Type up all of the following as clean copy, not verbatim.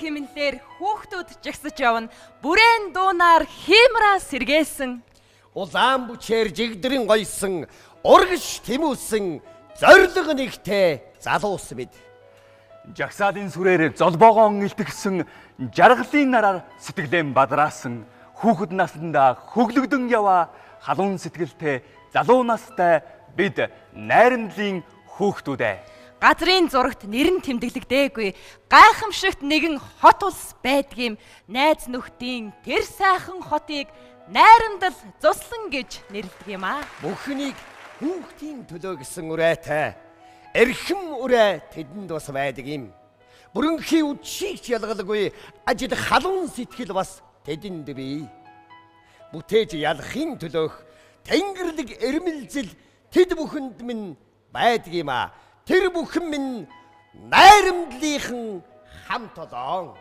хэмнэлээр хүүхдүүд жагсаж явна. Бүрээн дуунаар хиймраа сэргээсэн. Улаан бүчээр жигдрэн гойсон, урагш тэмүүлсэн, зориг нэгтэй залуус бид. Жагсаалын сүрээр золбоогоон илтгэсэн, жаргалын нараар сэтгэлэн бадраасан, хүүхэд насндаа хөглөгдөн яваа халуун сэтгэлтэй залуу настай бид найрамдлын хүүхдүүдээ. Газрын зурагт нэр нь тэмдэглэгдээгүй. Гайхамшигт нэгэн хот улс байдгийм. Найз нөхдийн тэр сайхан хотыг найрамдал зуслан гэж нэрлэдэг юм аа. Бүхнийг хүүхдийн төлөө гэсэн үрээтэй. Эрхэм үрээ тэдэнд бас байдаг юм. Бүрэнхий үдшийг ялгалгүй ажил халуун сэтгэл бас тэдэнд бий. Бүтээж ялахын төлөөх тэнгэрлэг эрмэлзэл тэд бүхэнд минь байдаг юм аа. Тэр бүхэн минь найрамдлынхан хамт олон.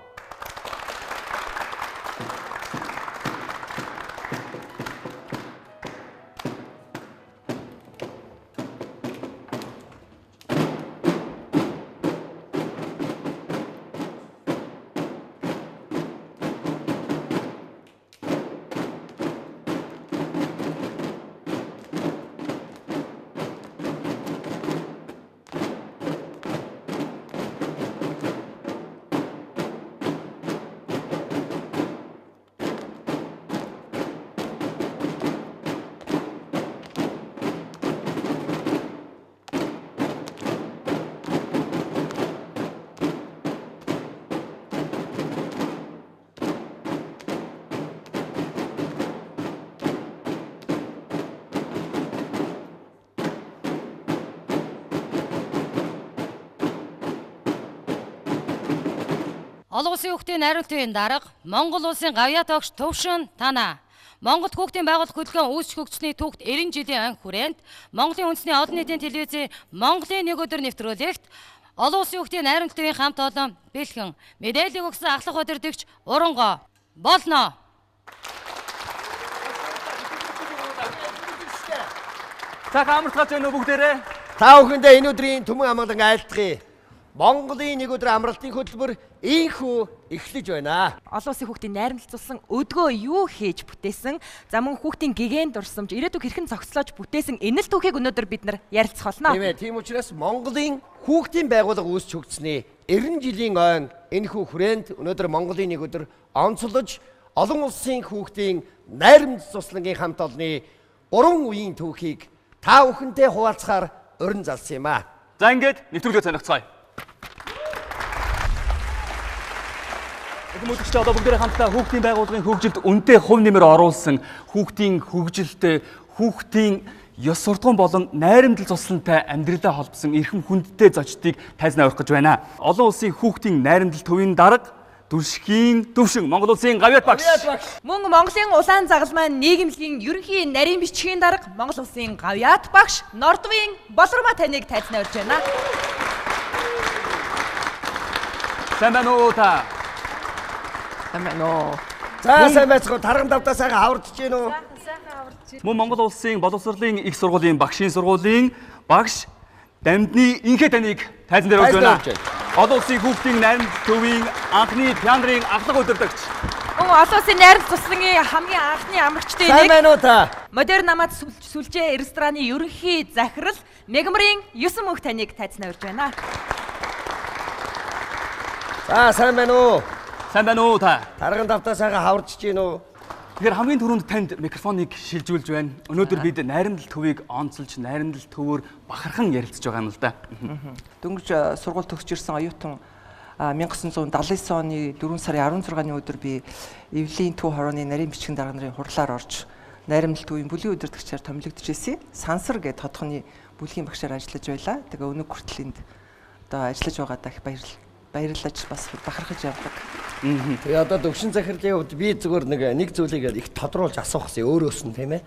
Олон улсын хүүхдийн найруулгын дарга Монгол улсын гавьяа тогш Төвшин Тана. Монголд хүүхдийн байгууллага хөдөлгөөн үүсч хөгжсөний түүхт 90 жилийн ан хүрээнд Монголын үндэсний олон нийтийн телевизийн Монголын нэг өдөр нэвтрүүлэгт олон улсын хүүхдийн найруулгын хамт олон бэлхэн мэдээлэл өгсөн ахлах удирдагч Уранго болно. За камертаж байна уу бүгдээрээ? Та бүхэндээ энэ өдрийн түмэн амгалан айлтгая. Монголын нэг өдөр амралтын хөтөлбөр ийхүү эхлэж байна. Олон улсын хүүхдийн найрамдалцуулсан өдгөө юу хийж бүтээсэн? За мөн хүүхдийн гэгээн дурсамж ирээдүг хэрхэн зохицлоож бүтээсэн энэ л түүхийг өнөөдөр бид нар ярилцах болно. Тийм учраас Монголын хүүхдийн байгууллага үүсч хөгжсөний 90 жилийн ойн энэхүү хүрээнд өнөөдөр Монголын нэг өдөр онцлож олон улсын хүүхдийн найрамдал цуслангийн хамт олонны 3 үеийн түүхийг та бүхэнтэй хуваалцахаар урин залсан юм аа. За ингээд нэвтрүүлгээ сонирхцгаая. Хүмүүстч одоо бүгдээ хамтдаа хүүхдийн байгууллагын хөгжилд үнэтэй хувь нэмэр оруулсан хүүхдийн хөгжилтэй хүүхдийн ёс суртахуун болон найрамдал цуслантай амьдралаа холбосон эрхэм хүндтэй зочдыг тайзнаа урих гэж байна. Олон улсын хүүхдийн найрамдал төвийн дарга Дүршгийн Төвшин Монгол улсын гавьяат багш. Мөн Монголын улаан загалмайн нийгэмлэгийн ерөнхий нарийн бичгийн дарга Монгол улсын гавьяат багш Нордвын Болормоо таныг тайзнаа урьж байна. Сайн байна уу та? За сайн байцгаа тарган давтаа сайхан хавардж гин үү? Мөн Монгол улсын боловсролын их сургуулийн багшийн сургуулийн багш Дамдны инхэ таныг тайзан дээр урьж байна. Олон улсын хүүхдийн найрамдал төвийн анхны пианрын ахлах удирдагч. Мөн олон улсын найрамдал цуслангийн хамгийн анхны амрагчтай Сайн байна уу та? Модерн намаад сүлжээ рестораны ерөнхий захирал Мегмарын 9 мөнх таныг тайзнаа урьж байна. За сайн байна уу? Сайн байна уу та? Тарган давтаа сайхан хавардж гин үү? Тэгэхээр хамгийн түрүүнд танд микрофоныг шилжүүлж байна. Өнөөдөр бид найрамдал төвийг онцолж, найрамдал төвөөр бахархан ярилцж байгаа юм л да. Дөнгөж сургууль төгсөж ирсэн оюутан 1979 оны 4 сарын 16-ны өдөр би Эвлийн төв хорооны нарийн бичгийн дарга нарын хурлаар орж найрамдал төвийн бүлгийн удирдагчаар томилогдож ирсэн. Сансар гэдэг тодхоны бүлгийн багшаар ажиллаж байлаа. Тэгээ өнөг хүртэл энд одоо ажиллаж байгаадаа их баярлаж бас бахархаж явдаг. Тэгээ одоо төвшин захирлын хувьд би зүгээр нэг зүйлийг их тодруулж асуух гэсэн өөрөөс нь тийм ээ.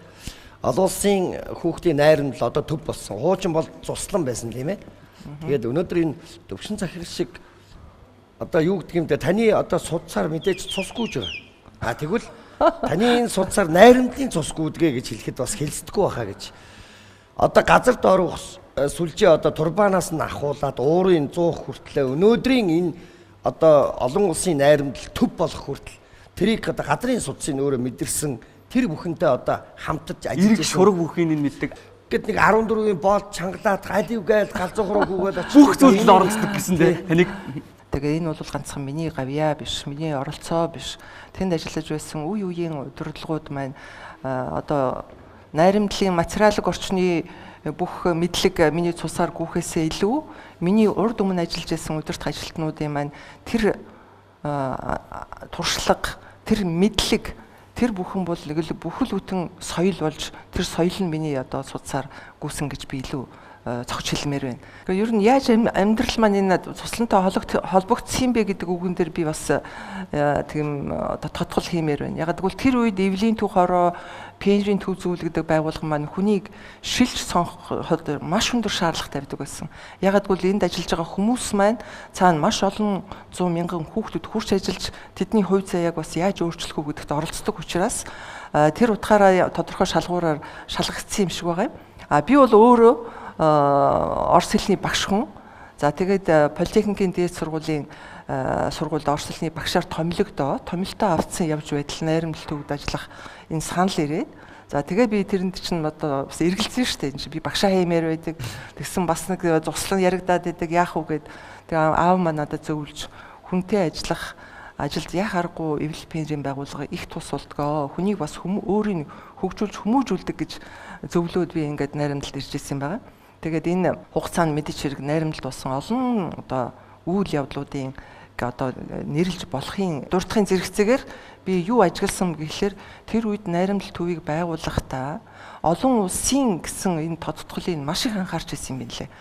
Олон улсын хүүхдийн найрамдал одоо төв болсон. Хуучин бол цуслан байсан тийм ээ. Тэгээд өнөөдөр энэ төвшин захирал шиг одоо юу гэдэг юм бэ? Таны одоо судсаар мэдээж цусгүй ч байгаа. Тэгвэл таны энэ судсаар найрамдлын цус гүйдгээ гэж хэлэхэд бас хэлцдэггүй байхаа гэж. Одоо газар доорх сүлжээ одоо турбанаас нь ахуулаад уурын 100 хүртлээ өнөөдрийн энэ одоо олон улсын найрамдал төв болох хүртэл тэрийг одоо гадрын судсыг өөрөө мэдэрсэн тэр бүхэнтэй одоо хамтарч ажиллаж Ирэх шураг бүхийг нь мэддэг. гэт нэг 14-ийн боолд чангалаад гадив гайл галзууруу гүгээд очиж Бүх зүйлд оролцдог гэсэн таныг. Тэгээ энэ бол ганцхан миний гавьяа биш, миний оролцоо биш. Тэнд ажиллаж байсан үе үеийн удирдлагууд маань одоо найрамдлын материалын орчны бүх мэдлэг миний цусаар гүөхээсээ илүү миний урд өмнө ажиллаж байсан удирдах ажилтнуудын маань тэр туршлага, тэр мэдлэг, тэр бүхэн бол нэг л бүхэл бүтэн соёл болж тэр соёл нь миний одоо судсаар гүйсэн гэж би илүү зохиж хэлмээр байна. Тэгэхээр ер нь яаж амьдрал маань энэ цуслантай холбогдсон бэ гэдэг үгэн дээр би бас тийм тодтол хиймээр байна. Яг гэвэл тэр үед Эвлийн Төв хороо Пенрийн төв зөвлөгдөг байгууллага маань хүнийг шилж сонгоход маш өндөр шаардлага тавьдаг байсан. Яг гэвэл энд ажиллаж байгаа хүмүүс маань цаана маш олон 100 мянган хүүхдүүд хурц ажиллаж тэдний хувь заяаг бас яаж өөрчлөх үү гэдэгт оролцдог учраас тэр утгаараа тодорхой шалгуураар шалгагдсан юм шиг байгаа юм. Би бол өөрөө Орос хэлний багш хүн. За тэгээд политехникийн дээд сургуулийн сургуульд орос хэлний багшаар томилогдоо, томилтоо авцсан явж байтал найрамдал төвд ажиллах энэ санал ирээд. За тэгээ би тэрэнд чинь одоо бас эргэлзсэн шүү дээ. Энэ чинь би багшаа хиймээр байдаг. Тэгсэн бас нэг зуслан яригадаад байдаг яах вэ гэд. Тэгээ аав маань надад зөвлөж хүнтэй ажиллах ажилд яах аргагүй эвлэл пенрийн байгууллага их тус болдгоо. Хүнийг бас өөрийг хөгжүүлж хүмүүжүүлдэг гэж зөвлөөд би ингээд найрамдалд ирж ирсэн байгаа. Тэгээд энэ хугацаанд мэдээж хэрэг найрамдалд болсон олон одоо үйл явдлуудын одоо нэрлж болохын дурдахын зэрэгцээгээр би юу ажигласан гэхэлэр тэр үед найрамдал төвийг байгуулахдаа олон улсын гэсэн энэ тодтголыг маш их анхаарч ирсэн юм билээ.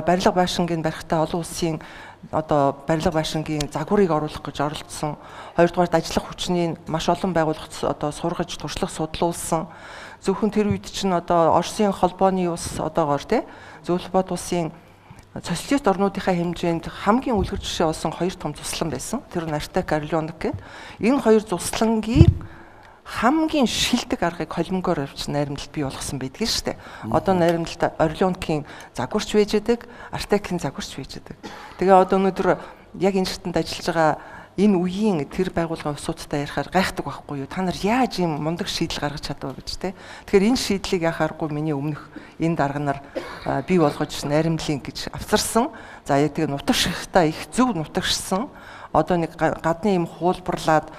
Барилга байшингийн барихтаа олон улсын одоо барилга байшингийн загварыг оруулах гэж оролцсон. Хоёрдугаарт ажиллах хүчний маш олон байгууллага одоо сургаж туршлага судлуулсан. Зөвхөн тэр үед чинь одоо Оросын холбооны ус одоогоор зөвлөлбод улсын социалист орнуудынхаа хэмжээнд хамгийн үлгэр жишээ болсон хоёр том цуслан байсан. Тэр нь Артек, Орлеонок гэдэг. Энэ хоёр цуслангийн хамгийн шилдэг аргыг холимгоор авч найрамдалт бий болгосон байдаг шүү дээ. Одоо найрамдалт Орлеонокийн загварч байж байдаг, Артекийн загварч байж байдаг. Тэгээ одоо өнөөдөр яг энэ шатанд ажиллаж байгаа энэ үеийн тэр байгууллагын усуудтай ярихаар гайхдаг байхгүй юу? Та нар яаж ийм мундаг шийдэл гаргаж чадав гэж те. Тэгэхээр энэ шийдлийг яхааргүй миний өмнөх энэ дарга нар бий болгож найрамдлын гэж авцарсан. За яг тэгээ нутагшихтаа их зөв нутагшсан. Одоо нэг гадны юм хуулбарлаад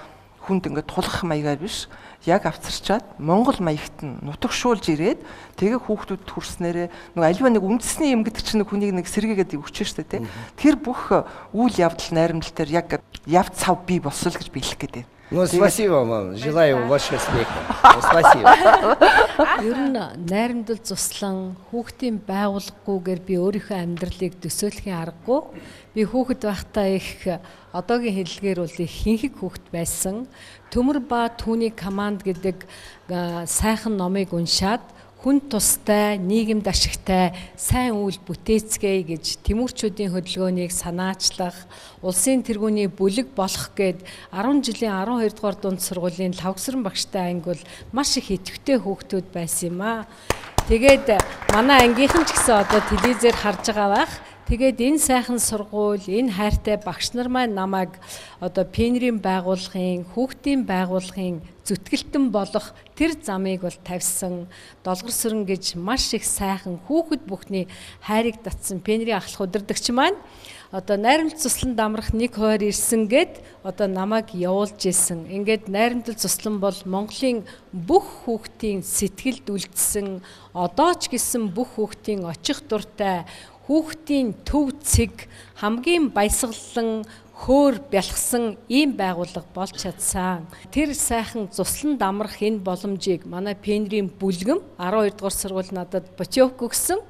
хүнд ингээд тулах маягаар биш. Яг авцарчаад Монгол маягт нь нутагшуулж ирээд тэгээ хүүхдүүд төрснээрээ нэг альва нэг үндэсний юм гэдэг чинь хүнийг нэг сэргээгээд өгчөө штэ тий. Тэр бүх үйл явдал найрамдал дээр яг явц цав бий болсол гэж би хэлэх гээд байна. Ну, спасибо, мам. Желаю вашего успеха. Спасибо. Ер нь найрамдал туслан хүүхдийн байгууллаггүйгээр би өөрийнхөө амьдралыг төсөөлөхийн аргагүй. Би хүүхэд байхдаа их одоогийн хэллэгээр бол их хинхэг хүүхэд байсан. Төмөр ба түүний команд гэдэг сайхан номыг уншаад хүн тустай, нийгэмд ашигтай, сайн үйл бүтээцгээе гэж Тэмүрчүүдийн хөдөлгөөнийг санаачлах, улсын тэргүүний бүлэг болох гээд 10 жилийн 12 дугаар дунд сургуулийн лавгсран багштай анги бол маш их идэвхтэй хүүхдүүд байсан юм аа. Тэгээд манай ангийнхан ч гэсэн одоо телевизээр харж байгаа байх. Тэгээд энэ сайхан сургууль, энэ хайртай багш нар маань намайг одоо Пенрийн байгууллагын, хүүхдийн байгууллагын зүтгэлтэн болох тэр замыг бол тавьсан. Долгорсөрөн гэж маш их сайхан хүүхэд бүхний хайрыг татсан Пенрийн ахлах удирдагч маань одоо найрамдал тусланд амрах нэг хойр ирсэн гэд одоо намайг явуулж исэн. Ингээд найрамдал туслан бол Монголын бүх хүүхдийн сэтгэлд үлдсэн, одоо ч гэсэн бүх хүүхдийн очих дуртай, хүүхдийн төв цэг хамгийн баясгалан хөөр бялхсан ийм байгууллага болж чадсан. Тэр сайхан тусланд амрах энэ боломжийг манай Пенрийн бүлгэм 12 дугаар сургууль надад Ботёвк өгсөн.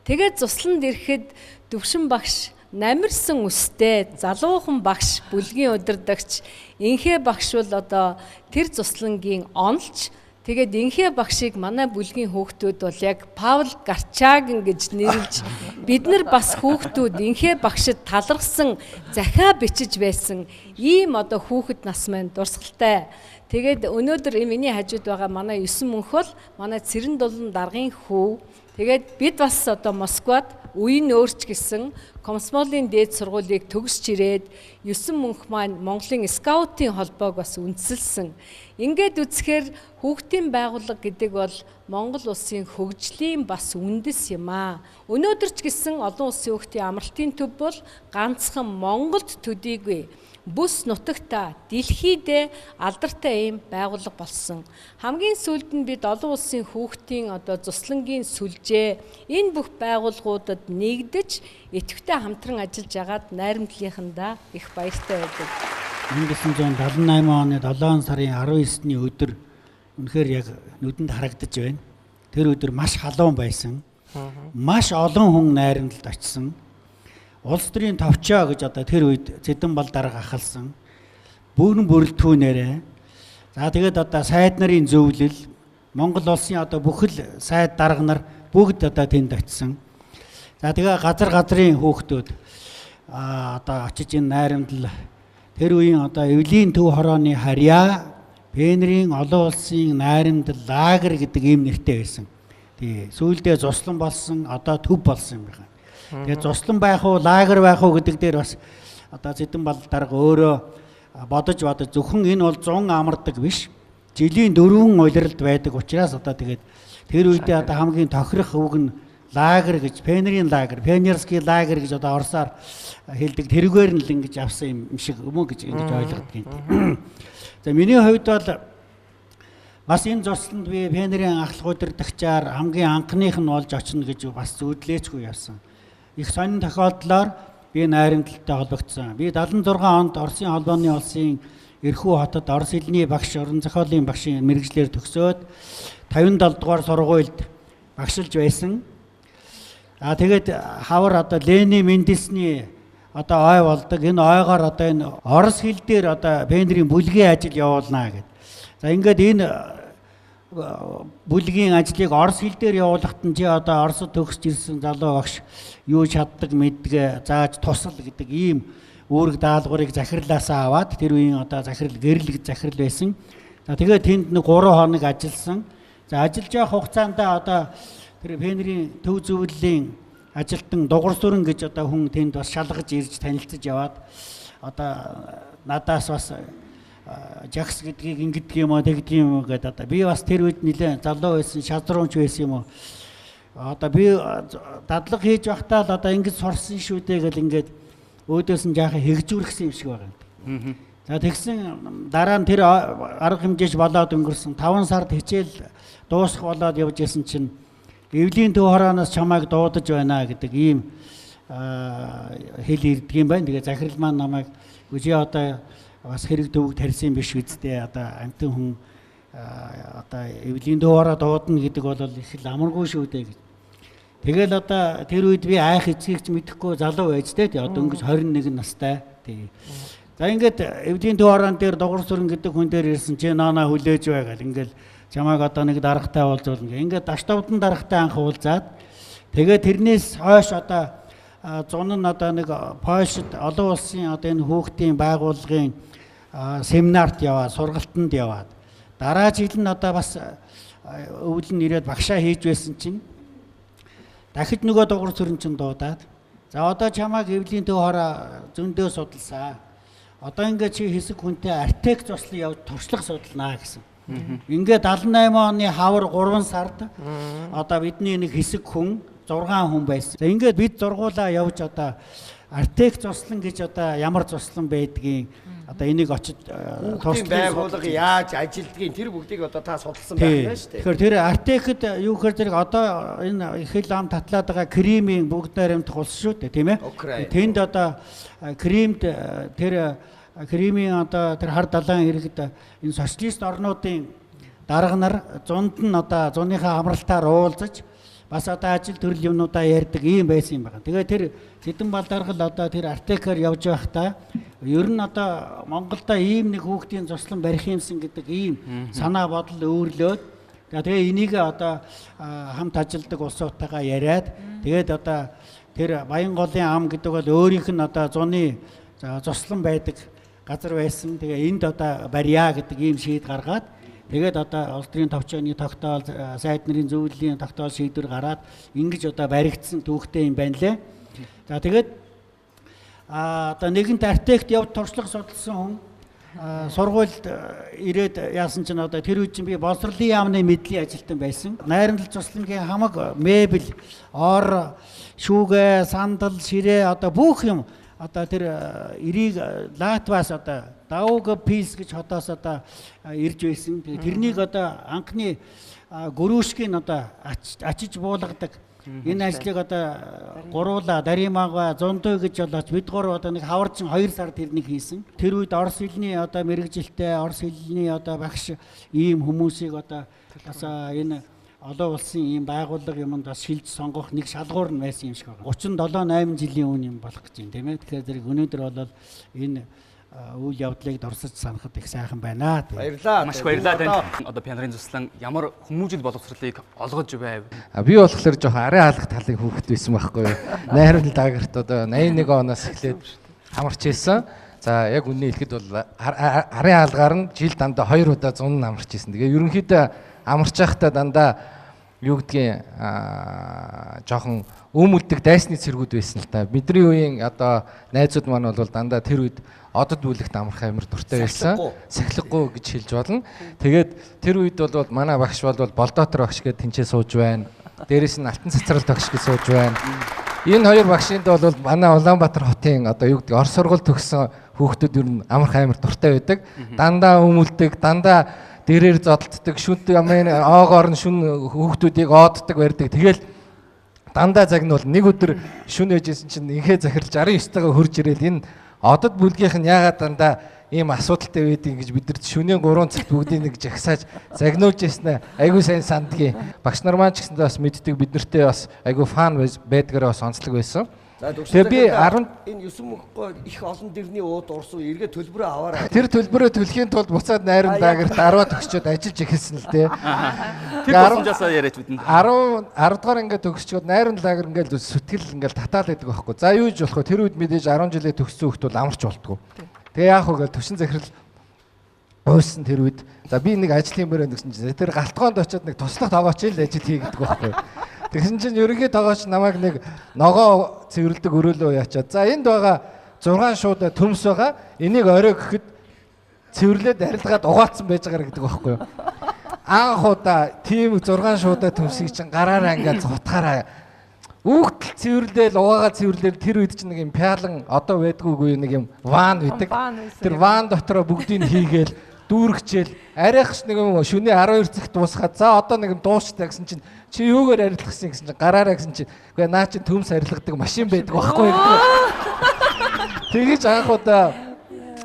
Тэгээд тусланд ирэхэд Дөвшин багш намирсан үстэй залуухан багш бүлгийн удирдагч инхээ багш бол одоо тэр туслангийн онолч. Тэгээд инхээ багшийг манай бүлгийн хүүхдүүд бол яг Паул Гарчааген гэж нэрлж бид нар бас хүүхдүүд инхээ багшид талархсан захиа бичиж байсан ийм одоо хүүхэд нас маань дурсгалтай. Тэгээд өнөөдөр миний хажууд байгаа манай 9 мөнх бол манай Цэрэн дулан даргын хүү Тэгээд бид бас одоо Москвад үеийн өөрч гэсэн Комсомолын дээд сургуулийг төгсч ирээд 9 мөнх маань Монголын скаутын холбоог бас үндэслсэн. Ингээд үзэхээр хүүхдийн байгууллага гэдэг бол Монгол улсын хөгжлийн бас үндэс юм аа. Өнөөдөр ч гэсэн олон улсын хүүхдийн амралтын төв бол ганцхан Монголд төдийгүй бүс нутагта дэлхийдээ алдартай ийм байгууллага болсон. Хамгийн сүүлд нь бид олон улсын хүүхдийн одоо цуслангийн сүлжээ энэ бүх байгууллагуудад нэгдэж идэвхтэй хамтран ажиллаж агаад найрамдлынхандаа их баяртай байдаг. 1978 оны 7 сарын 19-ний өдөр үнэхээр яг нүдэнд харагдаж байна. Тэр өдөр маш халуун байсан. Маш олон хүн найрамдалд очсон. Улс төрийн товчоо гэж одоо тэр үед Цэдэн бол дарга ахалсан. Бүрэн бүрэлдэхүүнээрээ. За тэгээд одоо сайд нарын зөвлөл, Монгол улсын одоо бүхэл сайд дарга нар бүгд одоо тэнд очсон. За тэгээ газрын хүүхдүүд одоо очиж энэ найрамдал тэр үеийн одоо эвлийн төв хорооны харьяа Пенрийн олон улсын найрамдал лагер гэдэг ийм нэртэй байсан. Тий сүүлдээ зуслан болсон одоо төв болсон юм байна. Тэгээ зуслан байх уу, лагер байх уу гэдэг дээр бас одоо Цэдэн бол дарга өөрөө бодож зөвхөн энэ бол 100 амардаг биш. Жилийн 4 улиралд байдаг учраас одоо тэгээд тэр үедээ одоо хамгийн тохирох үг нь лагер гэж, Пенрийн лагер, Пионерский лагер гэж одоо орсоор хэлдэг. Тэрүүгээр нь л ингэж авсан юм шиг өмөө гэж ингэж ойлгодог юм. За миний хувьд бол бас энэ зусланд би Пенрийн ахлах удирдагчаар хамгийн анхных нь болж очно гэж бас зүудлээчгүй явсан. Их сонин тохиолдлоор би найрамдалтай холбогдсон. Би 76 онд Оросын холбооны улсын Эрхүү хотод Орос хэлний багш, уран зохиолын багшийн мэргэжлэр төгсөөд 57 дугаар сургуульд багшилж байсан. Тэгээд хавар одоо Ленин Мендельсний одоо ой болдог. Энэ ойгоор одоо энэ орос хэл дээр одоо Пенрийн бүлгийн ажил явуулнаа гэд. За ингээд энэ бүлгийн ажлыг орос хэл дээр явуулахад нь чи одоо оросод төгсч ирсэн залуу багш юу чаддаг мэддэг зааж тусал гэдэг ийм үүрэг даалгаврыг захирлаасаа аваад тэр үеийн одоо захирал гэрэл гэж захирал байсан. За тэгээд тэнд нэг 3 хоног ажилласан. За ажиллаж явах хугацаанд одоо тэр Пенрийн төв зөвлөлийн ажилтан Дугур Сүрэн гэж одоо хүн тэнд бас шалгаж ирж танилцж яваад одоо надаас бас жагс гэдгийг ингэдэг юм уу тэгдэг юм уу гэдэг одоо би бас тэр үед нэлээд залуу байсан, шазруунч байсан юм уу. Одоо би дадлага хийж байхдаа л одоо ингэж сурсан шүү дээ гэл ингээд өөдөөс нь жаахан хэгжүүрхсэн юм шиг байгаа юм. За тэгсэн дараа нь тэр арга хэмжээч болоод өнгөрсөн 5 сард хичээл дуусах болоод явж исэн чинь эвлийн төв хорооноос чамайг дуудаж байна гэдэг ийм хэл ирдэг юм байна. Тэгээ захирал маань намайг үгүй одоо бас хэрэг төвөг тарьсан биш үсттэй одоо амтэн хүн одоо эвлийн төв хороо дуудана гэдэг бол их л амаргүй шүү дээ гэж. Тэгэл одоо тэр үед би айх эцгийгч мэдэхгүй залуу байж тээ одоо өнгөж 21 настай. Тэгээ. За ингээд эвлийн төв хороон дээр Дугур Сүрэн гэдэг хүн дээр ирсэн чи наана хүлээж бай гэл ингээд чамайг одоо нэг даргатай уулзуулна гэ. Ингээд Даштавдан даргатай анх уулзаад тэгээ тэрнээс хойш одоо зун нь одоо нэг Польшид олон улсын одоо энэ хүүхдийн байгууллагын семинарт яваад сургалтанд яваад дараа жил нь одоо бас өвлөн ирээд багшаа хийж байсан чинь дахиж нөгөө Дугур Сүрэн чинь дуудаад за одоо чамайг эвлийн төв хороо зөндөө судалсаа. Одоо ингээд чи хэсэг хүнтэй артек цуслан явж туршлага судалнаа гэсэн. Ингээд 78 оны хавар 3 сард одоо бидний нэг хэсэг хүн 6 хүн байсан. За ингээд бид зургуулаа явж одоо артек цуслан гэж одоо ямар цуслан байдгийг одоо энийг очиж туршлага байгуулга яаж ажилдгийг тэр бүгдийг одоо та судалсан байна шүү дээ. Тэгэхээр тэр артекэд юу гэхээр зэрэг одоо энэ их хэл ам татлаад байгаа Кримийн бүгд найрамдах улс шүү дээ, тийм ээ. Тэнд одоо Кримд тэр Кримийн одоо тэр хар далайн иргэд энэ социалист орнуудын дарга нар зунд нь одоо зуныхаа амралтаар уулзаж бас одоо ажил төрөл юмнуудаа ярьдаг ийм байсан юм байна. Тэгээ тэр Цэдэн бол даргал одоо тэр артекаар явж байхдаа ер нь одоо Монголда ийм нэг хүүхдийн цуслан барих юмсан гэдэг ийм санаа бодол өөрлөөд тэгээ энийг одоо хамт ажилдаг улсуудтайгаа яриад тэгээд одоо тэр Баянголын ам гэдэг бол өөрийнх нь одоо зуны цуслан байдаг газар байсан. Тэгээ энд одоо барья гэдэг ийм шийд гаргаад Тэгээд одоо улс төрийн товчооны тогтоол, сайд нарын зөвлөлийн тогтоол шийдвэр гараад ингэж одоо баригдсан түүхтэй юм байна лээ. За тэгээд одоо нэгэнт архитект явд туршлага судалсан хүн сургуульд ирээд яасан чинь одоо тэр үед чинь би боловсролын яамны мэдлийн ажилтан байсан. Найрамдал цуслангийн хамаг мебель, ор, шүүгээ, сандал, ширээ одоо бүх юм одоо тэр эрийг Латваас одоо Дауга Пилс гэж хотоос одоо ирж байсан. Тэрнийг одоо анхны гөрөөшгийн одоо ачиж буулгадаг. Энэ ажлыг одоо гуруула, Даримага, Зундой гэж болооч бид гур одоо нэг хаварчин 2 сар тэрнийг хийсэн. Тэр үед Орос хэлний одоо мэрэгжилтэй, Орос хэлний одоо багш ийм хүмүүсийг одоо бас энэ олон улсын ийм байгууллага юмд бас шилж сонгох нэг шалгуур нь байсан юм шиг байна. 37-8 жилийн өмнө юм болох гэж байна тийм ээ. Тэгэхээр зэрэг өнөөдөр бол энэ үйл явдлыг дурсаж санахад их сайхан байна. Баярлалаа. Маш баярлалаа танд. Одоо пианарын туслан ямар хүмүүжил боловсролыг олгож байв? Би болохоор жоохон арын хаалгах талын хүүхэд байсан байхгүй юу. Найрамдал даагерт одоо 81 оноос эхлээд амарч ирсэн. За яг үнэ хэлэхэд бол арын хаалгаар нь жил дандаа 2 удаа 100 амарч ирсэн. Тэгээ ерөнхийдөө амарч байхдаа дандаа юу гэдгийг жоохон өмөлдөг дайсны цэргүүд байсан л та. Бидний үеийн одоо найзууд маань бол дандаа тэр үед одод бүлэгт амарх амар дуртай байсан. Сахилгагүй гэж хэлж болно. Тэгээд тэр үед бол манай багш бол болдоотор багш гэдэг тэнцээ сууж байна. Дээрээс нь алтан цацрал багш гэж сууж байна. Энэ хоёр багшинд бол манай Улаанбаатар хотын одоо юу гэдэг ор сургууль төгссөн хүүхдүүд ер нь амарх амар дуртай байдаг. Дандаа өмөлдөг, дандаа дээрээр зодтолдог, шүд оогоор нь шүн хүүхдүүдийг ооддаг барьдаг. Тэгэл дандаа загнуул нэг өдөр шүн ээжсэн чинь инхээ захирлж 19-тойгоо хурж ирээл энэ одод бүлгийнх нь яагаад дандаа ийм асуудалтай байдгийг гэж бид нар шөнийн 3 цагт бүгдийг нэг жагсааж загнуулж яснаа айгуу сайн сандгийн багш нар маань ч гэсэндээ бас мэддэг бид нартэй бас айгуу фан байдгаараа бас онцлог байсан. Тэгээ би 10 энэ 9 мөнгөгүй их олон дэрний ууд урсуу эргээ төлбөрөө аваарай. Тэр төлбөрөө төлөхийн тулд буцаад найрам даагерт 10-аад төгсчөөд ажиллаж эхэлсэн л дээ. Тэр боломжоосоо яриач бидэнд. 10 дугаар ингээд төгсчөөд найрам даагер ингээд сүтгэл ингээд татаал байдаг байхгүй. За юу гэж болох вэ? Тэр үед мэдээж 10 жилээ төгссөн хүмүүс бол амарч болтгоо. Тэгээ яах вэ гэж төвшин захирал уйсан тэр үед. За би нэг ажлын мөрөнд гэсэн чинь тэр галтгоонд очиод нэг туслах тоогооч л ажил хийгээд байхгүй. Тэгсэн чинь ерөнхий тоогооч намайг нэг ногоо цэвэрлдэг өрөөлөө яачаад. За энд байгаа 6 шууд төмс байгаа. Энийг орой гэхэд цэвэрлээд арилгаад угаацсан байж байгаа гэдэг байхгүй юу. Анх удаа тийм 6 шуудаа төмсийг чинь гараараа ингээд зутгаараа үгтэл цэвэрлээл угаагаа цэвэрлээл тэр үед чинь нэг юм пиалан одоо байдгүйгүй нэг юм ван байдаг. Тэр ван дотроо бүгдийг хийгээл дүүргчээл арайхс нэг юм шөнийн 12 цагт дуусгаад за одоо нэг юм дуусчтай гэсэн чинь чи юугаар арилгасан гэсэн чинь гараараа гэсэн чинь үгүй наа чи төмс арилгадаг машин байдаг байхгүй гэдэг. Тэгэж анх удаа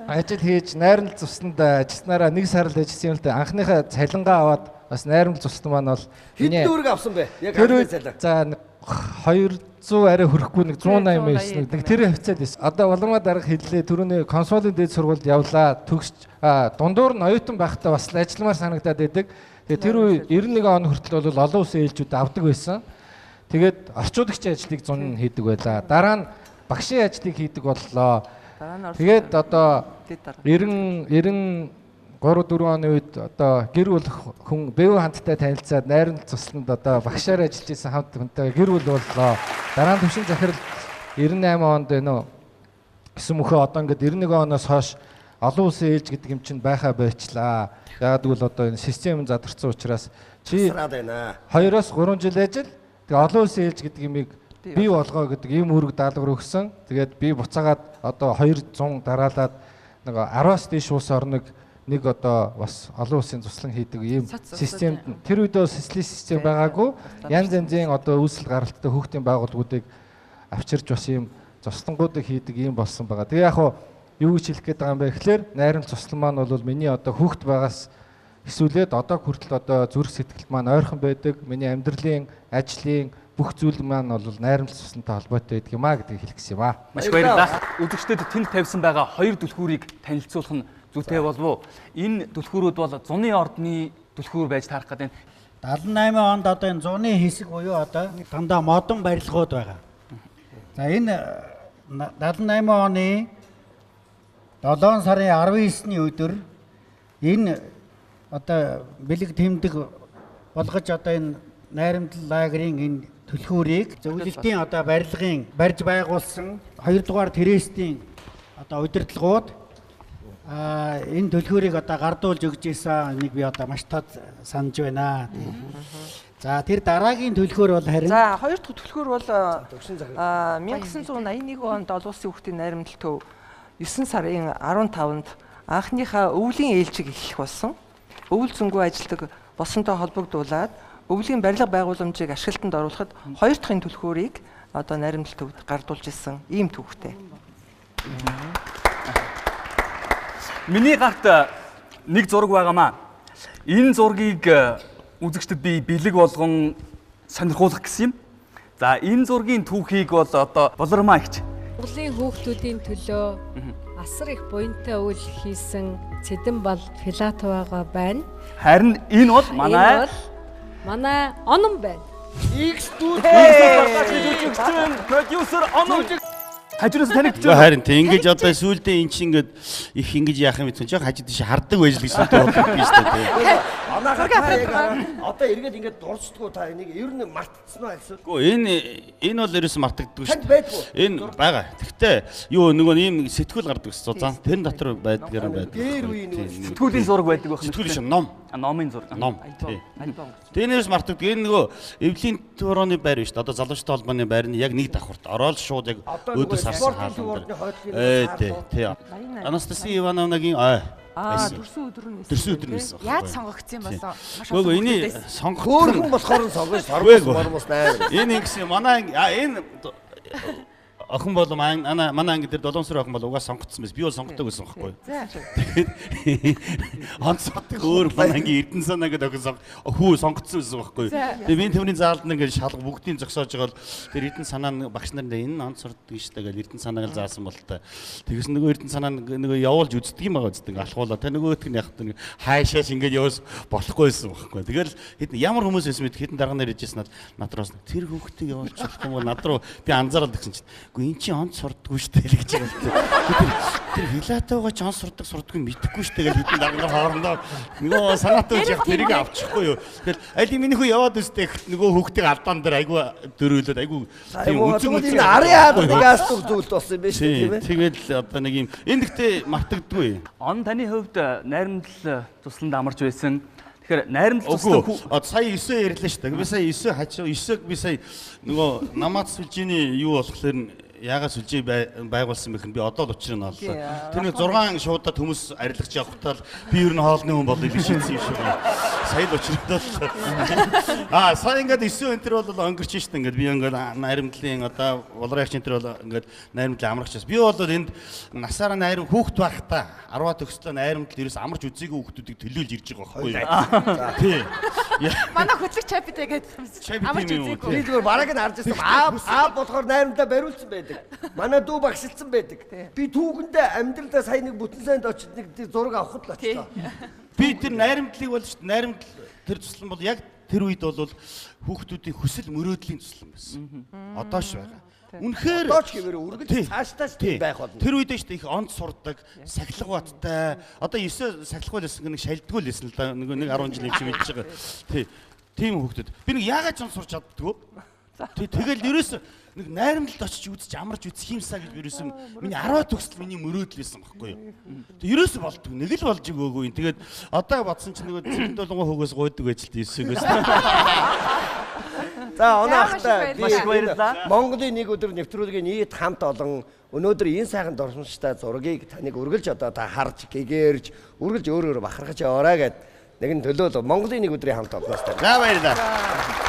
ажил хийж найрамдал цуснанд ажилласнараа 1 сар л ажилласан юм л да. Анхныхаа цалингаа аваад бас найрамдал цуссан маань бол хэд дүүрэг авсан бэ? Яг анхны цалин. За 200 арай хүрэхгүй нэг 189 нэг тэр хавцаад байсан. Одоо улмаа дарга хэллээ түрүүний консолын дээд сургуульд явлаа. Төгсч дундуур нь оюутан байхдаа бас ажилламаар санагдаад байдаг. Тэгээ тэр үе 91 он хүртэл бол олон улсын ээлжүүд авдаг байсан. Тэгээд орчуулагчийн ажлыг 100 хийдэг байлаа. Дараа нь багшийн ажлыг хийдэг боллоо. Тэгээд одоо 93 4 оны үед одоо гэр бүл хүн бэв хамттай танилцаад найрамдал цусланд одоо багшаар ажиллаж исэн хамт хүнтэй гэр бүл боллоо. Дараа нь төвшин захирал 98 онд байна уу? Гэсэн мөхөө одоо ингээд 91 оноос хойш олон улсын ээлж гэдэг юм чинь байхаа байчлаа. Яагаад гэвэл одоо энэ систем задарсан учраас чи 2-оос 3 жил ажил тэгээ олон улсын ээлж гэдэг юмыг бий болгоо гэдэг ийм үүрэг даалгавар өгсөн. Тэгээд би буцаагаад одоо 200 дараалаад нэг 10-аас дээш улс орныг нэг одоо бас олон улсын туслан хийдэг ийм системд тэр үед бол социалист систем байгаагүй янз янзын одоо үүсэл гаралттай хүүхдийн байгууллагуудыг авчирч бас ийм цуслангуудыг хийдэг ийм болсон байгаа. Тэгээ яг хуу юу гэж хэлэх гээд байгаа юм бэ гэхээр найрамд цуслан маань бол миний одоо хүүхд байгаас эсвэл одоо хүртэл одоо зүрх сэтгэл маань ойрхон байдаг. Миний амьдралын ажлын бүх зүйл маань бол найрамд цуслантай холбоотой байдаг юм а гэдгийг хэлэх гэсэн юм а. Маш баярлалаа. Үзэгчдэд тэнд тавьсан байгаа 2 түлхүүрийг танилцуулах нь зүйтэй болов уу? Энэ түлхүүрүүд бол зуны ордны түлхүүр байж таарах гэдэг. 78 онд одоо энэ зуны хэсэг буюу одоо дандаа модон барилгууд байгаа. За энэ 78 оны 7 сарын 19-ний өдөр энэ одоо бэлэг тэмдэг болгож одоо энэ найрамдал лагерийн энэ түлхүүрийг зөвлөлтийн одоо барилгын барьж байгуулсан 2 дугаар Терестийн одоо удирдлагууд энэ түлхүүрийг одоо гардуулж өгч ийсэн нэг би одоо маш тод санаж байна. За тэр дараагийн түлхүүр бол харин За 2 дахь түлхүүр бол 1981 онд олон улсын хүүхдийн найрамдал төв 9 сарын 15-нд анхныхаа өвлийн ээлжийг эхлэх болсон. Өвөл зөнгөө ажилтг болсонтой холбогдуулаад өвлийн барилга байгууламжийг ашиглалтанд оруулахад 2 дахь түлхүүрийг одоо найрамдал төвд гардуулж исэн ийм түүхтэй. Миний гарт нэг зураг байгаамаа. Энэ зургийг үзэгчдэд би бэлэг болгон сонирхуулах гэсэн юм. За энэ зургийн түүхийг бол одоо Болормаа ихч. Монголын хүүхдүүдийн төлөө асар их буянтай үйл хийсэн Цэдэн Бал Филатовага байна. Харин энэ бол манай Оном байна. X студийн продюсер Оном. Хажуунаас танигдж байна. Харин тийм ингэж одоо сүүлдээ эн чинь ингэж их ингэж яах юм бэ? Жоо хажууд тийш хардаг байж л гэсэн бодлоо биш үү тийм. Одоо эргээд ингэж дурсдгоо та энийг ер нь мартцсан уу гэсэн. Үгүй энэ бол ерөөс мартагддаг шүү Танд байдгүй. Энэ байгаа. Гэхдээ юу нөгөө ийм сэтгүүл гардаг гэсэн зузаан. Тэр дотор байдаг юм байдаг. Дээр үеийн Сэтгүүлийн зураг байдаг байх. Сэтгүүл шин ном. Номын зураг. Ном. Тэрнээс мартагддаг. Энэ нөгөө эвлийн төрөний байр биш. Одоо залуучтай холбооны байрны яг нэг давхурт ороод шууд яг өөдөөс харсан хаалт. Тий. Анастасия Ивановнагийн Дөрсөн өдөр нь Яаж сонгогдсон болоо? Гөө энийг сонгох хөөрхөн болохоор сонгож сармус найр. Энэ ингэсэн манай энэ охин бол манай анги дээр 7 сар охин бол угаас сонгогдсон байсан. Би бол сонгодог байсан байхгүй. Тэгээд онцгойг өөр манай анги Эрдэнэ санаа гэдэг охин хүү сонгогдсон байсан байхгүй. Тэгээд би төвний заалд нэг шалга бүгдийг зогсоож байгаа бол тэр Эрдэнэ санаа багш нар энэ онцорд гэж тэгэл Эрдэнэ санааг л заасан бол та. Тэгээс нөгөө Эрдэнэ санаа нөгөө явуулж үздэг юм байгаа үстэг алхуулаа. Та нөгөөх нь яг хайшааш ингэж яваас болохгүй байсан байхгүй. Тэгэл хэдэн ямар хүмүүс байсан мэд хэдэн дарга нар ижсэн надраас тэр хүүхдийг явуулж болохгүй бол над руу би анзаараад гэсэн чинь эн чинь онц сурдаггүй шүү дээ гэж байгаа. Тэр Филатовга ч онц сурдаггүй мэдэхгүй шүү дээ гэж хэдэн дарга нар хоорондоо нөгөө санаатай яг тэрийг авчихгүй юу. Тэгэл аль миний хүү яваад өстэй нөгөө хүүхдийг алдаан дээр айгүй дөрөөлөд айгүй тийм үзэн энэ ариад газ зүйлт болсон юм байна шүү тийм ээ. Тэгээд одоо нэг юм энэ гэхдээ мартагддаггүй. Он таны хувьд найрамдал тусланд амарч байсан. Тэгэхээр найрамдал туслан сая 9 ярьлаа шүү дээ. Би сая 9 хачаа 9-г би сая нөгөө намаад сүлжээний юу болохоор яагаад сүлжээ байгуулсан бэ гэхээр би одоо л учрыг нь оллоо. Тэр нэг 6 шуудад хүмүүс арилгаж явахтаа л би ер нь хоолны хүн болъё гэж шийдсэн юм шиг байна. Сая л учрагдал. Сая ингээд 9 өнтер бол өнгөрч шít ингээд би ингээд найрамдлын одоо улраагч өнтер бол ингээд найрамдлын амрагчаас. Би бол энд насаараа найрам хүүхд байхдаа 10-аа төгслөө найрамдал ерөөс амарч үзээгүй хүүхдүүдийг төлөөлж ирж байгаа байхгүй юу? Тий. Манай хөтлөгч чапитэй гэдэг амарч үзээгүй. Би зүгээр бараг нь харж байсан. Аа болохоор найрамдаа бариулсан байдаг. Манай дүү багшилсан байдаг. Би түүхэндээ амьдралдаа сая нэг бүтэн сайнд очиж нэг зураг авахд л очсон. Би тэр найрамдлыг бол шүү дээ. Найрамдал тэр туслан бол яг тэр үед бол хүүхдүүдийн хүсэл мөрөөдлийн туслан байсан. Одоо ш байгаа. Үнэхээр одоо ч гэвэр үргэлж цаашдаа байх болно. Тэр үед шүү дээ их онц сурдаг, сахилга баттай. Одоо 9 сахилга байсан нэг шалдггүй л байсан л да. Нэг 10 жилийн чинь мэдж байгаа. Тий. Тийм хүүхдүүд. Би нэг яагаад ч онц сурч чаддгүй. Тэгэл ерөөс нэг найрамдалд очиж үзэж амарч үзэх юмсаа гэж ерөөс миний 10 төгсөл миний мөрөөдөл байсан байхгүй юу. Тэг ерөөс болдгоо. Нэг л болж өгөөгүй. Тэгээд одоо бодсон чинь нөгөө цэвэн долонгоо хөгөөс гойдог байж л 9-өөс. За оноохтой Монголын нэг өдөр нэвтрүүлгийн нийт хамт олон өнөөдөр энэ сайхан дурсамжтай зургийг таныг үргэлж одоо та харж гэгэрж үргэлж өөр бахархаж яваарай гэд нэгэн төлөөлөө Монголын нэг өдрийн хамт олноос та. За баярлалаа.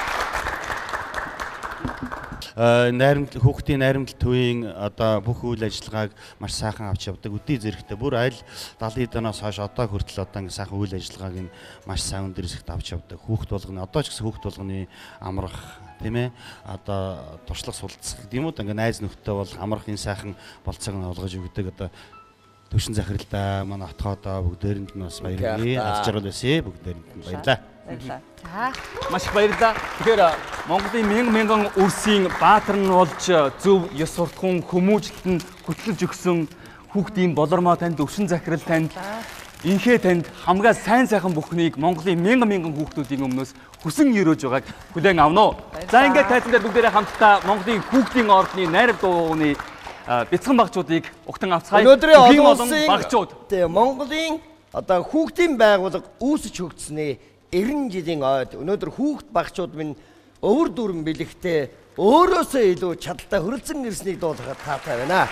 Найрамдал хүүхдийн найрамдал төвийн одоо бүх үйл ажиллагааг маш сайхан авч явдаг. Үдий зэрэгтэй бүр аль 70 доноос хойш одоо хүртэл одоо ингэ сайхан үйл ажиллагааг нь маш сайн өндөрсөд авч явдаг. Хүүхд болгоны одоо ч гэсэн хүүхд болгоны амрах тийм ээ одоо туршлага сулцах гэдэг юм уу ингээ найз нөхдөд бол амрах энэ сайхан болцоог нь олгож өгдөг. Одоо төвшин захиралдаа манай отгоодоо бүгдээрэнд нь бас баярлалаа. Аз жаргал байсэ бүгдээрэнд нь баярлалаа. За маш их баярлалаа. Тэгэхээр Монголын мянган өрсийн баатар нь болж зөв ёс суртахуун хүмүүжлэлт нь хөтлөж өгсөн хүүхдийн Болормоо танд өвшин захирал танд Инхээ танд хамгаа сайн сайхан бүхнийг Монголын мянган хүүхдүүдийн өмнөөс хүсэн өрөөж байгааг хүлээн авна уу. За ингээд тайзан дээр бүгдээрээ хамтдаа Монголын хүүхдийн ордны найрал дууны бяцхан багчуудыг угтан авцгаая. Өнөөдрийн олон улсын багчууд. Монголын одоо хүүхдийн байгууллага үүсэж хөгжснээ 90 жилийн ойд өнөөдөр хүүхд багчууд минь өвөр дүүрэн бэлэгтээ өөрөөсөө илүү чадaltaй хөрөлцөн ирснийг дуулахад таатай байна.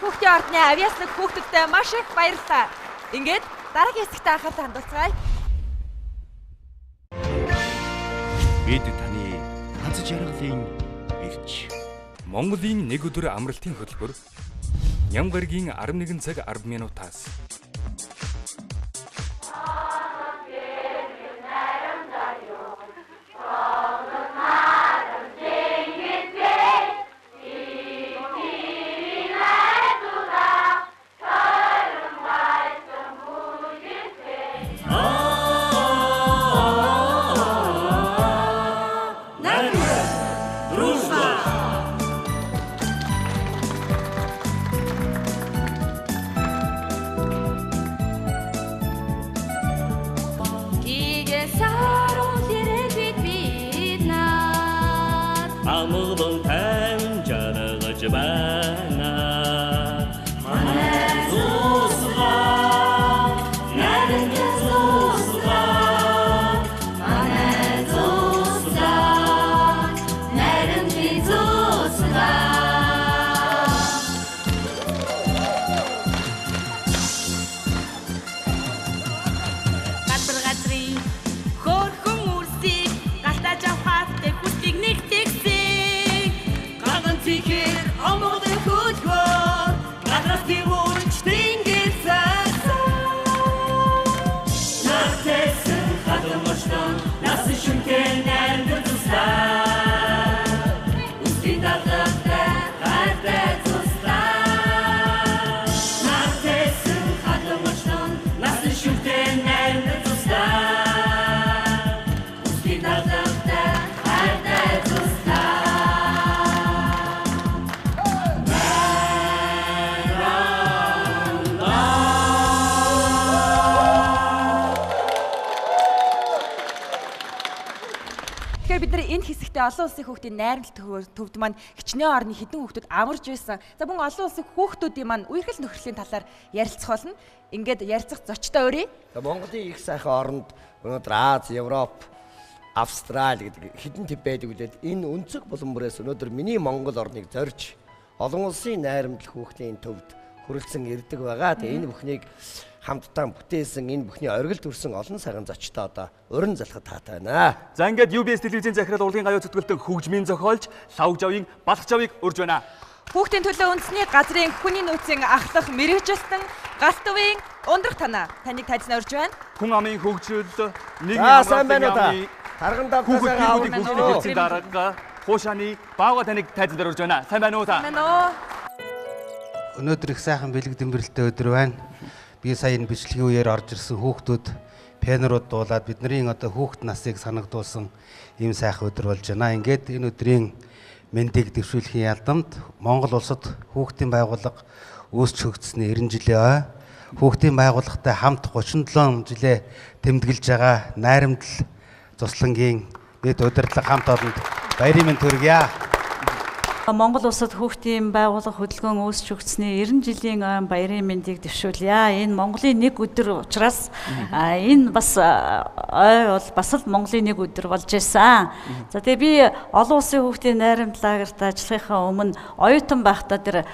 Хүүхдийн ордны авьяаслаг хүүхдүүдтэй маш их баярлалаа. Ингээд дараагийн хэсэгтээ анхаарлаа хандуулцгаая. Бид таны хаз жаргалын эрч. Монголын нэг өдөр амралтын хөтөлбөр ням гарагийн 11 цаг 10 минутаас Тэгэхээр бид нар энэ хэсэгтээ олон улсын хүүхдийн найрамдал төвд маань хичнээн орны хэдэн хүүхдүүд амарч байсан. За мөн олон улсын хүүхдүүдийн маань үерхэл нөхрөлийн талаар ярилцах болно. Ингээд ярилцах зочтой өрий. Монголын их сайхан оронд өнөөдөр Аз, Европ, Австрали гэдэг хэдэн төв байдаг үлээд энэ өнцөг булан бүрээс өнөөдөр миний Монгол орныг зорж олон улсын найрамдал хүүхдийн төвд хүрэлцэн ирдэг байгаа. Тэгээ энэ бүхнийг хамтдаа бүтээсэн энэ бүхний оргил төрсэн олон сарган зочтой одоо уран залхад таатай байна. За ингээд UBS телевизийн захирал урлагийн гавьяа зүтгэлтэн хөгжмийн зохиолч Лавж авийн Балхч авийг урьж байна. Хүүхдийн төлөө үндэсний газрын хүний нөөцийн ахлах мэрэгжилтэн галт өвийн ундрах танаа таныг тайзнаа урьж байна. Хүн амын хөгжил нийгмийн хамгаалалтын тарган давтасаа хөгжлийн дарга хуушааны баага таныг тайзнаа урьж байна. Сайн байна уу та? Сайн байна уу? Өнөөдөр их сайхан бэлэг дэмбэрэлтэй өдөр байна. Би сая энэ бичлэгийн үеэр орж ирсэн хүүхдүүд пианорууд дуулаад бидний одоо хүүхд насыг санагдуулсан ийм сайхан өдөр болж байна. Ингээд энэ өдрийн мэндийг дэвшүүлэхийн ялдамт Монгол улсад хүүхдийн байгууллага үүсч хөгжсөний 90 жилийн ой. Хүүхдийн байгууллагатай хамт 37 жилээ тэмдэглэж байгаа найрамдал цуслангийн бид удирдлага хамт олонд баярын мэнд хүргье. Монгол улсад хүүхдийн байгууллага хөдөлгөөн үүсч хөгжсөний 90 жилийн ойн баярын мэндийг дэвшүүлье. Энэ Монголын нэг өдөр учраас энэ бас ой бол бас л Монголын нэг өдөр болж байсан. За тэгээ би олон улсын хүүхдийн найрамдлагаарт ажиллахынхаа өмнө оюутан байхдаа тэр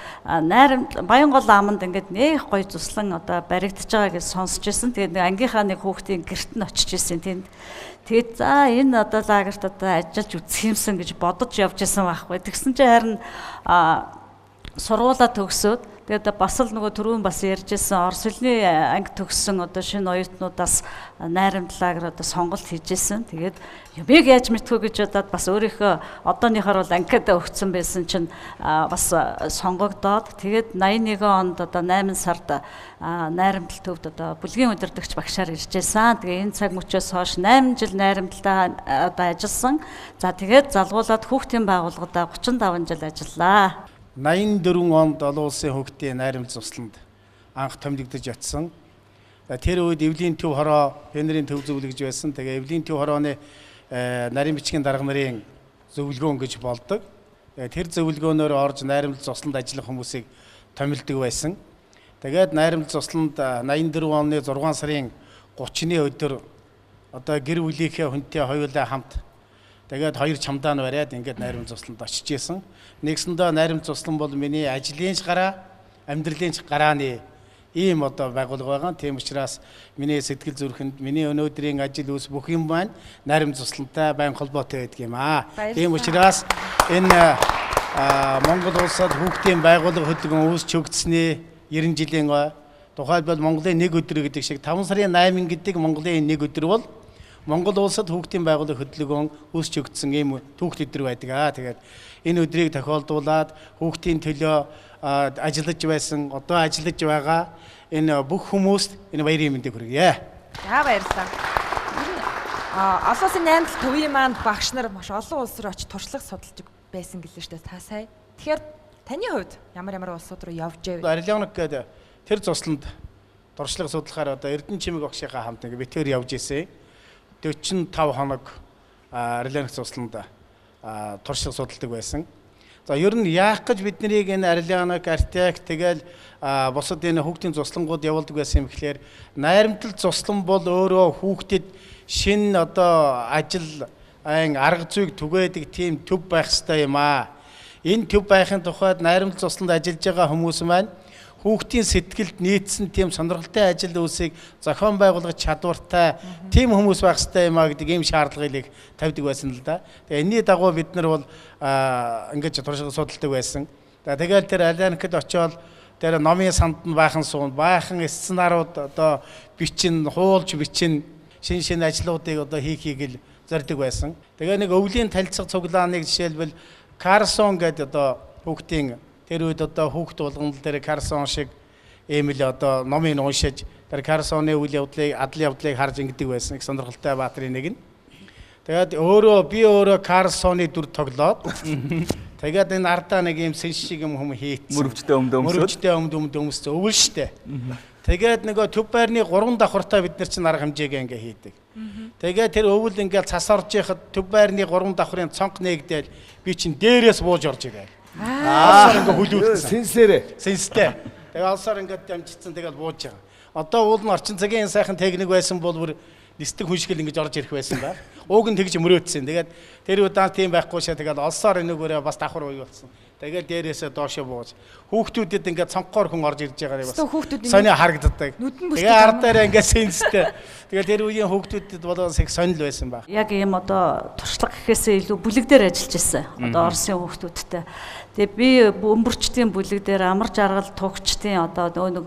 Баянгол аманд ингээд нэг гоё цуслан одоо баригдаж байгаа гэж сонсч байсан. Тэгээд ангийнхаа нэг хүүхдийн гэрт нь очиж ирсэн тэнд. Тэгээд за энэ одоо лагерт одоо ажиллаж үзэх юмсан гэж бодож явж исэн байхгүй. Тэгсэн чинь харин сургуулаа төгсөөд тэгээд бас л нөгөө түрүүн бас ярьжсэн орос хэлний анги төгссөн одоо шинэ оюутнуудаас найрамдлагаар одоо сонголт хийжсэн. Тэгээд юмэг яаж мэдхүү гэж бодоод бас өөрийнхөө одооныхоор бол ангиадаа өгсөн байсан чинь бас сонгогдоод тэгээд 81 онд одоо 8 сард найрамдал төвд одоо бүлгийн удирдагч багшаар иржсэн. Тэгээ энэ цаг мөчөөс хойш 8 жил найрамдалтаа одоо ажилласан. За тэгээд залгуулад хүүхдийн байгууллагада 35 жил ажиллаа. 84 онд олон улсын хүүхдийн найрамдал цусланд анх томилогдож ятсан. Тэр үед Эвлийн төв хороо пенерийн төв зөвлөгж байсан. Тэгээ Эвлийн төв хорооны нарийн бичгийн дарга нарын зөвлөгөөн гэж болдог. Тэр зөвлөгөөнөөр орж найрамдал цусланд ажиллах хүмүүсийг томилдог байсан. Тэгээд найрамдал цусланд 84 оны 6 сарын 30-ны өдөр одоо гэр бүлийнхээ хүнтэй хоёулаа хамт тэгээд хоёр чамдаан бариад ингээд найрамдал цусланд очиж исэн. Нэгсэндээ найрамдал цуслан бол миний ажлын гараа, амьдралын гарааны ийм одоо байгууллага байгаа. Тийм учраас миний сэтгэл зүрхэнд миний өнөөдрийн ажил үс бүх юм байна. Найрамдал цуслантай байн холбоотой байдаг юм аа. Тийм учраас энэ Монгол улсад хүүхдийн байгууллага хөдөлгөөн үүсч хөгжсөний 90 жилийн тухайлбал Монголын нэг өдөр гэдэг шиг 5 сарын 8 гэдэг Монголын нэг өдөр бол Монгол улсад хүүхдийн байгууллага хөдөлгөөн үүсч хөгжсөн ийм түүх өдөр байдаг. Тэгээд энэ өдрийг тохиолдуулаад хүүхдийн төлөө ажиллаж байсан, одоо ажиллаж байгаа энэ бүх хүмүүст энэ баярын мэндийг хүргье. За баярлалаа. Олон улсын найрамдал төвийн маань багш нар маш олон улс руу очиж туршлага судалж байсан гэлээ шүү дээ. Та сая. Тэгэхээр таны хувьд ямар улсууд руу явж байв? Арилянок гэдэг тэр цусланд туршлага судлахаар одоо Эрдэнэ чимэг багшийнхаа хамт ингээ битээр явж исэн. 45 хоног Арилянок цусланд туршлага судалдаг байсан. За ер нь яах гэж биднийг энэ Арилянок, Артек тэгэл бусад энэ хүүхдийн цуслангууд явуулдаг байсан юм гэхээр найрамдал цуслан бол өөрөө хүүхдэд шинэ одоо ажил арга зүйг түгээдэг тийм төв байх ёстой юм аа. Энэ төв байхын тухайд найрамдал цусланд ажиллаж байгаа хүмүүс маань хүүхдийн сэтгэлд нийцсэн тийм сонирхолтой ажил үйлсийг зохион байгуулах чадвартай тийм хүмүүс байх ёстой юм а гэдэг ийм шаардлагыг тавьдаг байсан л да. Тэгээ энэний дагуу бид нар бол ингэж туршлага судалдаг байсан. Тэгээд тэр Арилянокд очиод тэр номын санд нь баахан суун, баахан сценарууд одоо бичин, хуулж бичин, шинэ ажлуудыг одоо хийхийг л зорддог байсан. Тэгээ нэг өвлийн танилцах цуглааныг жишээлбэл Карсон гэдэг одоо хүүхдийн тэр үед одоо хүүхд болгонд тэр Карсон шиг ийм л одоо номыг уншиж тэр Карсоны үйл явдлыг, адлын явдлыг харж ингэдэг байсан. Их сонирхолтой баатрын нэг нь. Тэгээд би өөрөө Карсоны дүр тоглоод тэгээд энэ ардаа нэг ийм сэн шиг юм хүм хийцсэн. Мөрөвчтэй өмд өмсөд. Мөрөвчтэй өмд өмсөд өвөл штэ. Тэгээд нөгөө төв байрны 3 давхартай бид нар чинь арга хэмжээгээ ингээ хийдэг. Тэгээд тэр өвөл ингээ цас орж яхад төв байрны 3 давхрын цонх нээгдээл би чинь дээрээс бууж орж ирээ. Алсаар ингээ хүлүүлсэн. Сэнстэй. Тэгээд алсаар ингээ дамжицсан тэгээд бууж байгаа. Одоо уул нь орчин цагийн сайхан техник байсан бол бүр нисдэг хүншгэл ингэж орж ирэх байсан баг. Ууг нь тэгж мөрөөдсөн. Тэгээд тэр удаа тийм байхгүй шээ. Тэгээд олсоор энэгээрээ бас давхар уйвалсан. Тэгээд дээрээсээ доошоо бууж. Хүүхдүүдэд ингээд цонхоор хүн орж ирж байгаараа бас сонио харагддаг. Тэгээ ардаараа ингээд сэнстэй. Тэгээд тэр үеийн хүүхдүүдэд болоо их сонирхол байсан баг. Яг ийм одоо туршлага гэхээсээ илүү бүлэг дээр ажиллаж ирсэн. Одоо Оросын хүүхдүүдтэй. Тэгээ би бөмбөрчдийн бүлэг дээр амар жаргал тугчдын одоо нэг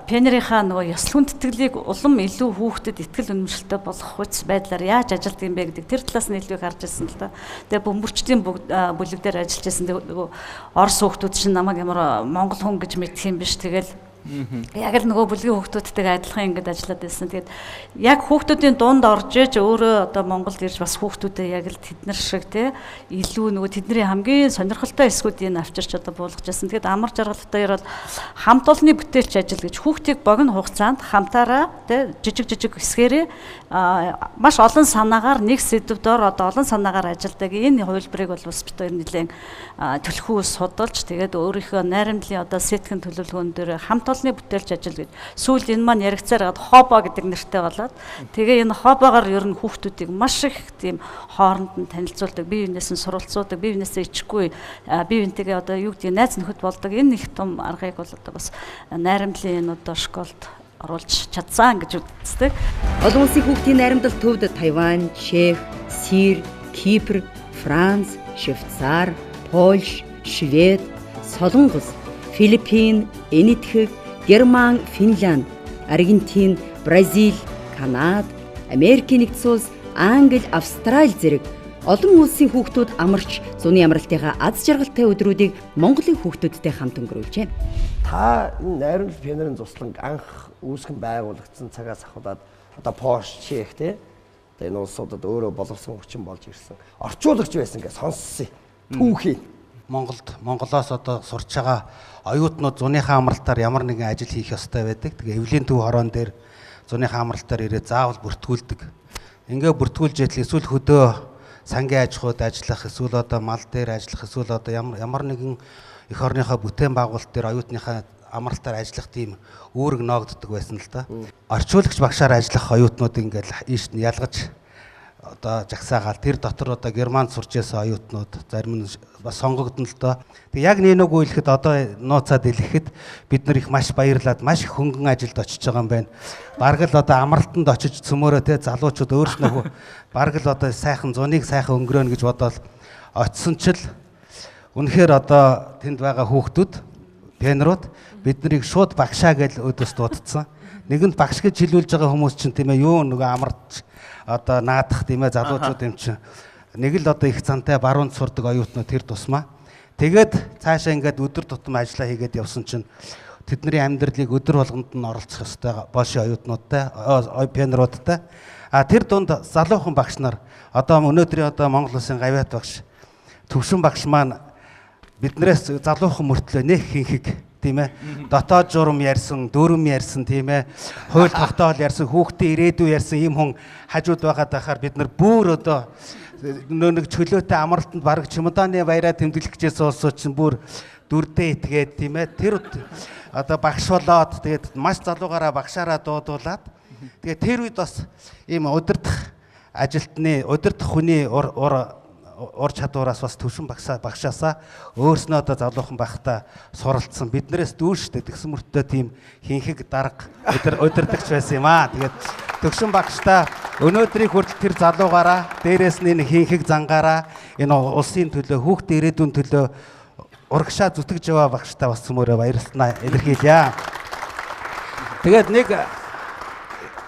пионерийнхаа нөгөө ёслол хүндэтгэлийг улам илүү хүүхдэд итгэл үнэмшилтэй болгох хүч байдлаар яаж ажилтдаг юм бэ гэдэг тэр талаас нь илүү их харж ирсэн л да. Тэгээ бөмбөрчдийн бүлэг дээр ажиллаж ирсэн. Тэгээ Орос хүүхдүүд чинь намайг ямар монгол хүн гэж мэдэх юм биш. Тэгэл яг л нөгөө бүлгийн хүүхдүүдтэйгээ адилхан ингэж ажиллаад байсан. Тэгээд яг хүүхдүүдийн дунд орж иж өөрөө одоо Монголд ирж бас хүүхдүүдэд яг л тэднэр шиг те илүү нөгөө тэдний хамгийн сонирхолтой эсгүүдийг авчирч одоо буулгаж байсан. Тэгээд амар жаргалтай бол хамт олонны бүтээлч ажил гэж хүүхдийг богино хугацаанд хамтаараа те жижиг хэсгээрээ маш олон санаагаар нэг сэдвээр одоо олон санаагаар ажилладаг энэ хувилбарыг бол бас бид хоёр нэлээд төлхөө судалж тэгээд өөрийнхөө найрамдлын одоо сэтгэн төлөвлөгөөн дээр хамт олонны бүтээлч ажил гэж сүүл энэ маань яригцаар гад хобо гэдэг нэртэй болоод тэгээ энэ хобогоор ер нь хүүхдүүдийг маш их тийм хооронд нь танилцуулдаг, бие биенээс нь суралцуулдаг, бие биенээсээ ичгүй, бие биентэйгээ одоо юу гэдэг найз нөхөд болдог энэ их том аргыг бол одоо бас найрамдлын энэ одоо школд оруулж чадсан гэж үздэг. Олон улсын хүүхдийн найрамдал төвд Тайвань, Чех, Сир, Кипр, Франц, Швейцар, Польш, Швед, Солонгос, Филиппин, Энэтхэг, Герман, Финланд, Аргентин, Бразил, Канада, Америкийн нэгдсэн улс, Англи, Австрали зэрэг олон улсын хүүхдүүд амарч зуны амралтынхаа аз жаргалтай өдрүүдийг Монголын хүүхдүүдтэй хамт өнгөрүүлжээ. Та найрамдал пионерын туслан анх үүсгэн байгуулагдсан цагаас ахуулаад одоо Польш, Чех те энэ улсуудад өөрөө боловсон хүчин болж ирсэн. Орчуулагч байсан гэж сонссон. Түүхий Монголоос одоо сурч байгаа оюутнууд зуныхаа амралтаар ямар нэгэн ажил хийх ёстой байдаг. Тэгээ эвлийн төв хорон дээр зуныхаа амралтаар ирээд заавал бүртгүүлдэг. Ингээ бүртгүүлж ятлаа эсвэл хөдөө сангийн аж ахуйд ажиллах, эсвэл одоо мал дээр ажиллах, эсвэл одоо ямар нэгэн эх орныхоо бүтээн байгуулалт дээр оюутныхаа амралтаар ажиллах тийм үүрэг ноогддог байсан л да. Орчуулагч багшаар ажиллах оюутнууд ингээл ийш нь ялгаж одоо жагсаагаал тэр дотор одоо Германд сурч байсан оюутнууд зарим нь бас сонгогдно л доо. Тэг яг нэг үйлэхэд одоо нууцаад илэхэд бид нар их маш баярлаад маш их хөнгөн ажилд очиж байгаа юм байна. Бараг л одоо амралтанд очиж цөмөрөө те залуучууд өөрснөө бараг л одоо сайхан зуныг сайхан өнгөрөөнө гэж бодоод очисон чил үнэхээр одоо тэнд байгаа хүүхдүүд пионерууд бид нарыг шууд багшаа гэж өдөөс дуудсан. Нэгэнд багш гэж хэлүүлж байгаа хүмүүс чинь тийм ээ юу нөгөө амарч одоо наадах тийм ээ залуучууд юм чинь нэг л одоо их цантай баруунд сурдаг оюутнууд тэр тусмаа. Тэгээд цаашаа ингээд өдөр тутам ажиллаа хийгээд явсан чинь тэдний амьдралыг өдөр болгонд нь оролцох ёстой боши оюутнуудтай, пионеруудтай. Тэр дунд залуухан багш нар одоо өнөөдрийн одоо Монгол Улсын гавьяат багш Төвшин багш маань биднээс залуухан мөртлөө нэг хинхэг тийм ээ дотоод журам ярьсан, дөрөм ярьсан тийм ээ хууль тогтоол ярьсан, хүүхдээ ирээдүй ярьсан ийм хүн хажууд байгаад байхаар бид нар бүр одоо нэг чөлөөтэй амралтанд бараг чемоданы баяраа тэмдэглэх гэжсэн улсууд чинь бүр дүрдээ итгээд тийм ээ тэр одоо багш болоод тэгээд маш залуугаараа багшаараа дуудуулаад тэгээд тэр үед бас ийм удирдах ажилтны удирдах хүний ур чадвараас бас Төвшин багшаасаа өөрснөө одоо залуухан байхдаа суралцсан биднээс дүүштэй тэгсэн мөртөө тийм хинхэг дарга удирдахч байсан юм аа. Тэгээд Төвшин багштаа өнөөдрийг хүртэл тэр залуугаараа дээрээс нь хинхэг зангаараа энэ улсын төлөө хүүхдээ ирээдүйн төлөө урагшаа зүтгэж яваа багштаа бас цөмөрөө баярлалаа илэрхийлье. Тэгээд нэг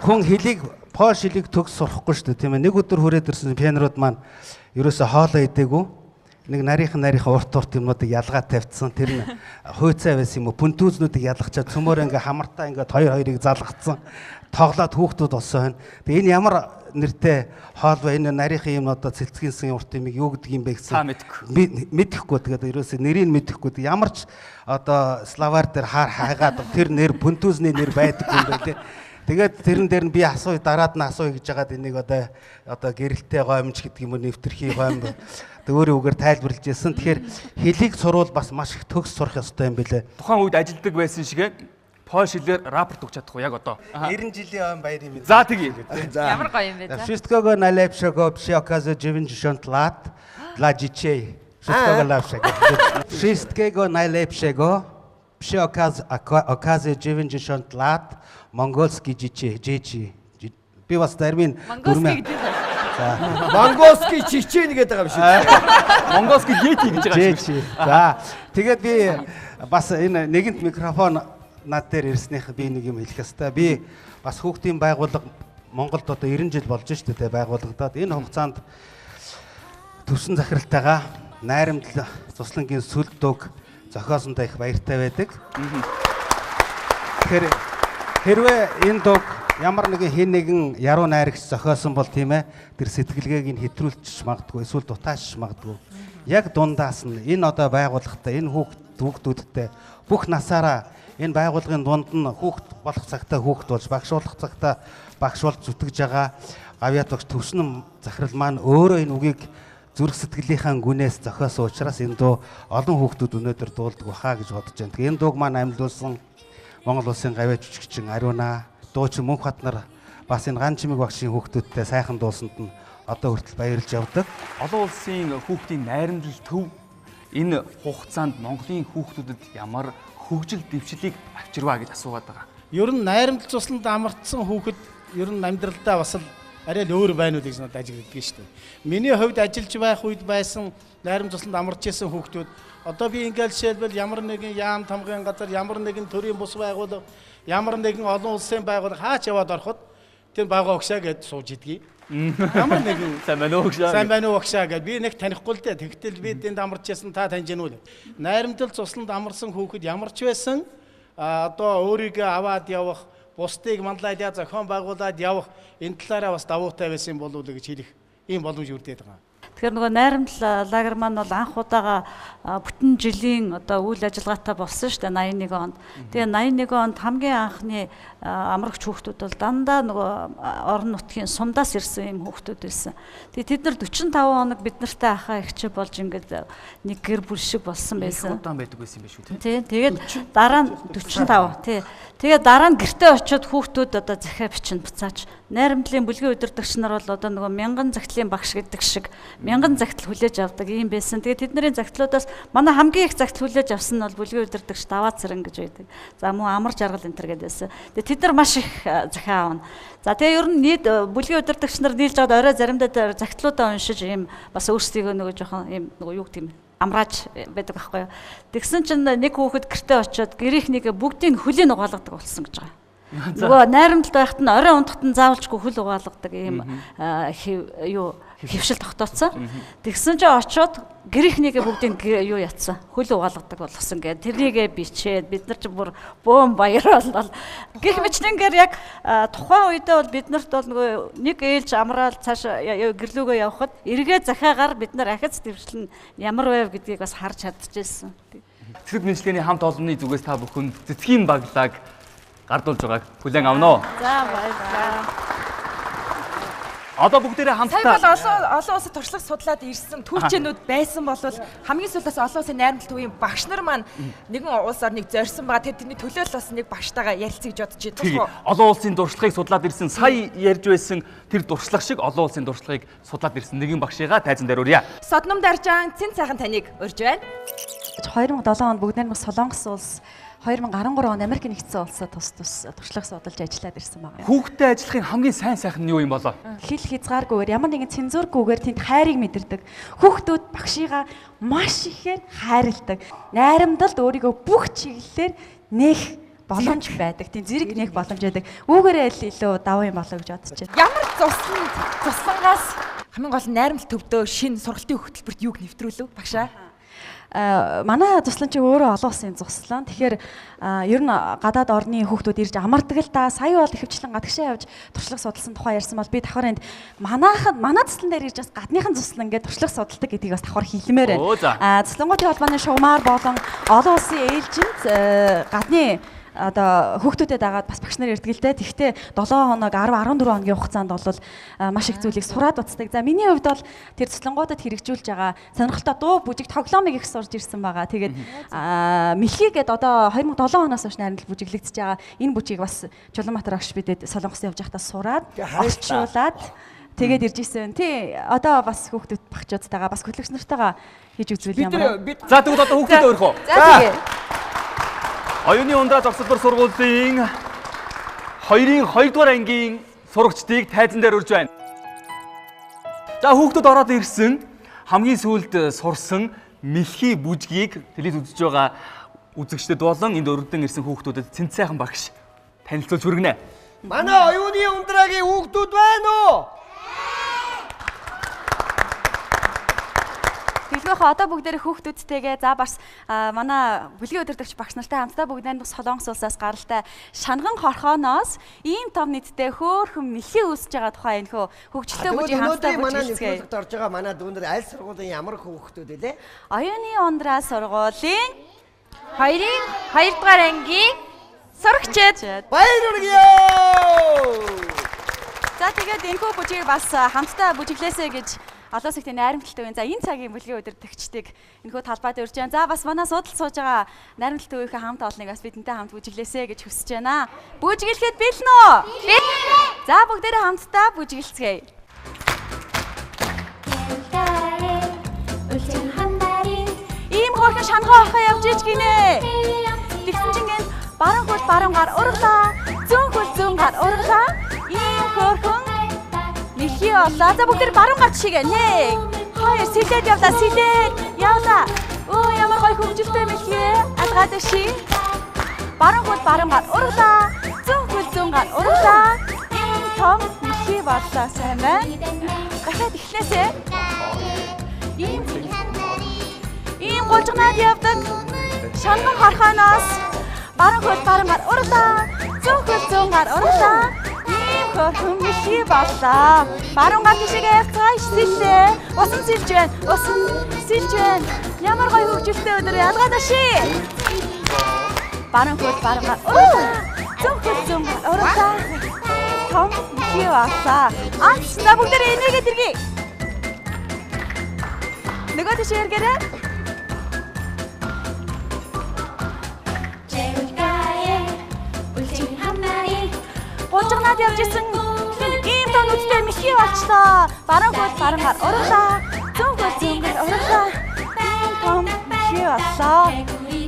хүн Польш хэлийг төгс сурахгүй шүү дээ тийм ээ. Нэг өдөр хүрээд ирсэн пионерууд маань ерөөсө хоолоо идээгүй. нэг нарийнхан урт юмнуудыг ялгаа тавьчихсан. Тэр нь хойцоо байсан юм уу? Пүнтүүзнүүдийг ялгачаад цөмөр ингээ хамартаа ингээ хоёрыг залгацсан. Тоглоод хүүхдүүд болсон байна. Тэгээ энэ ямар нэртэй хоол вэ? Энэ нарийнхан юм одоо цэлцгийнсэн урт юмыг юу гэдэг юм бэ гэсэн мэдэхгүй. Тэгээд ерөөсөө нэрийг мэдэхгүй. Ямар ч одоо славар дээр хаагаад тэр нэр пүнтүүзний нэр байдаггүй юм байна тий. Тэгээд тэрэн дээр нь би асууя, дараад нь асууя гэж яагаад энийг одоо гэрэлтэй гомж гэдэг юм уу, нэвтрхий гомж өөрийн үгээр тайлбарлаж ирсэн. Тэгэхээр хэлийг сурвал бас маш их төгс сурах ёстой юм билээ. Тухайн үед ажилдаг байсан шиг Польш хэлээр рапорт өгч чадахгүй яг одоо. 90 жилийн баяр юм. За тэгье. Ямар гоё юм бэ за. Wszystkiego najlepszego przy okazji 90 lat dla dzieci. Wszystkiego najlepszego. Wszystkiego najlepszego przy okazji 90 lat mongolskie dzieci. Би бас термин Монгольский чечен гэдэг юм шиг. Монгольский дети гэж байгаа шүү. За тэгээд би бас энэ нэгэнт микрофон над дээр ирснийх би нэг юм хэлэх хэвээр. Би бас хүүхдийн байгууллага Монголд одоо 90 жил болж шүү дээ байгуулагдаад энэ хугацаанд төвсөн захиралтайгаа найрамдал цуслангийн сүл дөг зохиосондоо их баяртай байдаг. Тэгэхээр хэрвээ энэ дөг ямар нэгэн яруу найрагч зохиосон бол тийм ээ тэр сэтгэлгээг нь хэтрүүлчих магадгүй эсвэл дутаачих магадгүй. Яг дундаас нь энэ одоо байгууллагатай энэ хүүхдүүдтэй бүх насаараа энэ байгууллагын дунд нь хүүхд болох цагтаа хүүхд болж багш болох цагтаа багш болж зүтгэж байгаа гавьяат багш төвшин захирал маань өөрөө энэ үгийг зүрх сэтгэлийнхаа гүнээс зохиосон учраас энэ дуу олон хүүхдүүд өнөөдөр дуулдаг баха гэж бодож байна. Тэгээ энэ дууг маань амьлуулсан Монгол улсын гавьяа жүжигчин Ариуна, дуучин Мөнхбат нар бас энэ Ган Чимэг багшийн хүүхдүүдтэй сайхан дуусанд нь одоо хүртэл баярлж явдаг. Олон улсын хүүхдийн найрамдал төв энэ хугацаанд Монголын хүүхдүүдэд ямар хөгжил дэвшлийг авчирваа гэж асуугаад байгаа. Ер нь найрамдал цусланд амардсан хүүхэд ер нь амьдралдаа бас л арай л өөр байна уу гэж надад ажиглагддаг шүү дээ. Миний хувьд ажиллаж байх үед байсан найрамдал цусланд амарч исэн хүүхдүүд одоо би ингээл жишээлбэл ямар нэгэн яам тамгын газар, ямар нэгэн төрийн бус байгууллага, ямар нэгэн олон улсын байгууллага хаач яваад ороход тэр бага огшаа гэж сууж идэгий. Ямар нэгэн сайн байна уу огшаа гэж би нэг танихгүй л дээ. Тэгтэл би энд амарч исэн та таньж гэнэ үү? Найрамдал цусланд амарсан хүүхэд ямар ч байсан одоо өөрийгөө аваад явах, бусдыг манлайлаа зохион байгуулад явах энэ талаараа бас давуутай байсан болов уу гэж хэлэх ийм боломж үрдээд байгаа. Тэгэхээр нөгөө найрамдал лагер маань бол анх удаага бүтэн жилийн одоо үйл ажиллагаатай болсон шүү дээ 81 онд. Тэгээ 81 онд хамгийн анхны амрагч хүүхдүүд бол дандаа нөгөө орон нутгийн сумдаас ирсэн юм хүүхдүүд байсан. Тэгээ тэд нар 45 хоног бид нартай ахаа ихч болж ингээд нэг гэр бүл шиг болсон байсан. Удаан байдаг байсан юм биш үү? Тий. Тэгээд дараа нь 45. Тий. Тэгээд дараа нь гэртээ очиод хүүхдүүд одоо захиа бичнэ буцаач. Найрамдлын бүлгийн удирдагч нар бол одоо нөгөө мянган загтлын багш гэдэг шиг мянган загтал хүлээж авдаг юм байсан. Тэгээд тэдний загтлуудаас манай хамгийн их загтал хүлээж авсан нь бол бүлгийн удирдагч Даваа Цэрэн гэж байдаг. За мөн амар жаргал энэ төр гэдээсэн. Тэгээд тэд нар маш их захиа авна. За тэгээ ер нь нийт бүлгийн удирдагч нар нийлж аваад орой заримдаа загтлуудаа уншиж ийм бас өөрсдийгөө нөгөө жоохон ийм нөгөө юу гэдэг юм амрааж байдаг байхгүй юу. Тэгсэн чинь нэг хүүхэд гэртээ очиод гэрийнхнийг бүгдийг хөлийн угаалгадаг болсон гэж байгаа. Нөгөө найрамдалд байхад нь орой ундахад нь заавалжгүй хөл угаалгадаг ийм юу хөвшил тогтооцсон. Тэгсэн чинь очиод гэрийнхнийг бүгдийг юу ятсан хөл угаалгадаг болгосон гэдэг. Тэрнийгээ бичээд бид нар ч бүр бөөм баяр болол. Гэх мэтлэнгээр яг тухайн үедээ бол бид нарт бол нөгөө нэг ээлж амраал цааш гэрлүүгөө явхад эргээ захиагаар бид нар ахиц дэвшлэн ямар байв гэдгийг бас харж чадчихжээ. Цэцэг мэдлэгийн хамт олонны зүгээс та бүхэн цэцгийн баглааг гардуулж байгааг хүлээн авна уу? За баярлалаа. Одоо бүгдээрээ хамтдаа сая бол олон улсад туршлага судлаад ирсэн түүчэнүүд байсан бол хамгийн сүүлээс олон улсын найрамдал төвийн багш нар маань нэгэн улс орныг зорьсон байгаа. Тэдний төлөөл бас нэг багштайгаа ярилцъя гэж бодож байна. Олон улсын дуршлагыг судлаад ирсэн сая ярьж байсан тэр дуршлаг шиг олон улсын дуршлагыг судлаад ирсэн нэгэн багшигаа тайзан дээр өрье. Содном Даржан цэн сайхан таныг урьж байна. 2007 онд бүгд нэг Солонгос улс 2013 он Америк нэгдсэн улсад тус туршлага судалж ажиллаад ирсэн байна. Хүүхдтэй ажиллахын хамгийн сайн сайхан нь юу юм болоо? Хэл хязгааргүйгээр ямар нэгэн цензургүйгээр тэнд хайрыг мэдэрдэг. Хүүхдүүд багшигаа маш ихээр хайрладаг. Найрамдалд өөрийгөө бүх чиглэлээр нээх боломж байдаг. Тийм зэрэг нээх боломж байдаг. Үүгээрээ л илүү даваа юм болоо гэж бодож байна. Ямар туслангаас хамгийн гол нь найрамдал төвдөө шинэ сургалтын хөтөлбөрт юуг нэвтрүүлв багшаа? Манай туслан чи өөрөө олон улсын туслан. Тэгэхээр ер нь гадаад орны хүүхдүүд ирж амардаг л да. Сая бол ихэвчлэн гадагшаа явж туршлага судалсан тухай ярьсан бол би давхар энд манай туслан дээр ирж бас гадныхан туслан ингээд туршлага судалдаг гэдгийг бас давхар хэлмээр байна. Туслангуудын холбооны шугамар болон олон улсын ээлжинд гадны одоо хүүхдүүдэд дагаад бас багш нар ирдэг л дээ. Тэгвэл 7 хоног 10-14 хоногийн хугацаанд бол маш их зүйлийг сураад уцдаг. За миний хувьд бол тэр туслангуудад хэрэгжүүлж байгаа сонирхолтой дуу бүжиг тоглоомыг их сурж ирсэн байгаа. Тэгээд мэлхий гээд одоо 2007 оноос хойш найрамдал бүжиглэгдэж байгаа. Энэ бүжгийг бас Чулуунбаатар агш бидэд Солонгост явж байхдаа сураад орчуулад тэгээд ирж исэн. Тий одоо бас хүүхдүүд багчуудтайгаа бас хөтлөгч нартайгаа хийж үзвэл ямар. За тэгвэл одоо хүүхдүүд өөрхөө. За тэгээ. Оюуны ундраа зогсолбор сургуулийн 2-ын 2-р ангийн сурагчдыг тайзан дээр урьж байна. За хүүхдүүд ороод ирсэн хамгийн сүүлд сурсан мэлхий бүжгийг телевиз үзэж байгаа үзэгчдэд болон энд өргөдөн ирсэн хүүхдүүдэд цэнт сайхан багш танилцуулж хүргэнэ. Манай оюуны ундрагийн хүүхдүүд байна уу? Дэлгөөхөө одоо бүгдээрээ хүүхдүүдтэйгээ за бас манай бүлгийн удирдагч багш нартай хамтдаа бүгд найрамдах Солонгос улсаас гаралтай шанган хорхооноос ийм том нийттэй хөөхөн мэлхий үүсэж байгаа тухай энэ хөө хөгжөлтэй бүжиг хамтдаа бүжиглэцгээе. Орж байгаа манай дүүнэр аль сургуулийн ямар хүүхдүүд вэ? Оюуны ундраа сургуулийн 2-ын 2-р ангийн сурагчид. Баяр хүргэе. За тэгээд энэхүү бүжгийг бас хамтдаа бүжиглээсэй гэж олон улсын найрамдалтай үе. За энэ цагийн бүлгийн удирдагчдыг энэхүү талбайд урьж байна. За бас манай судал сууж байгаа найрамдалтай үеийнхээ хамт олныг бас бидэнтэй хамт бүжиглээсэй гэж хүсэж байна. Бүжиглэхэд бэлэн үү? Бэлэн. За бүгдээрээ хамтдаа бүжиглэцгээе. Ийм хөөрхөн шанхаа орхоо явж иж гинэ. Тэгсэн чинь гэн баруун хөл баруун гар ургалаа. Зүүн хөл зүүн гар ургалаа. Ийм хөөрхөн мэлхий боллоо. За бүгд баруун гар чигээ. 1 2 сэлээд явлаа. Сэлээд явлаа. Оо ямар гоё хөвгөлтэй мэлхий. Алгаад ши. Баруун хөл баруун гар ургалаа. Зүүн хөл зүүн гар ургалаа. Ийм том мэлхий боллоо. Сайн байна. Дахиад эхлээсэй. Ийм гулжгнаад явдаг. Шанган хорхооноос баруун хөл баруун гар ургалаа. Зүүн хөл зүүн гар ургалаа. Ийм хөөрхөн мэлхий боллоо. Баруун гар тишээгээ цааш сэлээ. Усан сэлж байна. Усан сэлж байна. Ямар гоё хөвгөлтэй өдөр ялгаад аши. Баруун хөл баруун гар ургалаа. Зүүн хөл зүүн гар ургалаа. Том мэлхий боллоо. Анцна бүгдээ энийгээ дэргэе. Нөгөө тишээ эргээрээ. Гулжгнаад явж исэн ийм том үстэй мэлхий болчлоо. Баруун хөл баруун гар ургалаа. Зүүн хөл зүүн гар ургалаа. Ийм том мэлхий боллоо.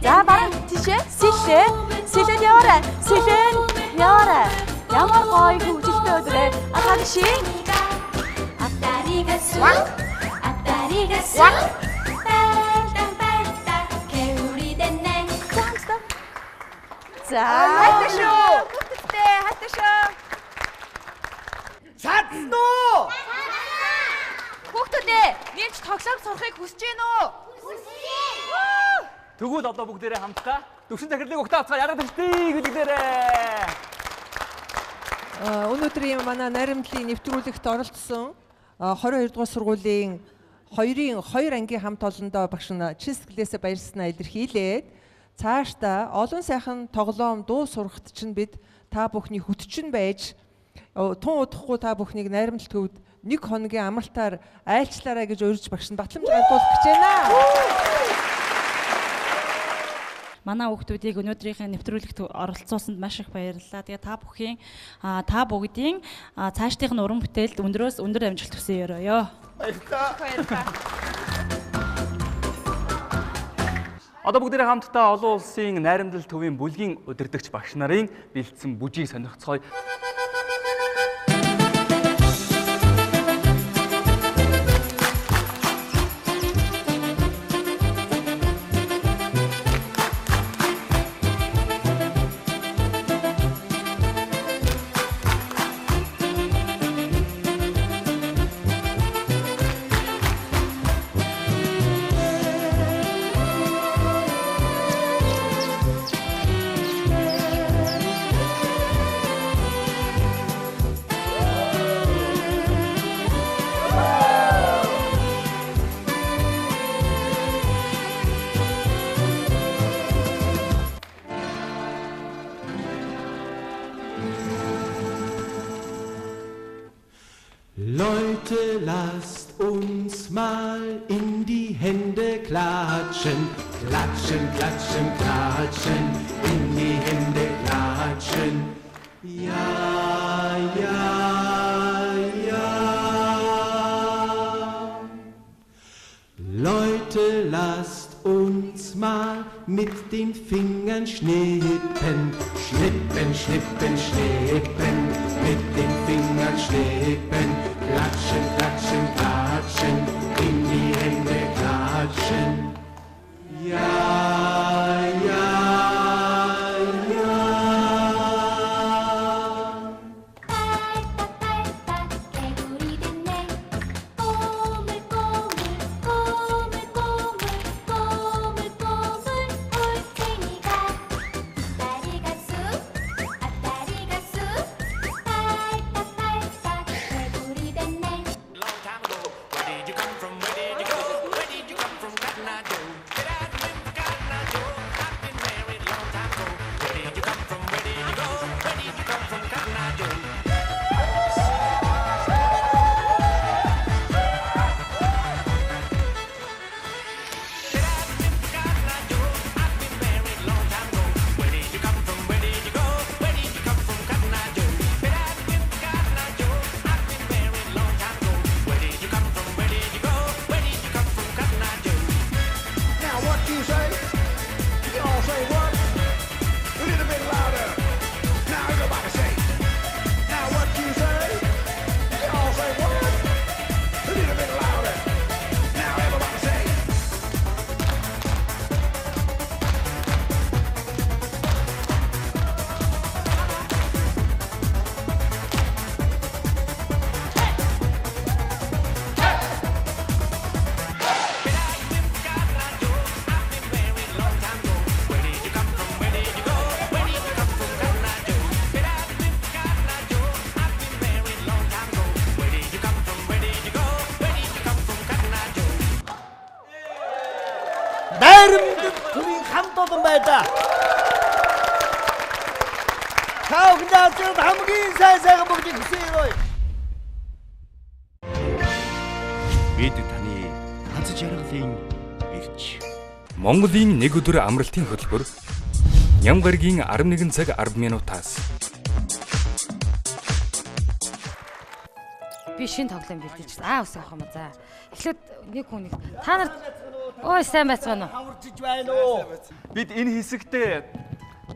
За баруун тишээ сэлээ. Сэлээд яваарай. Сэлээд яваарай. Ямар гоё хөвгөлтэй өдрөө. Ахад ши. За хайтай шүү. Хайтай шүү. Чадсан уу? Хүүхдүүдээ нэмж тоглоом сурахыг хүсэж байна уу? Хүсье. Тэгвэл одоо бүгдээрээ хамтдаа төвшин захирлыг өгтөө хацгаа ягаад хэлтий хэлгээрээ. Өнөөдрийн манай найрамдлын нэвтрүүлэгт оролцсон 22 дугаар сургуулийн 2-ын 2 ангийн хамт олондоо багш нь чисглээсээ баярлснаа илэрхийлээд цаашдаа олон сайхан тоглоом дуу сурахт чинь бид та бүхний хүтчин байж тун удахгүй та бүхнийг найрамдал төвд 1 хоногийн амралтаар айлчлаарай гэж урьж багш нь батламж гардуулах гэж байна. Манай хүүхдүүдийг өнөөдрийнхээ нэвтрүүлэгт оролцуулсанд маш их баярлалаа. Тэгээ та бүгдийн цаашдын уран бүтээлд өндрөөс өндөр амжилт хүсье ёо. Баярлалаа. Одоо бүгдээрээ хамтдаа олон улсын найрамдал төвийн бүлгийн удирдагч багш нарын бэлдсэн бүжийг сонирхцгоё. Leute, lasst uns mal in die Hände klatschen. Klatschen, klatschen, klatschen, in die Hände klatschen. Ja, ja, ja. Leute, lasst uns mal mit den Fingern schnippen. Schnippen, schnippen, schnippen, mit den Fingern schnippen. Klatschen, klatschen, klatschen, in die Hände klatschen. Ja, ja, ja. 개구리 됐네. 꼬물꼬물 꼬물꼬물 꼬물꼬물 올챙이가 다리가 쑥 앞다리가 쑥 팔딱팔딱 개구리 됐네. Where did you come from? Where did you go? Where did you come from, Cotton Eye Joe? Get out of here, Cotton Eye Joe. I've been married a long time ago. Where did you come from? Where did you go? Where did you come from, Cotton Eye Joe? Now what you say? You all say what? A little bit louder. Now everybody say. Now what you say? You all say what? A little bit louder. Now everybody say. Найрамдал төвийн хамт олон байлаа. Та бүхэнд хамгийн сайхан бүгдийг хүсье. Бид таны ганц жаргалын эрч. Монголын нэг өдөр амралтын хөтөлбөр Ням гарагийн 11 цаг 10 минутаас. Би шинэ тоглоом бэлдэж байна. Ус авах юм аа. За. Эхлээд нэг хүн та нар ой сайн байцгаана уу? Хаварчиж байна уу? Бид энэ хэсэгтээ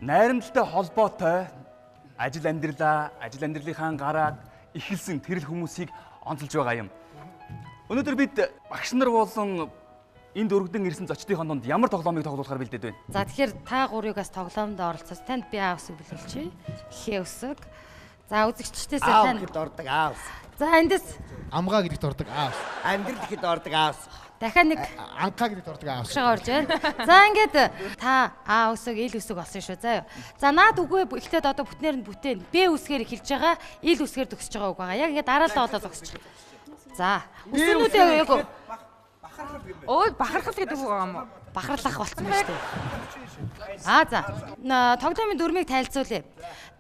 найрамдалтай холбоотой ажил амьдралынхаа гараад эхэлсэн тэрл хүмүүсийг онцолж байгаа юм. Өнөөдөр бид багш нар болон энд өргөдөн ирсэн зочдын донд ямар тоглоомыг тоглуулахар бэлдээд байна? За тэгэхээр та гуригаас тоглоомд оролцож танд би аа усыг бүлгэлчээ. Хээ усыг. За үзэгчдээс тань гэдэгт ордог аа ус. За эндээс амгаа гэдэгт ордог аа ус. Амьдрал гэхэд ордог аа ус. Дахиад нэг анхаа гэдэгт ордог аа ус. Шага орж байна. За ингээд та аа усыг ил усыг олсон шүү заа юу. За наад үгүй эхлээд одоо бүтнээр нь бүтээн Б үсгээр эхэлж байгаа, ил үсгээр төгсөж байгаа үг байгаа. Яг ингээд дараалал болоо зогсож. За үсгнүүдээ яг ой бахархал гэдэг үг байгаа юм уу? Бахарлах болсон байна шүү дээ. За тоглоомын дүрмийг танилцуулъя.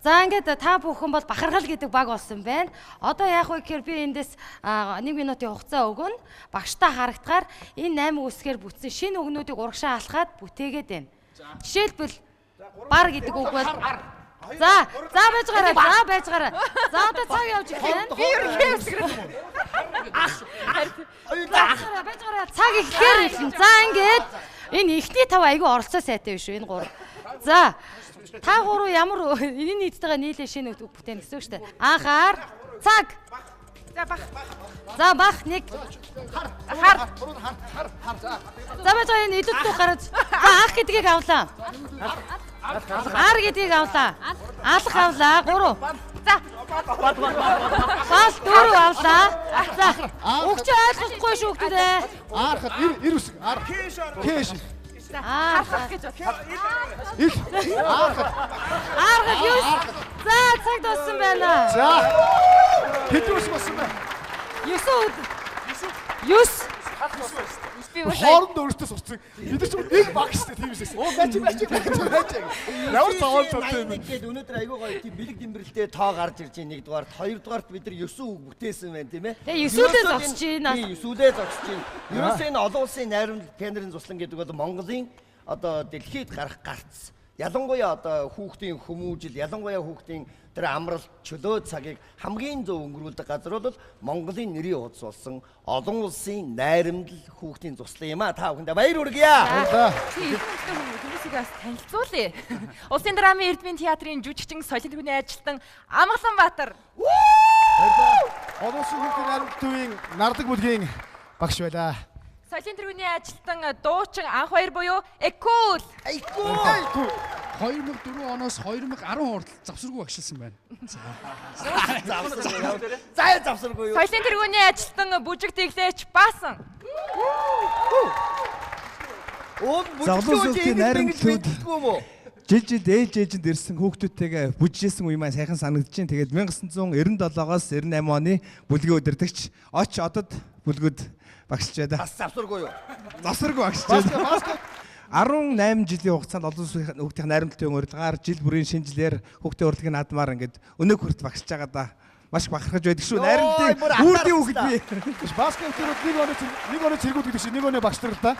За ингээд та бүхэн бол бахархал гэдэг баг болсон байна. Одоо яах вэ гэхээр би эндээс 1 минутын хугацаа өгнө. Багштай харагдахаар энэ 8 үсгээр бүтсэн шинэ үгнүүдийг урагшаа алхаад бүтээгээд байна. Жишээлбэл бар гэдэг үг бол За байж гараа. За одоо цаг явж байна. Би юу хийх үсгэр юм уу? Байж гараа. Цаг ихээр хэлнэ. За ингээд энэ ихний 5 айгүй оролцоо сайтай биш үү энэ 3. За та 3 ямар энэ нийттэйгээ нийлээ шинэ үг бүтээн гэсэн үг шүү дээ. Анхаар цаг. За бах нэг хар. За байж энэ идэвхтэй гараж. За анх гэдгийг авлаа. Ар гэдгийг авлаа. Алах авлаа 3. За. Бас 4 авлаа. За. Өгч ойлгохгүй шүү гэдэг. Архад ир үсэг. Ар. Кэш. Архад гэж. Архад юу? За цаг дууссан байна. За. Хэдэн ус болсон бэ? 9. Би Би бас хоорондоо өөртөө сурцсан. Бид ч нэг багштай тийм шээс. Оо бач. Ямар цаавал цогтой юм. Ингээд өнөөдөр айгүй гоё тийм бэлэг дэмбэрэлтэй тоо гарч ирж байна. Нэгдүгээрт, хоёрдугаарт бид нар 9 үг бүтээсэн байна тийм ээ. Тэгээ 9-үүдээ зогсож байна. Тийм 9-үүдээ зогсож байна. Ерөөсөө энэ олон улсын найрамдал пионерын туслан гэдэг бол Монголын одоо дэлхийд гарах гарц. Ялангуяа одоо хүүхдийн хүмүүжил, ялангуяа хүүхдийн тэр амралт, чөлөө цагийг хамгийн зөв өнгөрүүлдэг газар бол Монголын нэрийн хуудас болсон олон улсын найрамдал хүүхдийн туслан юм а. Та бүхэндээ баяр хүргье. Хүмүүсийг бас танилцуулъя. Улсын драмын Эрдмийн театрын жүжигчин Соёлын төвийн ажилтан Амгаланбаатар. Олон улсын хүүхдийн найрамдал төвийн нардаг бүлгийн багш байлаа. Соёлын төвийн ажилтан дуучин анх баяр буюу Экул. 2004 оноос 2010 хүртэл завсаргүй багшилсан байна. За завсаргүй юу? Соёлын төвийн ажилтан бүжиг тэглээч Баасан. Заглуулсан найрамдлууд жил ээлжээжэнд ирсэн хүүхдүүдтэйгээ бүжижсэн үе маань сайхан санагдаж байна. Тэгээд 1997-оос 98 оны бүлгийн удирдагч Оч одод бүлгүүд багшилж байна. Бас завсаргүй юу? Завсаргүй багшилж байна. 18 жилийн хугацаанд олон улсын хүүхдийн найрамдлын урилгаар жил бүрийн шинжилээр хүүхдийн урлагийн наадмаар ингээд өнөөг хүрт багшилж байгаа да. Маш бахархаж байдаг шүү. Найрамдлын үрдийн хүүхэд би. Баскетболд нэг оны цэргүүд гэдэг чинь нэг оны багш нар л да.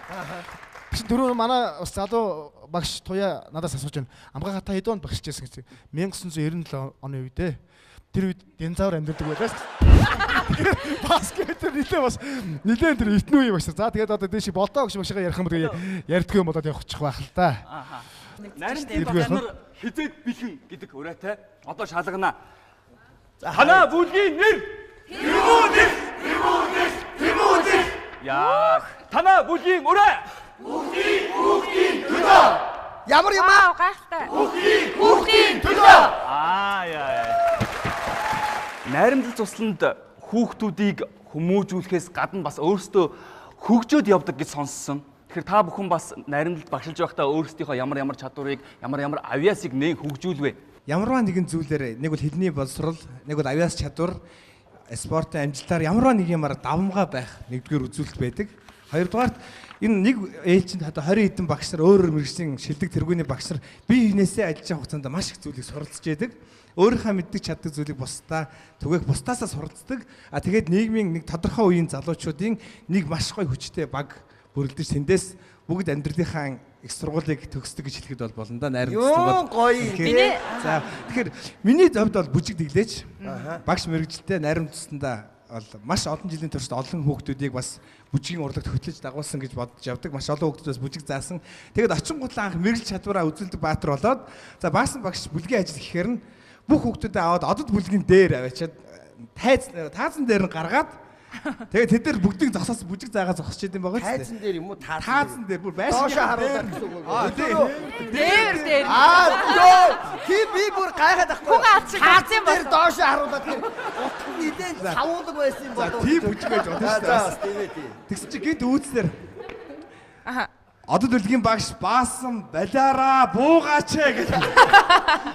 Дөрөв манай бас залуу багш туяа надаас асууж байна. Амгаа та хэд онд багшилж байсан гэж. 1997 оны үедээ. Тэр үед динозавр амьдардаг байлаас. Баскетбол нилээ бас нилээ тэр итнүү юм багш. За тэгээд одоо дээш болтоо гэж багшгаа ярих юм бол ярьдг юм болоод явчих байх л та. Найрамдлын багш нар хизээд бэлхэн гэдэг ураатай одоо шалгана. Танаа бүлгийн нэр Тэмүүдэс. Яа, танаа бүлгийн ураа Хүүхдийн төлөө. Ямар юм аа? Гайхалтай. Хүүхдийн төлөө. Яа. Найрамдал тусланд хүүхдүүдийг хүмүүжүүлэхээс гадна бас өөрсдөө хөгжөөд явдаг гэж сонссон. Тэгэхээр та бүхэн бас найрамдалд багшилж байхдаа өөрсдийнхөө ямар чадварыг, ямар авьяасыг нээн хөгжүүлвэ. Ямарваа нэгэн зүйлээр нэг бол хэлний боловсрол, нэг бол авьяас чадвар, спортын амжилтаар ямарваа нэг юмар давмгаа байх нэгдүгээр үзүүлэлт байдаг. Хоёрдугаарт энэ нэг ээлжинд одоо 20 хэдэн багш нар өөр мэргэжлийн шилдэг тэргүүний багш нар бие биенээсээ ажиллаж байгаа хугацаанд маш их зүйлийг суралцж яадаг. Өөрийнхөө мэддэг чаддаг зүйлийг бусдаа түгээх бусдаасаа суралцдаг. Тэгээд нийгмийн нэг тодорхой үеийн залуучуудын нэг маш гоё хүчтэй баг бүрэлдэж тэндээс бүгд амьдралынхаа их сургуулийг төгсдөг гэж хэлэхэд бол болно да. Найрамдсан бол гоё. За тэгэхээр миний хувьд бол бүжиг тэглээч багш мэргэжилтэй найрамдсандаа бол маш олон жилийн туршид олон хүүхдүүдийг бас бүжигийн урлагт хөтлөж дагуулсан гэж бодож явдаг. Маш олон хүүхдүүд бас бүжиг заасан. Тэгээд очингуудлаа анх мэрэгэл чадвараа үзүүлдэг баатар болоод за Баасан багш бүлгийн ажил гэхээр нь бүх хүүхдүүдэд аваад одод бүлгийн дээр аваачаад таазан дээр нь гаргаад тэгээд тэд нар бүгдийг зогсоос бүжиг заагаа зогсож идэм байгаа ч таазан дээр юм уу? Таазан дээр бүр байшин доошоо харуулдаг гэсэн үг. Дээр. Ёо, би бүр гайхаад ахгүй. Хүн авчих хаацсан бол доошоо харуулдаг. Утга нилээн савуулдаг байсан юм болов. Тийм бүжиг байж болно шүү дээ. Тэгсэн чи гинт үүснэр. Одод бүлгийн багш Баасан балиараа буугаач гэж.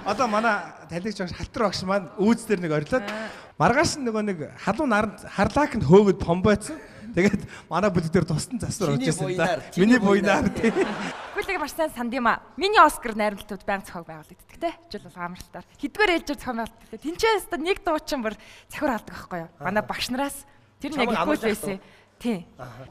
Одоо манай талигч багш Халтар багш маань үүснэр нэг орилоод маргааш нөгөө нэг халуун наранд харлаакнд хөөгд том байцсан. Тэгээд манай бүлэг дээр тусдан засвар орж ирсэн да. Миний буйнаар тийм. Бүлэг маш сайн санд юм аа. Миний Оскар найрамдлууд байнга зохиог байгуулагддаг те. Жил бол амралтаар. Хэдгээр ээлжээр зохион байгуулагддаг. Тинчээс одоо нэг дуучин бүр захиур алдаг байхгүй юу? Манай багш нараас тэр нэг ихгүй байсан. Тийм.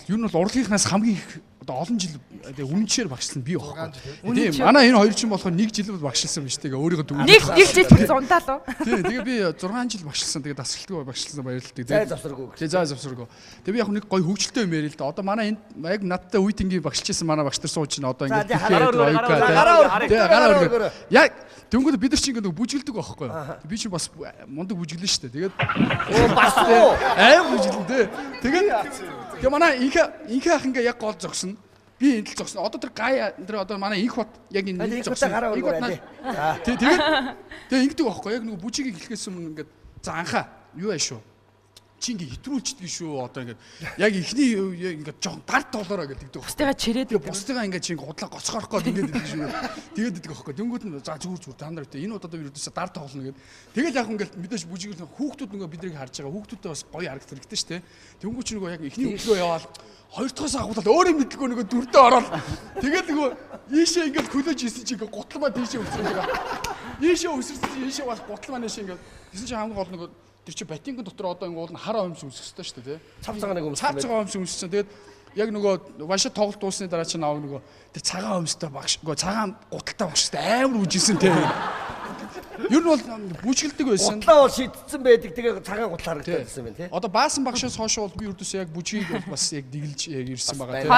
Юу нь бол урлагийнхнаас хамгийн их одоо олон жил үнэнчээр багшлсан би байхгүй. Тийм. Манай энэ хоёр чинь болохоор 1 жил багшлсан биз тэгээ өөрийгөө дүгнэж. Нэг жил зундаа лу. Тийм. Тэгээ би 6 жил багшлсан. Тэгээ дасгалтгүй багшлсан баярлалтай. Зай завсаргүй. Зай завсаргүй. Тэгээ би яг нэг гоё хөвгөлтэй юм ярил л да. Одоо манай энд яг надтай үеийнгийн багшлжсэн манай багш нар сууж чинь одоо ингээд гараа. Яг дөнгөд бид нар чинь ингээд бүжгэлдэг байхгүй юу? Би чинь бас мундаг бүжгэлнэ шүү дээ. Тэгээд бас уу бүжгэлнэ дээ. Тэгээд манай инхээ ах ингээ яг гол зогсно. Би энэ л зогсно. Одоо тэр гай тэр одоо манай инх бат яг энэ зогсно. Тэгээд ингэдэг байхгүй яг нөгөө бүжигийг хэлэхээс өмнө ингээд за анхаа юу яа шүү. чи ингээ хэтрүүлчдэг шүү. Одоо ингээ яг ихний ингээ жоохон дарт толоороо гэдэг. Бусдыгаа чирээд бусдыгаа ингээ чи ингээ худлаа гоцгоорох гээд ингээд идэг шүү. Тэгээд идэг аахгүй. Тэнгүүд нь за зүгээр та нар энэ удаад ерөөсө дарт тоглоно гэдэг. Тэгэл яг ингээд мэдээж бүжиглэн хүүхдүүд нөгөө биднийг харж байгаа. Хүүхдүүдээ бас гоё харагдах хэрэгтэй шүү дээ. Тэнгүүд чи нөгөө яг ихний өглөө яваал хоёр дахоос ахуулаад өөрөө мэдлгүй нөгөө дүрдээ ороод тэгэл нөгөө ийшээ ингээд хөлөөж исэн чи ингээд гутлмаа тийшээ өсрөн байгаа. Ийшээ өсөрсөн чи ийшээ бас гутлмаа нэшээ ингээд тэсэн чи хамгийн гол нөгөө тэр чи батинг дотор одоо ингээд хар өмс үсэх хэрэгтэй шүү дээ. Цав цагааныг өмссөн. Цав цагаан өмс үссэн. Тэгээд яг нөгөө ваншаа тоглолт дуусны дараа чи нааг нөгөө тэр цагаан өмстэй багш нөгөө цагаан гуталтай багштай амар үжижсэн те. Ер нь бол бүжгэлдэг байсан. Гутлаа бол шидсэн байдаг. Тэгээ цагаан гутал харагдсан байна тий. Одоо баасан багшаас хойш бол би ердөөсөө яг бүжгийг бас яг дэглэж ирсэн байгаа тий.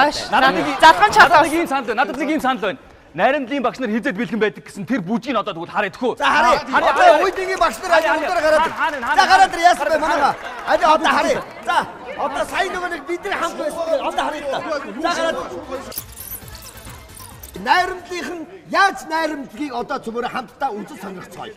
Надад нэг юм санал байна. Найрамдлын багш нар хизээд бэлгэн байдаг гэсэн тэр бүжгийг одоо тэгвэл хараад өгөө. За харъя. Уйдгийн багш нар өндөр гараад. За гараад ир яасан бэ манайга. Одоо харъя. За одоо сайн нөгөө нэг бидний хамт байсан. Одоо харъя. За гараад. Найрамдлынхан яаж найрамдлагыг одоо зөвхөн хамтдаа үзэл сонирхцгаая.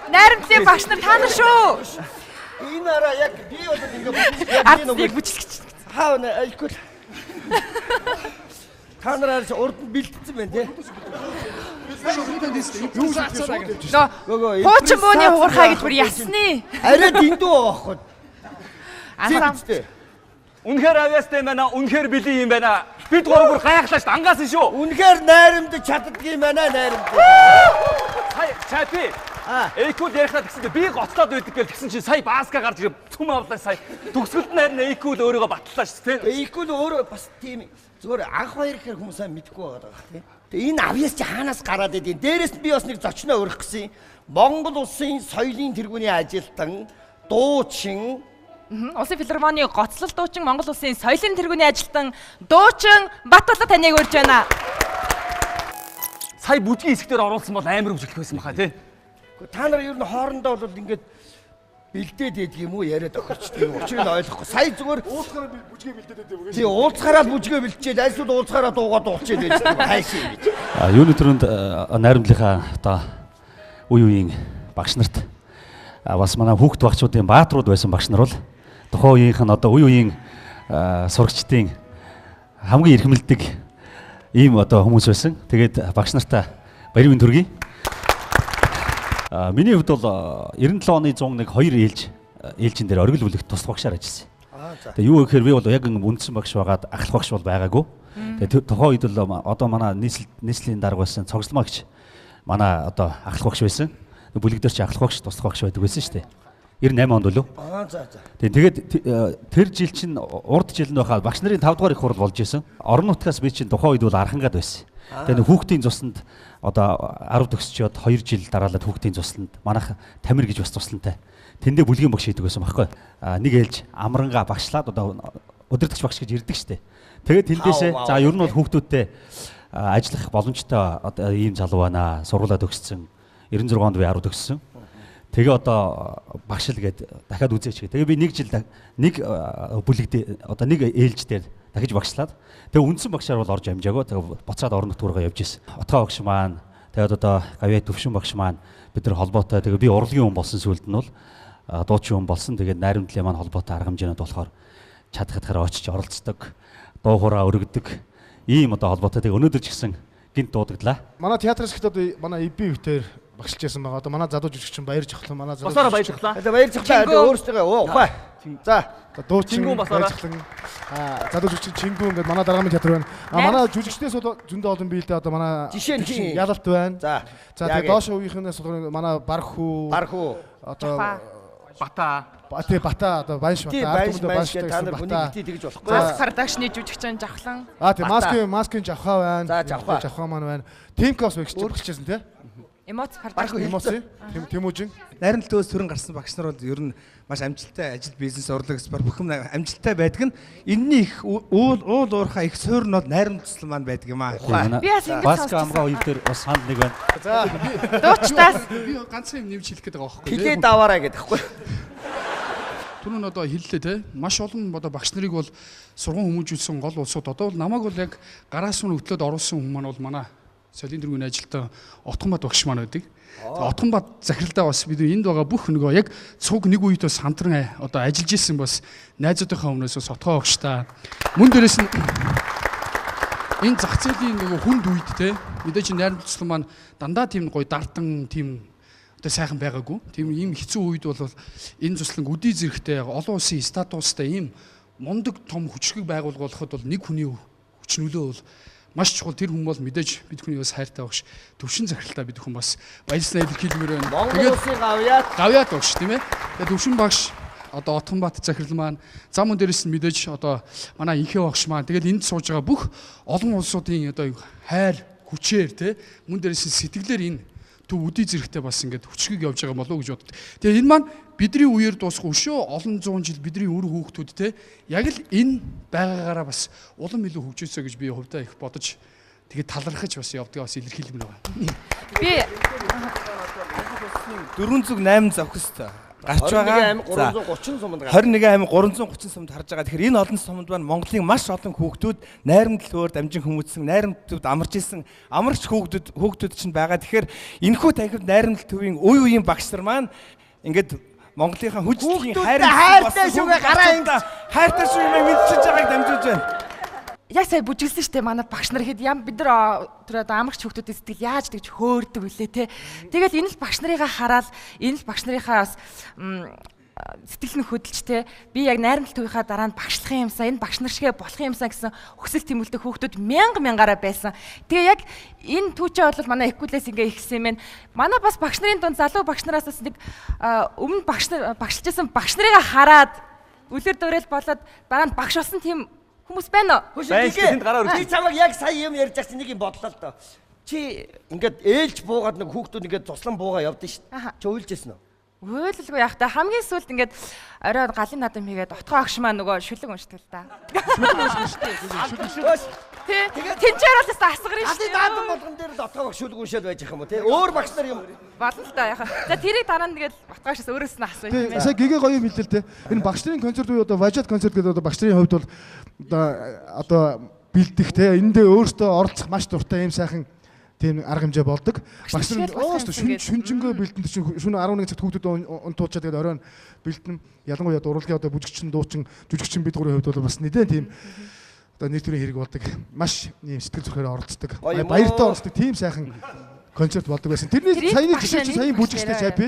Найрамдлын багш нар та нар шүү. Энэ араа яг би бол ингээ ардыг бүжиглэж. Хаа нэ айгүй. Та нараар урд нь бэлдсэн байна тий. Хуучин бууны хуурхай гэж бүр ясны. Арай дэндүү байхгүй. Ансаа. Үнэхээр авьяастай юм байна. Үнэхээр бэлий юм байна. Бид гурав бүр гайхлаа шүү. Ангаасан шүү. Үнэхээр найрамд чаддаг юм байна найрамд. Чапи. Эйкул ярихлаа тэгсэндээ би гоцлоод байдаг гэж тэгсэн чинь сая Баска гарч ирээ цүм авлаа сая. Төгсгөлд нь харин Эйкул өөрийгөө батлаа шүү дээ. Эйкул өөрөө бас тийм зүгээр анх баяр гэхээр хүмүүс сайн мэдгүй байгаа тийм. Тэгээ энэ авьяас чи хаанаас гараад идэв? Дээрээс нь би бас нэг зочноо өргөх гэсэн. Монгол улсын соёлын тэргүүний ажилтан дуучин Улсын филармоны гоцлол дуучин Монгол улсын соёлын тэргүүний ажилтан дуучин Батболоо таныг урьж байна. Сая бүжгийн хэсгээр оруулсан бол амар хөвжлөх байсан баха тий. Та нар ер нь хоорондоо бол ингээд бэлдээд байдаг юм уу яриад өгчдөг юм. Учрыг нь ойлгохгүй. Сая зүгээр уулзахаараа бүжгээ бэлдээд байдаг юм. Тий, уулзахаараа бүжгээ бэлдчихэд альсууд уулзахаараа дуугаа дуулчихээд байдаг юм. Хайшаа гэж. Юуны төрөнд найрамдлынхаа одоо үе үеийн багш нарт бас манай хүүхд багчуудын бааtruуд байсан багш нар бол тухайн үеийнх нь одоо үе үеийн сурагчдын хамгийн эрхэмлдэг ийм одоо хүмүүс байсан. Тэгээд багш нартаа баярын төргий. Миний хувьд бол 97 оны 101 2 ээлжин дээр оргил бүлэгт тус багшаар ажилласан. Тэгээ юу гэхээр би бол яг үндсэн багш байгаад ахлах багш бол байгаагүй. Тэгээ тухайн үед л одоо манай нийслэлийн дарга байсан цогцлмагч манай одоо ахлах багш байсан. Бүлэг дээр чи ахлах багш туслах багш байдаг байсан шүү дээ. 98 онд лөө. Тэгээд тэр жил чинь урд жил нь байхад багш нарын 5 дугаар их хурал болж исэн. Орон нутгаас би чинь тухайн үед бол архангад байсан. Тэгээд хүүхдийн цусланд одоо 10 төгсчиод 2 жил дараалаад хүүхдийн цусланд манайх Тамир гэж бас цуслантай. Тэндээ бүлгийн багш хийдэг байсан байхгүй. Нэг ээлж амранга багшлаад одоо удирдахч багш гэж ирдэг штэ. Тэгээд тэндээсээ за ер нь бол хүүхдүүдтэй ажиллах боломжтой одоо ийм залуу байна. Сургуулаа төгссөн. 96 онд би 10 төгссөн. Тэгээ одоо багшил гээд дахиад үзээч гэ. Тэгээ би нэг жил нэг бүлэгдээ одоо нэг ээлж дээр дахиж багшлаад тэгээ үндсэн багшаар бол орж амжаагүй. Тэгээ буцаад орон нутгаараа явж исэн. Отгоо багш маань тэгээд одоо гавьяа төвшин багш маань бид нар холбоотой. Тэгээ би урлагийн хүн болсон сүлд нь бол дуучин хүн болсон. Тэгээд найрамдлын маань холбоотой арга хэмжээнүүд болохоор чадхадахаар очиж оролцдог. Дуу хураа өргөдөг. Ийм одоо холбоотой. Тэгээ өнөөдөр ч гэсэн гинт дуудаглаа. Манай театрын хэсэгт одоо манай ИБ хөвтөр багшилж байсан байгаа. Одоо манай залуу жүжигчин Баяр Жохлон манай залуу. Басаараа баярлалаа. Баяр Жохлон өөрсдөө ухаа. За дуучин Баяр Жохлон залуу жүжигчин Чингүү ингээд манай даргааны театр байна. Манай жүжигчнээс бол зөндөө олон биелдэ одоо манай жишээ нь ялалт байна. За тэгээ доош үеийнхнээс бол манай Бархуу одоо Бата Бата одоо Баянш Бата Баянш та нар хүнийг тэгж болохгүй. Маск продакшны жүжигчин Жавхлан. Тэгээ маскын Жавхаа байна. За Жавхаа маань байна. Тимкос багшижсэн тий. Эмоц продакшн эмоц Тэмүүжин. Найрамдлтөөс төрөн гарсан багш нар бол ер нь маш амжилттай ажил бизнес урлаг спорт бүх юм амжилттай байдаг нь энэний их уул уурхаа их суурь нь бол найрамдлал маань байдаг юм аа. Баска амгаа хоёр дээр бас санд нэг байна. За дуучтаас би ганцхан юм нэмж хэлэх гээд байгаа байхгүй. Хилээ даваараа гэдэг хэвгүй. Түрүүн одоо хэллээ те маш олон одоо багш нарыг бол сургууль хүмүүжүүлсэн гол улсууд одоо бол намайг бол яг гараас нь хөтлөөд оруулсан хүмүүс маань бол манай соёлын тэргүүний ажилтан Отгонбат багш маань байдаг. Отгонбат захиралдаа бас бид энд байгаа бүх нөгөө яг цуг нэг үед бас хамтран одоо ажиллаж исэн бас найзуудынхаа өмнөөс бас Отгоо багштай мөн дээрээс нь энэ зах зээлийн нөгөө хүнд үед те мэдээж найрамдлал маань дандаа тийм гоё дардан тийм одоо сайхан байгаагүй. Тийм ийм хэцүү үед бол энэ цусланг үдий зэрэгтэй олон улсын статустай ийм мундаг том хүчрэг байгуулахад бол нэг хүний хүч нөлөө бол маш чухал. Тэр хүн бол мэдээж бид хүний бас хайртай багш төвшин захиралтай бид хүн бас баярлалаа илэрхийлмээр байна. Монгол улсын гавьяат багш тийм ээ. Тэгээд төвшин багш одоо Отгонбат захирал маань зам мөн дээрээс нь мэдээж одоо манай инхээ багш маань тэгэл энд сууж байгаа бүх олон улсуудын одоо хайр хүчээр тийм мөн дээрээс нь сэтгэлээр энэ төв үдий зэрэгтэй бас ингээд хүчгийг явж байгаа болов уу гэж боддог. Тэгээ энэ маань бидний үеэр дуусах өшөө олон зуун жил бидний үр хүүхдүүд те яг л энэ байгаагаараа бас улам илүү хөгжөөсэй гэж би хувьдаа их бодож тэгээд талархаж бас явдгаа бас илэрхийлмээр байгаа. Би 408 зохистой гарч байгаа. 330 суманд 21 аймаг 330 суманд харж байгаа. Тэгэхээр энэ олон суманд байна Монголын маш олон хүүхдүүд найрамдлалөөр дамжин хүмүүжсэн, найрамдлалд амарч исэн, амарч хүүхдүүд чинь байгаа. Тэгэхээр энэхүү танхимд найрамдал төвийн үе үеийн багш нар маань ингээд Монголынхаа хүчтэй хайртай шүүгээ гараа ингээд хайртай шүүгээ мэдчихэж байгааг дамжуулж байна. Яг сая бүжиглсэн шүү дээ манай багш нар хэд ям бид нар тэр одоо амарч хүүхдүүдийн сэтгэл яаж тэгж хөөрдөг вүлээ те. Тэгэл энэ л багш нарыгаа хараад энэ л багш нарынхаа бас сэтгэл нь хөдөлж те би яг найрамдал төвийнхаа дараа нь багшлах юмсаа энэ багш нар шигэ болох юмсаа гэсэн хүсэл тэмүүлдэг хүүхдүүд мянгаараа байсан. Тэгээ яг энэ түүчээ бол манай эккулээс ингээ ихсэн юм байна. Манай бас багш нарын дунд залуу багш нараас бас нэг өмнө багшилжсэн багш нарыг хараад үлэр дуурайл болоод дараа нь багш болсон тийм хүмүүс байна уу? Би чамайг яг сая юм ярьж байгаа чинь нэг юм бодлоо л доо. Чи ингээд ээлж буугаад нэг хүүхдүүд ингээд туслан буугаа явдсан шүү дээ. Чи уйлжсэн үү? Уйлалгүй яах та хамгийн сүүлд ингээд оройн галын надам хийгээд отгоо агш маа нөгөө шүлэг уншдаг л да. Тэгээд тэнцээр бол асгарна шүү дээ. Галын надам болгон дээр л отгоо агш шүлэг уншаад байж байгаа юм уу те? Өөр багш нар юм болно л да яхаа. За тэрийг дараа нь тэгээд отгоошоос өөрөөс нь асууя тийм ээ. Сая гэгээ гоё хэлээ те. Энэ багш нарын концерт уу одоо Vajat концерт гэдэг одоо багш нарын хувьд бол одоо бэлдэх те. Энд дээр өөртөө оролцох маш дуртай юм сайхан тийм арга хэмжээ болдог. Багш нар шүнжэнгөө бэлтэн чинь шөнө 11 цагт хүүхдүүд унтуучаад тэгээд оройн бэлтэн ялангуяа урлагийн одоо бүжигчин дуучин жүжигчин бид гурийн хувьд бол бас нэгэн тийм одоо нийт төрийн хэрэг болдог. Маш ийм сэтгэл зүрхээр оролцдог. Баяртай оролцдог тийм сайхан концерт болдог байсан. Тэрний саяны жишээ чинь саяны бүжигчтэй чапи.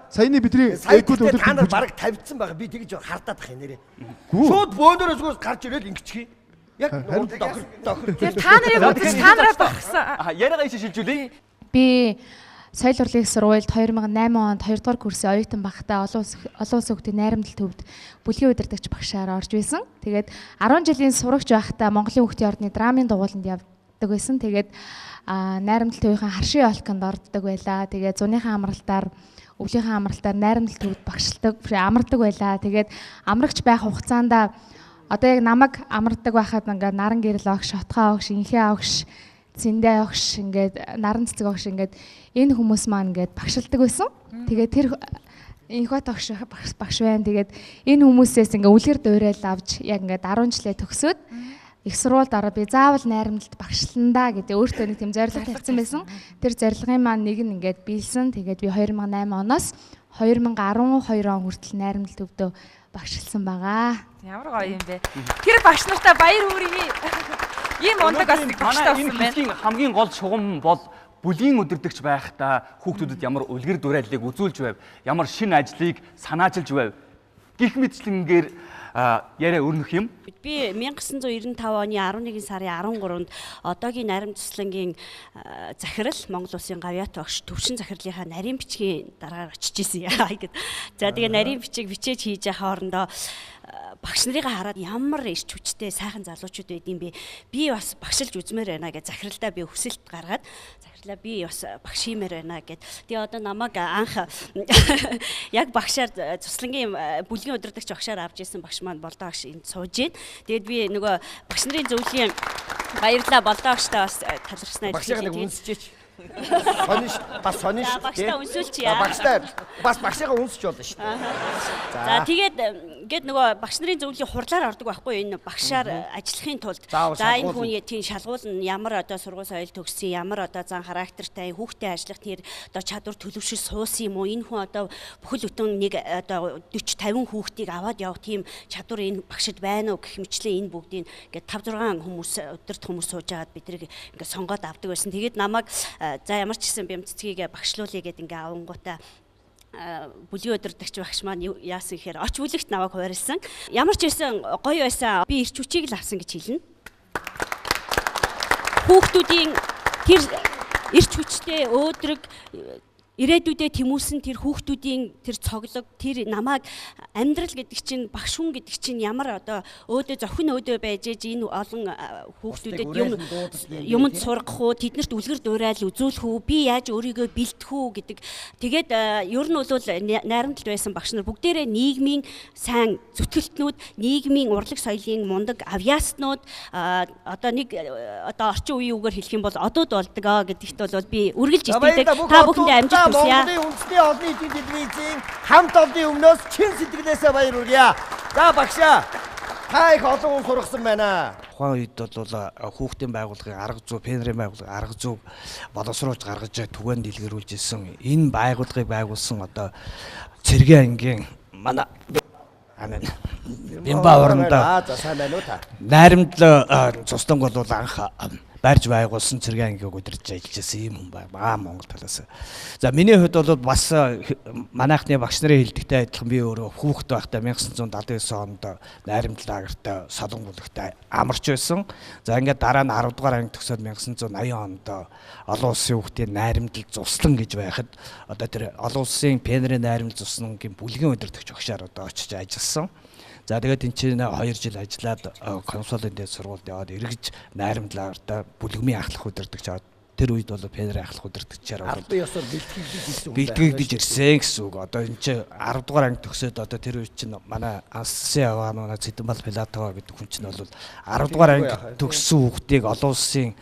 Саяны бидний эккул өдөр та нар бараг тавьдсан байгаа. Би тэгж хардаад бах юм нэрээ. Шууд бөөнөрөөс гарч ирэл ингэчих. Яг дохир. Тэр та нарыг үзэж та нараа багсан. Яриагаа ишээ шилжүүлээ. Би соёл урлагийн сургуульд 2008 онд 2 дугаар курсын оюутан багтаа олон улсын хүүхдийн найрамдал төвд бүлгийн удирдагч багшаар орж байсан. Тэгээд 10 жилийн сурагч байхдаа Монголын хүүхдийн ордны драмын дугуйланд явдаг байсан. Тэгээд найрамдал төвийн харшийн олконд орддог байлаа. Тэгээд зуныхаа амралтаар өвлийнхаа амралтаар найрамдал төвд багшилдаг, амардаг байлаа. Тэгээд амрагч байх хугацаанд одоо яг намайг амардаг байхад ингээд наран гэрэл огш, отгоо огш, инхээ огш, зэндээ огш ингээд наран цэцэг огш ингээд энэ хүмүүс маань ингээд багшилдаг байсан. Тэгээд тэр инхот огш багш байна. Тэгээд энэ хүмүүсээс ингээд үлгэр дуурайл авч яг ингээд 10 жилээ төгсөөд их сургуульд ороод би заавал найрамдалд багшландаа гэдэг өөртөө нэг тийм зорилго тавьсан байсан. Тэр зорилгын маань нэг нь ингээд биелсэн. Тэгээд би 2008 оноос 2012 он хүртэл найрамдал төвдөө багшилсан байгаа. Ямар гоё юм бэ. Тэр багш нартай баяр хүргэе. Ийм ундаг бас нэг багштай болсон байна. Энэ хамгийн гол шугам бол бүлийн удирдагч байхдаа хүүхдүүдэд ямар үлгэр дуурайлыг үзүүлж байв, ямар шинэ ажлыг санаачилж байв. Гэх мэтчлэнгээр яриа өрнөх юм. Би 1995 оны 11 сарын 13-нд одоогийн нарийн туслангийн захирал Монгол Улсын гавьяат багш төвшин захирлынхаа нарийн бичгийн дараагаар очиж исэн яа гэд. За тэгээ нарийн бичиг бичээж хийж байгаа хоорондоо багш нарыг хараад ямар ирч хүчтэй сайхан залуучууд байдсан бэ. Би бас багшилж үзмээр байна гэж захиралдаа би хүсэлт гаргаад захирлаа би бас багш хиймээр байна гэд. Тэгээ одоо намайг анх яг багшаар туслангийн бүлгийн удирдагч багшаар авч ирсэн багш маань болдоо багш энд сууж байна. Тэгээд би нөгөө багш нарын зөвлөлийн баярлалаа болдоо багштай бас талархснаа. Багшаа нэг үнсчээч. Сониш багштай үнсүүлч яа. Багштай бас багшаа үнсч болно шүү дээ. За тэгээд ингээд нөгөө багш нарын зөвлөлийн хурлаар ордог байхгүй энэ багшаар ажиллахын тулд за энэ хүн тийм шалгуулна ямар одоо сургууль соёл төгссөн ямар одоо зан характертай хүүхдэд ажиллах тэр одоо чадвар төлөвшөл суусан юм уу энэ хүн одоо бүхэл бүтэн нэг одоо 40 50 хүүхдийг аваад явах тийм чадвар энэ багшид байна уу гэх мэтлээ энэ бүгдийг ингээд 5 6 хүмүүс өдөрт хүмүүс сууж агаад бидрийг ингээд сонгоод авдаг байсан. Тэгээд намайг за ямар ч гэсэн бямццгийг багшлуулъя гэд ингээ авангуудаа бүлийн удирдагч багш маань яасан гэхээр оч бүлэгт намайг хуваарлсан. Ямар ч байсан гоё байсан. Би ирч хүчийг л авсан гэж хэлнэ. Хүүхдүүдийн тэр ирч хүчтэй өөдрөг ирээдүйдээ тэмүүлсэн тэр хүүхдүүдийн тэр цоглог тэр намайг амьдрал гэдэг чинь багш хүн гэдэг чинь ямар одоо өөдөө зохин өөдөө байж энэ олон хүүхдүүдэд юмд сургах уу тэднэрт үлгэр дуурайл үзүүлэх үү би яаж өөрийгөө бэлдэх үү гэдэг тэгээд ер нь бол найрамдалд байсан багш нар бүгдээрээ нийгмийн сайн зүтгэлтнүүд нийгмийн урлаг соёлын мундаг авьяаснууд одоо нэг одоо орчин үеийн үгээр хэлэх юм бол одууд болдог гэдэгт бол би үргэлж итгэдэг та бүхэндээ амжилт Монголын үндэсний олон нийтийн телевизийн хамт олонний өмнөөс чин сэтгэлээсээ баяр хүргье. За багшаа та их олон хүн сургасан байна. Тухайн үед бол хүүхдийн байгууллагын арга зүй, пенрийн байгууллагын арга зүй боловсруулж гаргаж түгээн дэлгэрүүлж ирсэн. Энэ байгууллагыг байгуулсан одоо цэргийн ангийн манай Бимба орноо найрамдал цусланг бол анх барьж байгуулсан цэргийн ангийг удирдах ажиллаж байсан ийм хүн байгаа Монгол талаас. За миний хувьд бол бас манайхны багш нарын хэлдэгтэй адилхан би өөрөө хүүхэд байхдаа 1979 онд найрамдал лагертай Солон бүлэгтээ амарч байсан. За ингээд дараа нь 10 дугаар анги төгсөөд 1980 онд олон улсын хүүхдийн найрамдал цуслан гэж байхад одоо тэр олон улсын пенерийн найрамдал цуслангийн бүлгийн удирдагч багшаар одоо очиж ажилласан. За тэгээд энэ чинь 2 жил ажиллаад консолидейт сургуульд яваад эргэж найрамдлагаартай бүлгмийн ахлах удирдагч аваад тэр үед бол пенерийн ахлах удирдагчаар бол албан ёсоор бэлтгэгдэж ирсэн. Бэлтгэгдэж ирсэн гэсэн үг. Одоо энэ чинь 10 дугаар анги төгсөөд одоо тэр үед чинь манай Ансын аваа Цэдэнбал Пилатова гэдэг хүн чинь бол 10 дугаар анги төгссөн хүүхдийг олон улсын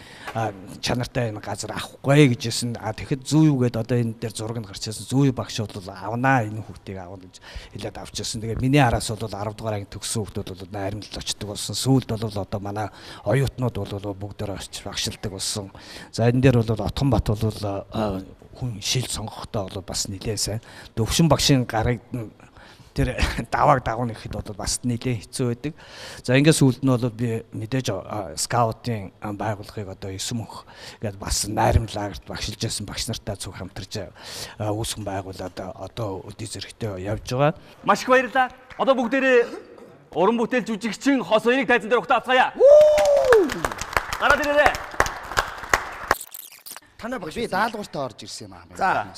чанартай энэ газар авахгүй гэжсэн. Тэгэхэд зүү юу гэдээ одоо энэ дээр зураг нь гарч ирсэн. Зүү багш бол авнаа энэ хүүхдийг авна гэж хэлээд авчихсан. Тэгээд миний араас бол 10 дугаар анги төгссөн хүүхдүүд бол найрамдал очдог болсон. Сүүлд бол одоо манай оюутнууд бол бүгдээр очиж багшилдаг болсон. За энэ дээр бол Отгонбат бол хүн шил сонгохдоо бол бас нэлээд сайн. Төвшин багшийн гарыг тэр давааг дагуун ихэд бол бас нэлээд хэцүү байдаг. За ингээд сүүлд нь бол би мэдээж скаутын байгууллагыг одоо 9 мөнх гэдэг бас найрамдлагт багшилж байсан багш нартай цуг хамтарч үүсгэн байгуулад одоо өдий зэрэгтэй явж байгаа. Маш их баярлалаа. Одоо бүгдээрээ уран бүтээл жүжигчин хос хоёрыг тайзан дээр ухтаа авцгаая. Гараад ирээрэй. Танай багш би даалгавартай орж ирсэн юм аа. За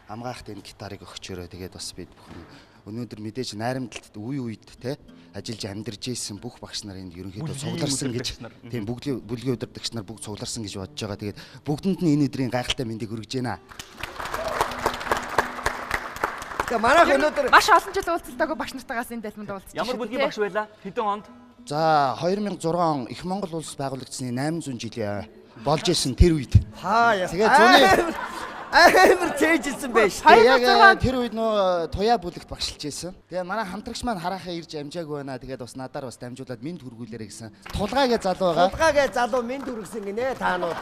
амгаахт энэ гитарыг өгч өрөө. Тэгээд бас бид бүхэн өнөөдөр мэдээж найрамдалд үе үед те ажиллаж амьдарч ийсэн бүх багш нар энд ерөнхийдөө цугларсан гэж тийм бүлгийн удирдагч нар бүгд цугларсан гэж бодож байгаа. Тэгээд бүгдэнд нь энэ өдрийн гайхалтай мэндийг хүргэж байна. За манайх өнөөдөр маш олон жил уулзалтаагүй багш нартайгаас энэ дэлмэнд уулзчих. Ямар бүлгийн багш байлаа? Хэдэн онд? За 2006 он Их Монгол улс байгуулагдсны 800 жилийн болж исэн тэр үед. Тэгээд зуны амар цээжсэн байж тээ. Яг тэр үед нөө туяа бүлэгт багшилж исэн. Тэгээ манай хамтрагч маань харахаа ирж амжаагүй байна. Тэгээд бас надаар бас дамжуулаад минь хүргүүлээрэй гэсэн. Тулгаагээ залуу байгаа. Тулгаагээ залуу минь хүргэсэн гинэ таанууд.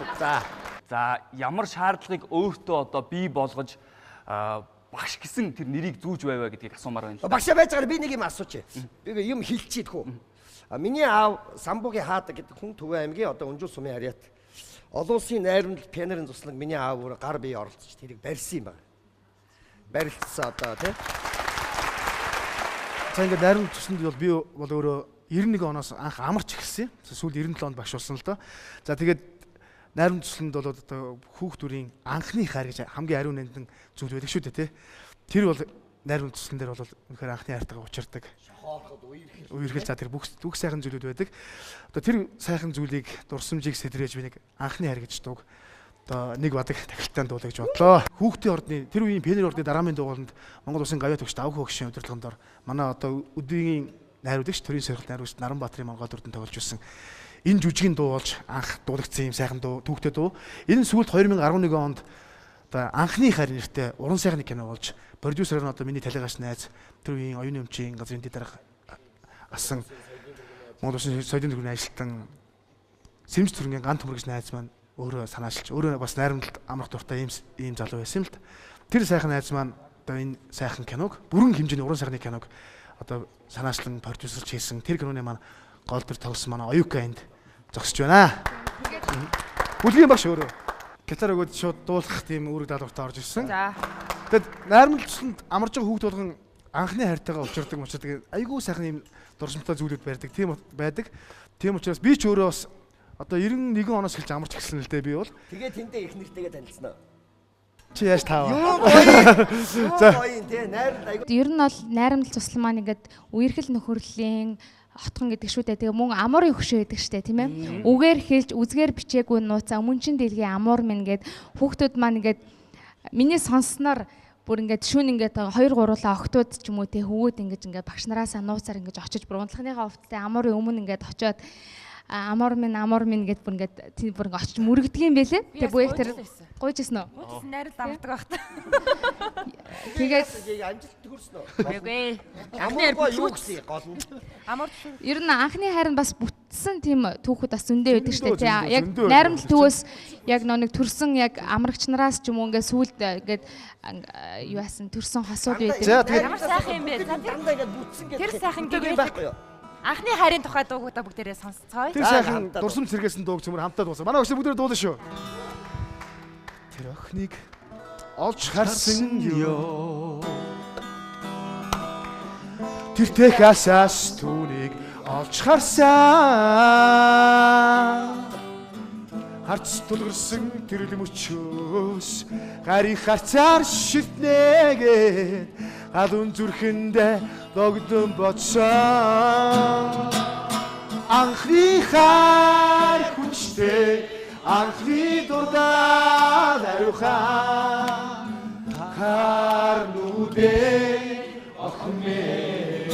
За ямар шаардлагыг өөртөө одоо бий болгож багш гэсэн тэр нэрийг зүүж байваа гэдгийг асуумаар байна. Багшаа байж байгаа би нэг юм асууч. Би юм хэлчихийдхүү. Миний аав Самбугийн хаадаг гэдэг хүн Төвөө аймгийн одоо Өнжил сумын харьяат олон улсын найрамдал пенерийн туслаг миний аав өөр гар бие оролцож тэрийг барьсан юм байна. Барилдсан одоо тий. За ингээд найрамдал тусланд бол би бол өөрөө 91 оноос анх амарч эхэлсэн. Сүүлд 97 онд багш болсон л доо. За тэгээд найрамдал тусланд бол одоо хүүхдүүрийн анхны хайр гэж хамгийн ариун нандин зүйл байдаг шүү дээ тий. Тэр бол найрамдал туслан дээр бол үнэхээр анхны хайртайгаа учирдаг. Үерхэл за тэр бүх сайхан зүйлүүд байдаг. Одоо тэр сайхан зүйлийг дурсамжийг сэтрээж би нэг анхны хайр гэж дууг одоо нэг бадаг тахилтаанд дуулаа гэж бодлоо. Хүүхдийн ордны тэр үеийн пенерийн ордны дараамын дугууланд Монгол Улсын гавьяа төгс давх хөгшийн удирдлагын дор манай одоо өдгийн найруулагч төрийн сэргэлт найруулагч Наранбаатарын Монгол дүрдэн тоглож байсан. Энэ жүжигийн дуу болж анх дуулагдсан юм сайхан дуу, түүхтэй дуу. Энэ сүүлд 2011 онд одоо анхны хайр нэртэй уран сайхны кино болж продюсер нь одоо миний талигаач найз тэр үеийн оюуны өмчийн газрын дэд дарга асан Монгол Улсын соёлын төвийн ажилтан Сэмж төргийн ган төмөргөж найз маань өөрөө санаашилж өөрөө бас найрамдалд амрах дуртай ийм залуу байсан л д. Тэр сайхан найз маань одоо энэ сайхан киног бүрэн хэмжээний уран сайхны киног одоо санаачлан продюсерч хийсэн. Тэр киноны маань гол төр тоглосон манай Оюка энд зогсож байна. Бүлгийн багш өөрөө гитар өгөөд шууд дуулах тийм үүрэг даалгавартай орж ирсэн. За. Тэгэд найрамдал тусланд амарж байгаа хүүхд болгон анхны хайртайгаа учирдаг айгүй сайхан юм дурсамжтай зүйлүүд байдаг. Тийм байдаг. Тийм учраас би ч өөрөө бас одоо 91 оноос эхэлж амарч эхэлсэн л дээ би бол. Тэгээ тэндээ их нэртэйгээ танилцсан уу? Чи яаж тааваа? Юу гоё тий найрамдал айгүй. Ер нь бол найрамдал туслан маань ингээд үерхэл нөхөрлийн хотгон гэдэг шүү дээ. Тэгээ мөн амуурын хөшөө гэдэг штэ тийм ээ. Үгээр хэлж үзгээр бичээгүй нууцаа өмнө чин дэлгийн амуур минь гээд хүүхдүүд маань ингээд миний сонсноор бүр ингээд шүүн ингээд 2 3 октод ч юм уу те хөвгүүд ингээд багш нараасаа нууцаар ингээд очиж бүр унтлагынхаа хувцтай амуурын өмнө ингээд очиод амуур минь гэд бүр ингээд тийм бүр очиж мөрөгдөг юм байлээ. Тэгээ бүэх тэр гуйжсэн үү? Гуйжсэн найрал амардаг багт. Тэгээд амжилт төгөрсөн үү? Үгүй. Амуур юу гэсэн гол нь? Амуур ер нь анхны хайр нь бас бүтсэн тийм түүхүүд бас зөндөө байдаг шүү дээ. Яг найрамдал төвөөс яг нэг төрсөн яг амрагч нараас ч юм уу ингээд сүулт ингээд юу яасан төрсөн хосууд байдаг. Ямар сайхан юм бэ? Дандаа ингээд бүтсэн гэдэг. Тэр сайхан гэвэл байхгүй юу? Анхны хайрын тухай дуугуудаа бүгдээрээ сонсцгоё. Тэр сайхан дурсамж сэргээсэн дууг цөмөр хамтаа дуусаа. Манай өвчнө бүгдээрээ дуулаа шүү. Тэр охиныг олж харсан ёо. Тэр техасаас түүнийг олж харсан. Харц тулгарсан тэр мөчөөс гарийн харцаар шилтнээгээд гадуун зүрхэндээ догдон бодсон. Анхны хайр хүчтэй анхны дурдаа даруйхан харнуудээ охмээ.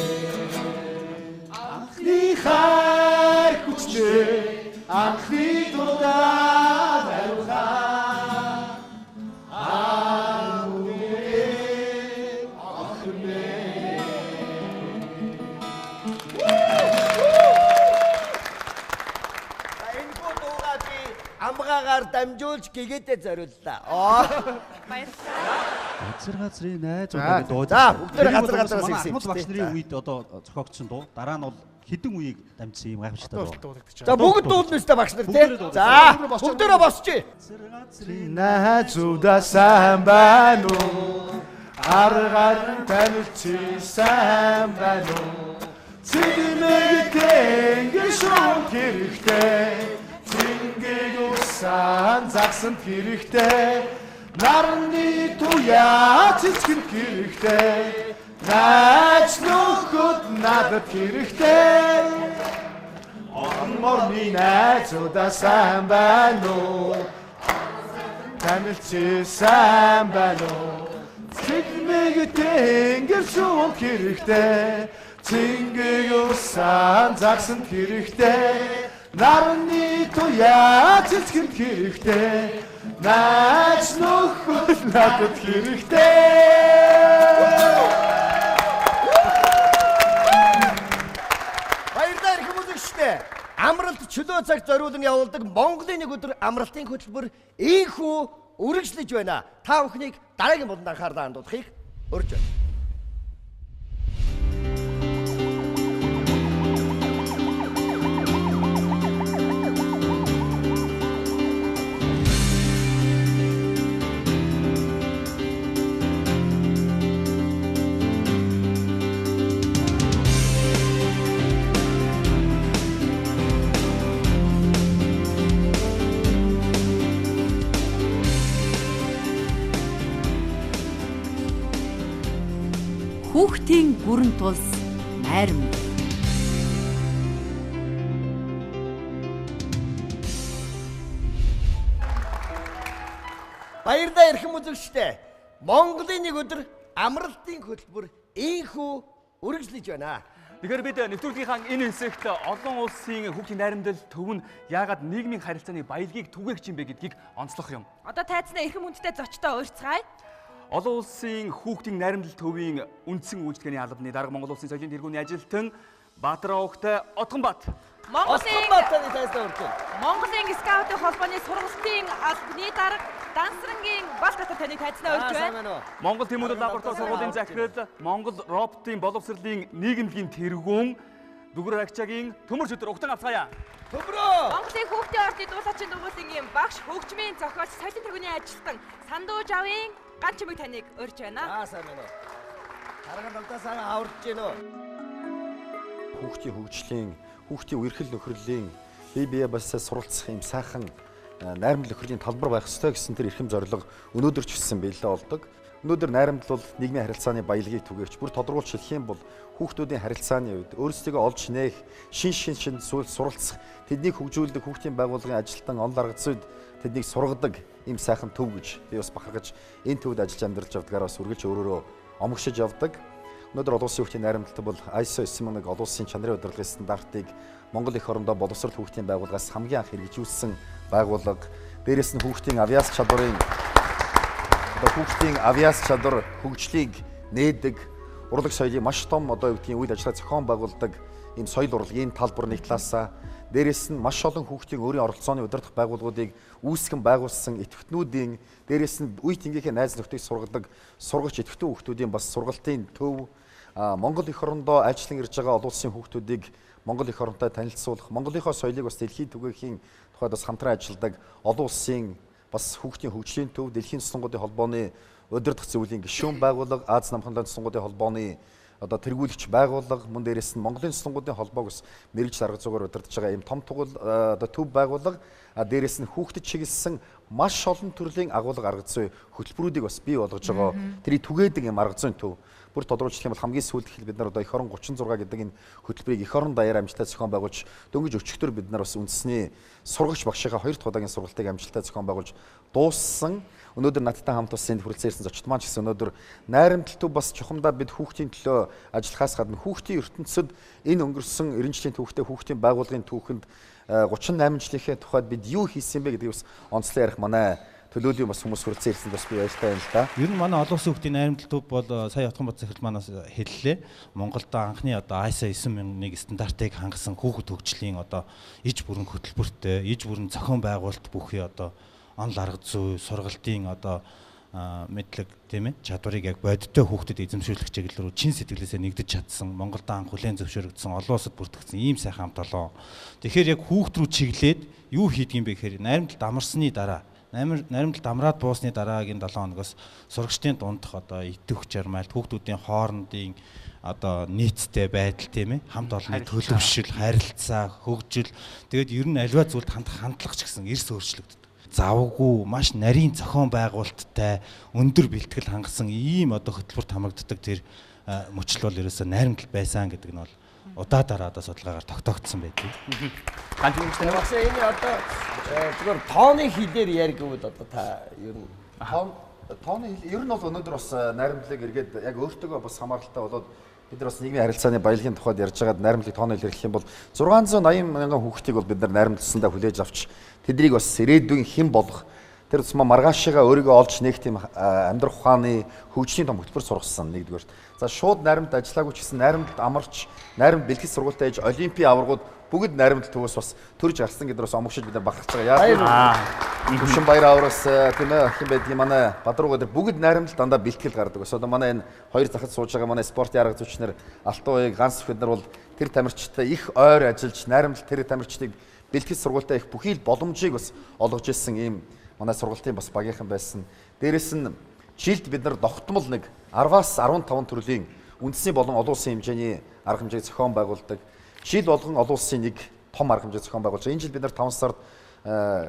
Анхны хайр хүчтэй анхны дурдаа даруйхан харнуудээ охмээ. Амгаагаар дамжуулж гэгээдээ зориуллаа. Газар газрын найзуудаа дуу. За, бүгдээ газар газраас ирсэн. Ахмад багш нарын үед одоо зохиогдсон дуу. Дараа нь бол хэдэн үеийг дамжсан юм гайхамшигтай дуу. За, бүгд дуулна өстэй багш нар тий. За, бүгдээрээ босч. Газрын найзуудаа сайн байна уу? Аргаар танилцсан сайн байна уу? Цэдмэг тэнгэр шоу хэрэгтэй. Цэнгэг усан загсан хэрэгтэй. Нарны туяа цэцгэн хэрэгтэй. Найз нөхөд надад хэрэгтэй. Он морны найзуудаа сайн байна уу? Танилцсан сайн байна уу? Цэдмэг тэнгэр шоу хэрэгтэй. Цэнгэг усан загсан хэрэгтэй. Нарны туяа цэцгэн хэрэгтэй. Найз нөхөд надад хэрэгтэй. Баярлалаа их хүмүүстээ. Амралт чөлөө цаг зориулан явуулдаг Монголын нэг өдөр амралтын хөтөлбөр ийхүү үргэлжлэж байна. Та бүхнийг дараагийн болонд анхаарлаа хандуулахыг урьж байна. Хүүхдийн бүрэн тулс найрамд. Баярлалаа эрхэм үзэгчдээ. Монголын нэг өдөр амралтын хөтөлбөр ийхүү үргэлжлэж байна. Тэгэхээр бид нэвтрүүлгийнхаа энэ хэсэгт олон улсын хүүхдийн найрамдал төв нь яагаад нийгмийн харилцааны баялагийг түгээгч юм бэ гэдгийг онцлох юм. Одоо тайзнаа эрхэм хүндтэй зочтой уурцгаая. Олон улсын хүүхдийн найрамдал төвийн үндсэн үйлчлэгээний албаны дарга Монгол улсын соёлын тэргүүний ажилтан Баатар Овогтой Отгонбат. Монголын скаутын холбооны сургалтын албаны дарга Дансрангийн Балтатар таныг тайзнаа урьж байна. Монгол Тэмүүлэл лаборатори сургуулийн захирал Монгол роботын боловсролын нийгэмлэгийн тэргүүн Дүгэр Агчаагийн төмөр шүдэр угтан авцгаая. Төмрөө! Монголын хүүхдийн орны дуулаачийн дугуулын багш хөгжмийн зохиолч соёлын тэргүүний ажилтан Сандууж авийн ганц чимэг таныг урьж байна. Сайн байна уу? Харган далдасаа аварж гэнэ үү? Хүүхдийн хөгжлийн, хүүхдийн үерхэл нөхрөлийн бие биеэ бас суралцах юм сайхан найрамдал нөхрөлийн талбар байх ёстой гэсэн тэр эрхэм зорилго өнөөдөр ч гэсэн биелэлээ олдог. Өнөөдөр найрамдал бол нийгмийн харилцааны баялагийг түгээгч бүр тодорхойлж хэлэх юм бол хүүхдүүдийн харилцааны үед өөрсдөө олж нээх, шин суралцах, тэднийг хөгжүүлдэг хүүхдийн байгууллагын ажилтан онл аргацууд тэднийг сургадаг ийм сайхан төв гэж би бас бахархаж энэ төвд ажиллаж амьдарч явдгаар бас үргэлж өөрөөрөө омгшиж явдаг. Өнөөдөр олон улсын хүүхдийн найрамдалт бол ISO 9001 олон улсын чанарын удирдлагын стандартыг Монгол эх орондоо боловсрол хүүхдийн байгууллагаас хамгийн анх хэрэгжүүлсэн байгууллага. Дээрээс нь хүүхдийн авиас чадварын хөгжлийг нээдэг, урлаг соёлын маш том одоо юу гэдгийг үйл ажиллагаа зохион байгуулдаг ийм соёл урлагийн талбар нэг талаасаа дээрээс нь маш олон хүүхдийн өөрийн оролцооны удирдах байгууллагуудыг үүсгэн байгуулсан идэвхтнүүдийн дээрээс нь үе тэнгийнхээ найз нөхдөд сургадаг сургагч идэвхтэн хүүхдүүдийн бас сургалтын төв Монгол эх орондоо ажиллан ирж байгаа олон улсын хүүхдүүдийг Монгол эх оронтой танилцуулах, Монголынхоо соёлыг бас дэлхийн түгээхийн тухайд бас хамтран ажилладаг олон улсын бас хүүхдийн хөгжлийн төв, дэлхийн цуслангуудын холбооны удирдах зөвлөлийн гишүүн байгууллага, Аз намхан цуслангуудын холбооны одоо тэргүүлэгч байгууллага, мөн дээрээс нь Монголын цуслангуудын холбоог бас мэрэгжил арга зүйгээр удирдах байгаа ийм том тугал одоо төв байгууллага, дээрээс нь хүүхдэд чиглэсэн маш олон төрлийн агуулга арга зүй хөтөлбөрүүдийг бас бий болгож байгаа. Тэрийг түгээдэг ийм арга зүйн төв. Бүр тодруулах юм бол хамгийн сүүлд бид нар одоо эх орон 36 гэдэг энэ хөтөлбөрийг эх орон даяар амжилттай зохион байгуулж дөнгөж өчигдөр бид нар бас үндэсний сургагч багшийнхаа 2 дахь удаагийн сургалтыг амжилттай зохион байгуулж дууссан. Өнөөдөр надтай хамт бас энд хүрэлцэн ирсэн зочд маань ч гэсэн өнөөдөр найрамдал төв бас чухамдаа бид хүүхдийн төлөө ажиллахаас гадна хүүхдийн ертөнцид энэ өнгөрсөн 90 жилийн түүхтэй хүүхдийн байгууллагын түүхэнд 38 жилийнхээ тухайд бид юу хийсэн бэ гэдгийг бас онцлон ярих манай төлөөллийн бас хүмүүс хүрэлцэн ирсэн бас би баяртай байна л да. Ер нь манай олон улсын хүүхдийн найрамдал төв бол сая Отгонбот захирал манаас хэллээ. Монголд анхны одоо ISO 9001 стандартыг хангасан хүүхэд хөгжлийн одоо иж бүрэн хөтөлбөртэй, иж бүрэн зохион байгуулалт бүхий одоо онл арга зүй, сургалтын одоо мэдлэг тийм ээ чадварыг яг бодиттой хүүхдэд эзэмшүүлэх чиглэл рүү чин сэтгэлээсээ нэгдэж чадсан, Монголд анх хүлээн зөвшөөрөгдсөн, олон улсад бүртгэгдсэн ийм сайхан хамт олон. Тэгэхээр яг хүүхд рүү чиглээд юу хийдгийм бэ гэхээр найрамдалд амарсны дараа найрамдалд амраад буусны дараагийн 7 хоногоос сурагчдын дундх одоо идэвх жармайлт хүүхдүүдийн хоорондын одоо нийцтэй байдал тийм ээ хамт олонны төлөвшил, харилцаа, хөгжил тэгээд ер нь аливаа зүйлд хандлага ч гэсэн эрс өөрчлөгддөг. Завгүй маш нарийн зохион байгуулалттай өндөр бэлтгэл хангасан ийм одоо хөтөлбөрт хамрагддаг тэр мөчлөл бол ерөөсөө найрамдал байсан гэдэг нь бол удаа дараадаа судалгаагаар тогтоогдсон байдаг. Ганц юм шиг байна. Энэ одоо зүгээр тооны хилээр яриг гэвэл одоо та ер нь тооны хил ер нь бол өнөөдөр бас найрамдлыг эргээд яг өөртөөгөө бас хамааралтай болоод бид нар бас нийгмийн харилцааны баялагын тухайд ярьж байгаад найрамдлыг тооны хэлэх юм бол 680 мянган хүүхдийг бол бид нар найрамдалсандаа хүлээж авч тэднийг бас ирээдүйн хэн болох тэр тусмаа маргаашигаа өөрийгөө олж нэг тийм амьдрах ухааны хөгжлийн том хөтөлбөр сургасан нэгдүгээр. За шууд найрамд ажиллаагүй ч гэсэн найрамдалд амарч найрамд бэлтгэл сургалтад ээж олимпийн аваргууд бүгд найрамдал төвөөс бас төрж гарсан гэдэг бас омогшиж бид нар бахарч байгаа. Төвшин баяр авраас тийм ээ хин байдаг манай Бадрууга дээр бүгд найрамдал дандаа бэлтгэл гардаг. Одоо манай энэ хоёр захад сууж байгаа манай спортын арга зүйчнэр Алтууяг ганц бид нар бол тэр тамирчтай их ойр ажиллаж найрамдал тэр тамирчдыг бэлтгэл сургалтаа их бүхий л боломжийг бас олгож ирсэн ийм манай сургалтын бас багийнхан байсан. Дээрээс нь жилд бид нар тогтмол нэг 10-аас 15 төрлийн үндэсний болон олон улсын хэмжээний арга хэмжээг зохион байгуулдаг. Жил болгон олон улсын нэг том арга хэмжээ зохион байгуулж байгаа. Энэ жил бид нар 5 сард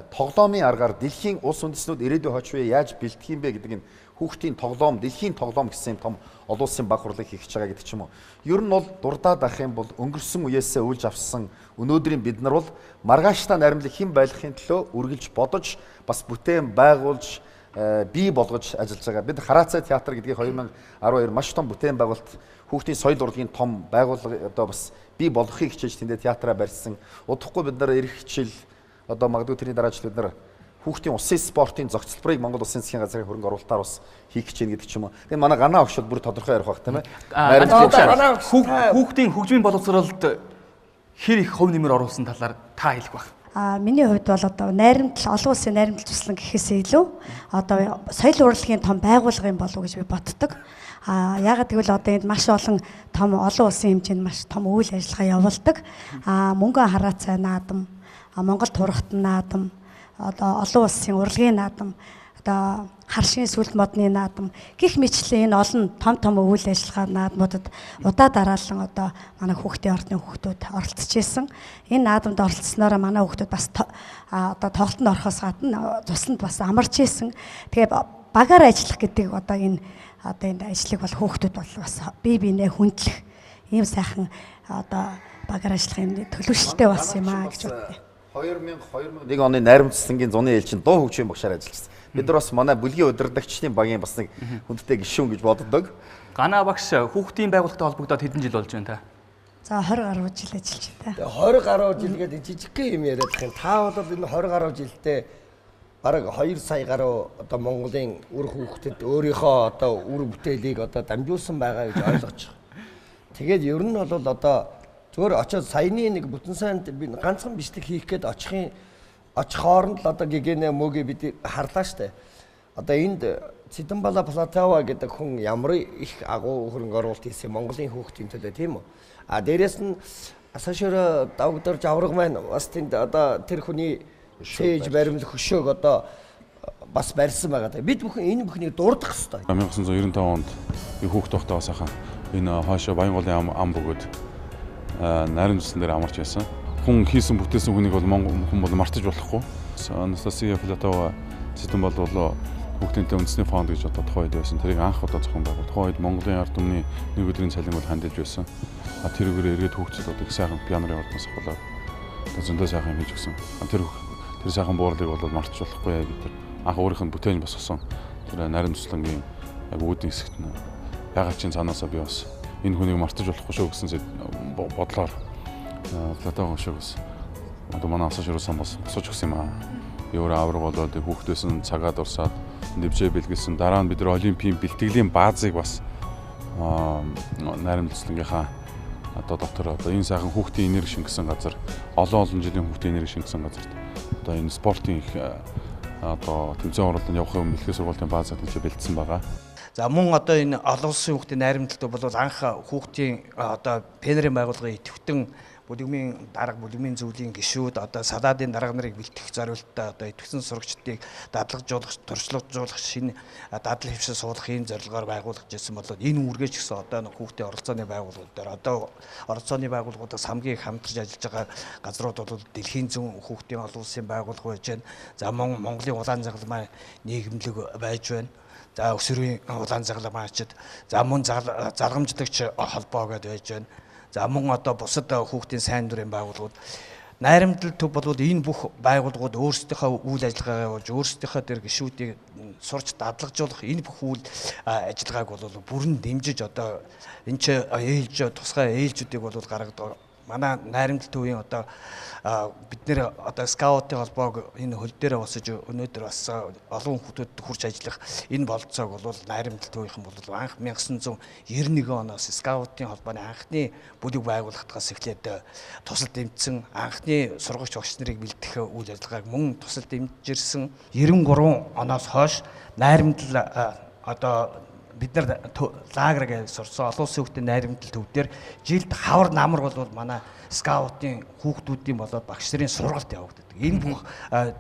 тоглоомын аргаар дэлхийн улс үндэстнүүд ирээдүйн хойч үе яаж бэлтгэх юм бэ гэдэг энэ хүүхдийн тоглоом, дэлхийн тоглоом гэсэн том олон улсын баг хурлыг хийх гэж байгаа гэдэг ч юм уу. Ер нь бол дурдаад ах юм бол өнгөрсөн үеэсээ үйлж авсан өнөөдрийн бид нар бол маргааштай найрамдлыг хэн байлгахын төлөө үргэлж бодож бас бүтээн байгуулж бий болгож ажиллаж байгаа. Бид Хараацай театр гэдгийг 2012 маш том бүтээн байгуулалт хүүхдийн соёл урлагийн том байгууллага одоо бас бий болгохыг хичээж тэндээ театраа барьсан. Удахгүй бид нар ирэх жил одоо магадгүй тэрний дараа жил бид нар хүүхдийн усын спортын зохицолборыг Монгол Улсын засгийн газрын хөрөнгө оруулалтаар бас хийх гэж байна гэдэг ч юм уу. Тэгээ манай ганаа өгшөл бүр тодорхой ярих баг тийм ээ. Хүүхдийн хөгжмийн боловсролд хэр их хувь нэмэр оруулсан талаар та хэлэх баг. Миний хувьд бол одоо найрамдал олон улсын найрамдал туслан гэхээсээ илүү одоо соёл урлагийн том байгууллага юм болов уу гэж би боддог. Яагаад гэвэл одоо энд маш олон том олон улсын хэмжээнд маш том үйл ажиллагаа явуулдаг. Мөнгөн хараацай наадам, Монгол турхтан наадам, одоо олон улсын урлагийн наадам, одоо харшийн сүлд модны наадам гэх мэтлэн энэ олон том үйл ажиллагаа наадмуудад удаа дараалан одоо манай хүүхдийн ордны хүүхдүүд оролцож ирсэн. Энэ наадамд оролцсноор манай хүүхдүүд бас одоо тоглолтод орохоос гадна тусланд бас амарч ирсэн. Тэгээ багаар ажиллах гэдэг одоо энэ ажлыг бол хүүхдүүд бол бас бие биенээ хүндлэх ийм сайхан одоо багаар ажиллах юм төлөвшөлтэй болсон юм аа гэж бодъё. 2001 оны найрамдчилсангийн зуны ээлжинд дуу хөгжмийн багшаар ажилласан. Бид нар бас манай бүлгийн удирдагчдын багийн бас нэг хүндтэй гишүүн гэж боддог. Ганаа багш хүүхдийн байгууллагатай холбогдоод хэдэн жил болж байна та? За 20 гаруй жил ажиллаж байна. 20 гаруй жил гэдэг жижигхэн юм яриад байгаа юм. Та бол энэ 20 гаруй жилдээ бараг 2 сая гаруй одоо Монголын үр хүүхдэд өөрийнхөө одоо үр бүтээлийг одоо дамжуулсан байгаа гэж ойлгож байгаа. Тэгээд ер нь бол одоо зүгээр очоод саяны нэг бүтэн сайнд би ганцхан бичлэг хийх гээд очих хооронд л одоо гэгэнэ мөгээ бид харлаа штэ. Одоо энд Цэдэнбала Платава гэдэг хүн ямар их агуу хөрөнгө оруулалт хийсэн Монголын хүүхдийн төлөө тийм үү? Дээрээс нь Асаашраа давгдорж авраг маань бас тэнд одоо тэр хүний цээж баримл хөшөөг одоо бас барьсан байгаа. Бид бүхэн энэ бүхнийг дурдах хэрэгтэй. 1995 онд би хүүхэд байхдаа бас ахаа энэ хаашаа Баянголын ам бөгөөд нарийн цусан дээр амарч байсан. Хүн хийсэн бүтээсэн хүнийг бол хүн бол мартаж болохгүй. Анастасия Филатова Сэтэн бол хүүхдэнтэй үндэсний фонд гэж одоо тухайд байсан. Тэрийг анх удаа зохион байгуул. Тухайд Монголын ард түмний нэг өдрийн цалин бол хандилж байсан. Тэрүүгээр эргээд хүүхдүүд одоо их сайхан пианорын урднаас ахуулаад зөндөө сайхан хийж өгсөн. Тэр сайхан буурлыг бол мартаж болохгүй бид нар анх өөрийнх нь бүтээн босгосон. Тэр нарийн цуслангийн яг үүдийн хэсэгт ягаад ч цаанаасаа би бас энэ хүнийг мартаж болохгүй шүү гэсэн бодлоор Филатова шүүс. Одоо манай асуушруусан бас босож өгсөн юм аа. Би өөрөө авраг болоод хүүхдээсэн цагаад урсаад нэвжээ бэлгэлсэн. Дараа нь бид нар олимпийн бэлтгэлийн баазыг бас нарийн цуслангийнхаа одоо дотор одоо энэ сайхан хүүхдийн энерги шингэсэн газар, олон жилийн хүүхдийн энерги шингэсэн газарт одоо энэ спортын их одоо тэмцээн уралдаанд явахын бэлтгэл сургуулийн баазад тийч бэлдсэн байгаа. За мөн одоо энэ олон улсын хүүхдийн найрамдалтай бол анх хүүхдийн одоо пенерийн байгууллагын идэвхтэн бүлэгмийн дарга бүлэгмийн зөвлөлийн гишүүд одоо салаадын дарга нарыг бэлтгэх зорилттой одоо идэвхсэн сурагчдыг дадлагжуулах, туршлагажуулах шинэ дадлаг хвшил суулгах ийм зорилгоор байгуулагдж байсан бол энэ үүргээ ч гэсэн одоо хүүхдийн оролцооны байгууллагууд дээр одоо оролцооны байгууллагуудаас хамгийн их хамтарч ажиллаж байгаа газрууд бол дэлхийн зүүн хүүхдийн олон улсын байгууллага байж байна. За Монголын улаан загалмай нийгэмлэг байж байна. За өсвөрийн улаан загалмайчид за мөн залгамжлагч холбоо гэдээ байж байна. За мөн одоо бусад хүүхдийн сайн дурын байгууллагууд найрамдал төв бол энэ бүх байгууллагууд өөрсдийнхөө үйл ажиллагаагаа явуулж өөрсдийнхөө тэр гишүүдийг сурч дадлагжуулах энэ бүх үйл ажиллагааг бол бүрэн дэмжиж одоо энэ ч ээлж тусгай ээлжүүдийг бол гаргадаг. Манай найрамдал төвийн одоо бид нэр одоо скаутын холбоог энэ хөл дээр босож өнөөдөр бас олон хүүхдүүдэд хурж ажиллах энэ бололцоог бол найрамдал төвийнхэн бол анх 1991 оноос скаутын холбооны анхны бүлэг байгуулагдахаас эхлээд тусал дэмжсэн анхны сургагч багш нарыг бэлдэх үйл ажиллагааг мөн тусал дэмжирсэн 93 оноос хойш найрамдал одоо бид нар лагер гэж сурсан олон улсын хүүхдийн найрамдал төв дээр жилд хавар намар бол манай скаутын хүүхдүүдийн болоод багш нарын сургалт явагддаг. Энэ бүх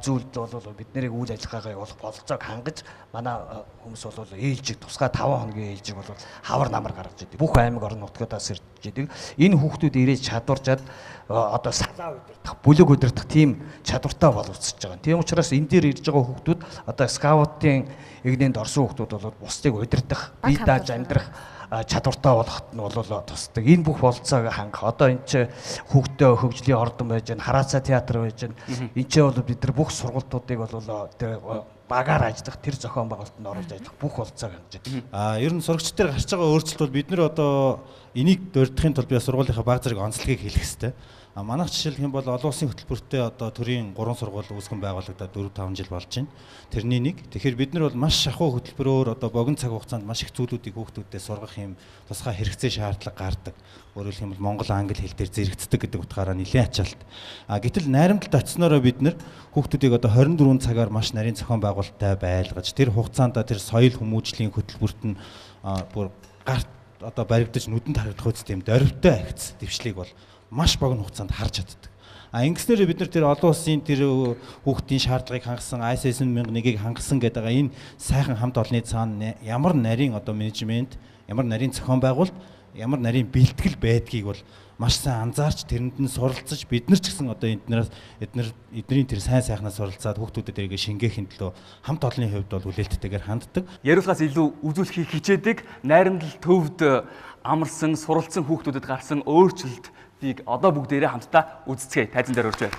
зүйлд бол бид нарыг үйл ажиллагаагаа явуулах бололцоог хангаж манай хүмүүс бол ээлжиг тусгай 5 хоногийн ээлжиг бол хавар намар гаргаж идэг. Бүх аймаг орон нутгуудаас ирж идэг. Энэ хүүхдүүд ирээд чадварчаад одоо салаа удирдах, бүлэг удирдах тийм чадвартай боловсрож байгаа. Тийм учраас энэ дээр ирж байгаа хүүхдүүд одоо скаутын игнэнд орсон хүүхдүүд бол бусдыг удирдах, бие дааж амьдрах чадвартай болоход нь бол тусдаг. Энэ бүх бололцоог хангах. Одоо энэ ч хүүхдээ хөгжлийн ордон байж байна, хараацаа театр байж байна. Энэ ч бол бид нар бүх сургалтуудыг бол тэр багаар ажиллах, тэр зохион байгуулалтанд оруулж ажиллах бүх бололцоог хангаж байна. Ер нь сурагчид дээр гарч байгаа өөрчлөлт бол бид нар одоо энийг дурдахын тулд би сургуулийнхаа баг зэрэг онцлогийг хэлэх хэрэгтэй. Манайх жишээлх юм бол олон улсын хөтөлбөртэй одоо төрийн 3 сургууль үүсгэн байгуулагдаад 4-5 жил болж байна. Тэрний нэг. Тэгэхээр бид нар бол маш шахуу хөтөлбөрөөр одоо богино цаг хугацаанд маш их зүйлүүдийг хүүхдүүдэд сургах юм тусгай хэрэгцээ шаардлага гардаг. Өөрөөр хэлбэл Монгол англи хэл дээр зэрэгцдэг гэдэг утгаараа нэлээд ачаалт. Гэтэл найрамдалд очсноороо бид нар хүүхдүүдийг одоо 24 цагаар маш нарийн зохион байгуулалттай байлгаж тэр хугацаанд тэр соёл хүмүүжлийн хөтөлбөрт нь бүр гарт одоо баригдаж нүдэнд харагдах үст юм дөрвтэй агц дэвшлийг бол маш богино хугацаанд харж чаддаг. Ингэснээр бид нар тэр олон улсын тэр хүүхдийн шаардлагыг хангасан ISS 1001-ийг хангасан гэдэг энэ сайхан хамт олонны цаана ямар нарийн одоо менежмент, ямар нарийн зохион байгуулалт, ямар нарийн бэлтгэл байдгийг бол маш сайн анзаарч тэрэнд нь суралцаж бид нар ч гэсэн одоо эдний тэр сайн сайхнаас суралцаад хүүхдүүдэд эргээ шингээхийн төлөө хамт олонны хувьд бол хүлээлттэйгээр ханддаг. Яриулгаас илүү үзүүлэхийг хичээдэг найрамдал төвд амарсан, суралцсан хүүхдүүдэд гарсан өөрчлөлт тийг одоо бүгдээрээ хамтдаа үздэцгээе. Тайзан дээр урьж байна.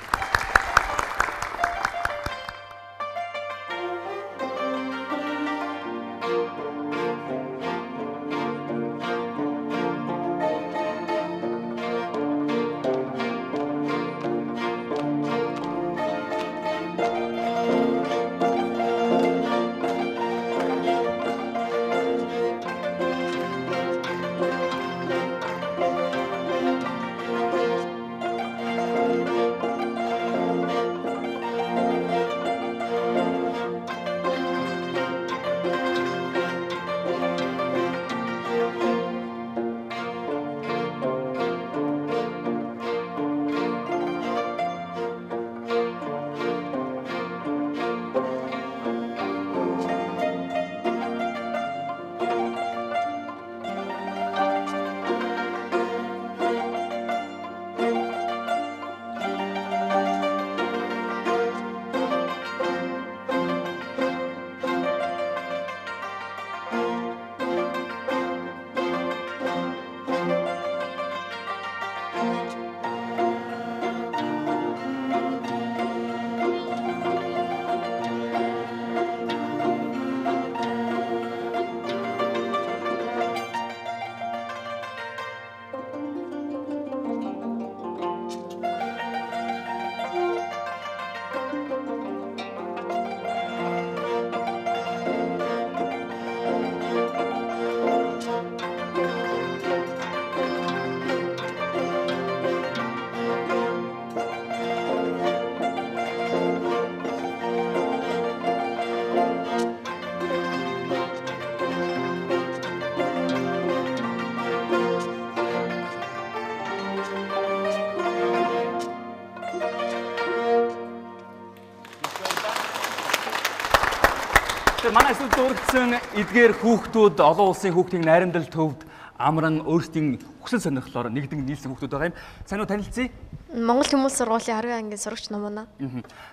Тэгэхээр манай эсвэл дурдсан эдгээр хүүхдүүд олон улсын хүүхдийн найрамдал төвд амран өөрсдийн хүсэл сонирхлоор нэгдэн нийлсэн хүүхдүүд байгаа юм. Сайн уу танилцъя? Монгол Хүмүүст Сургуулийн 10 ангийн сурагч Номона.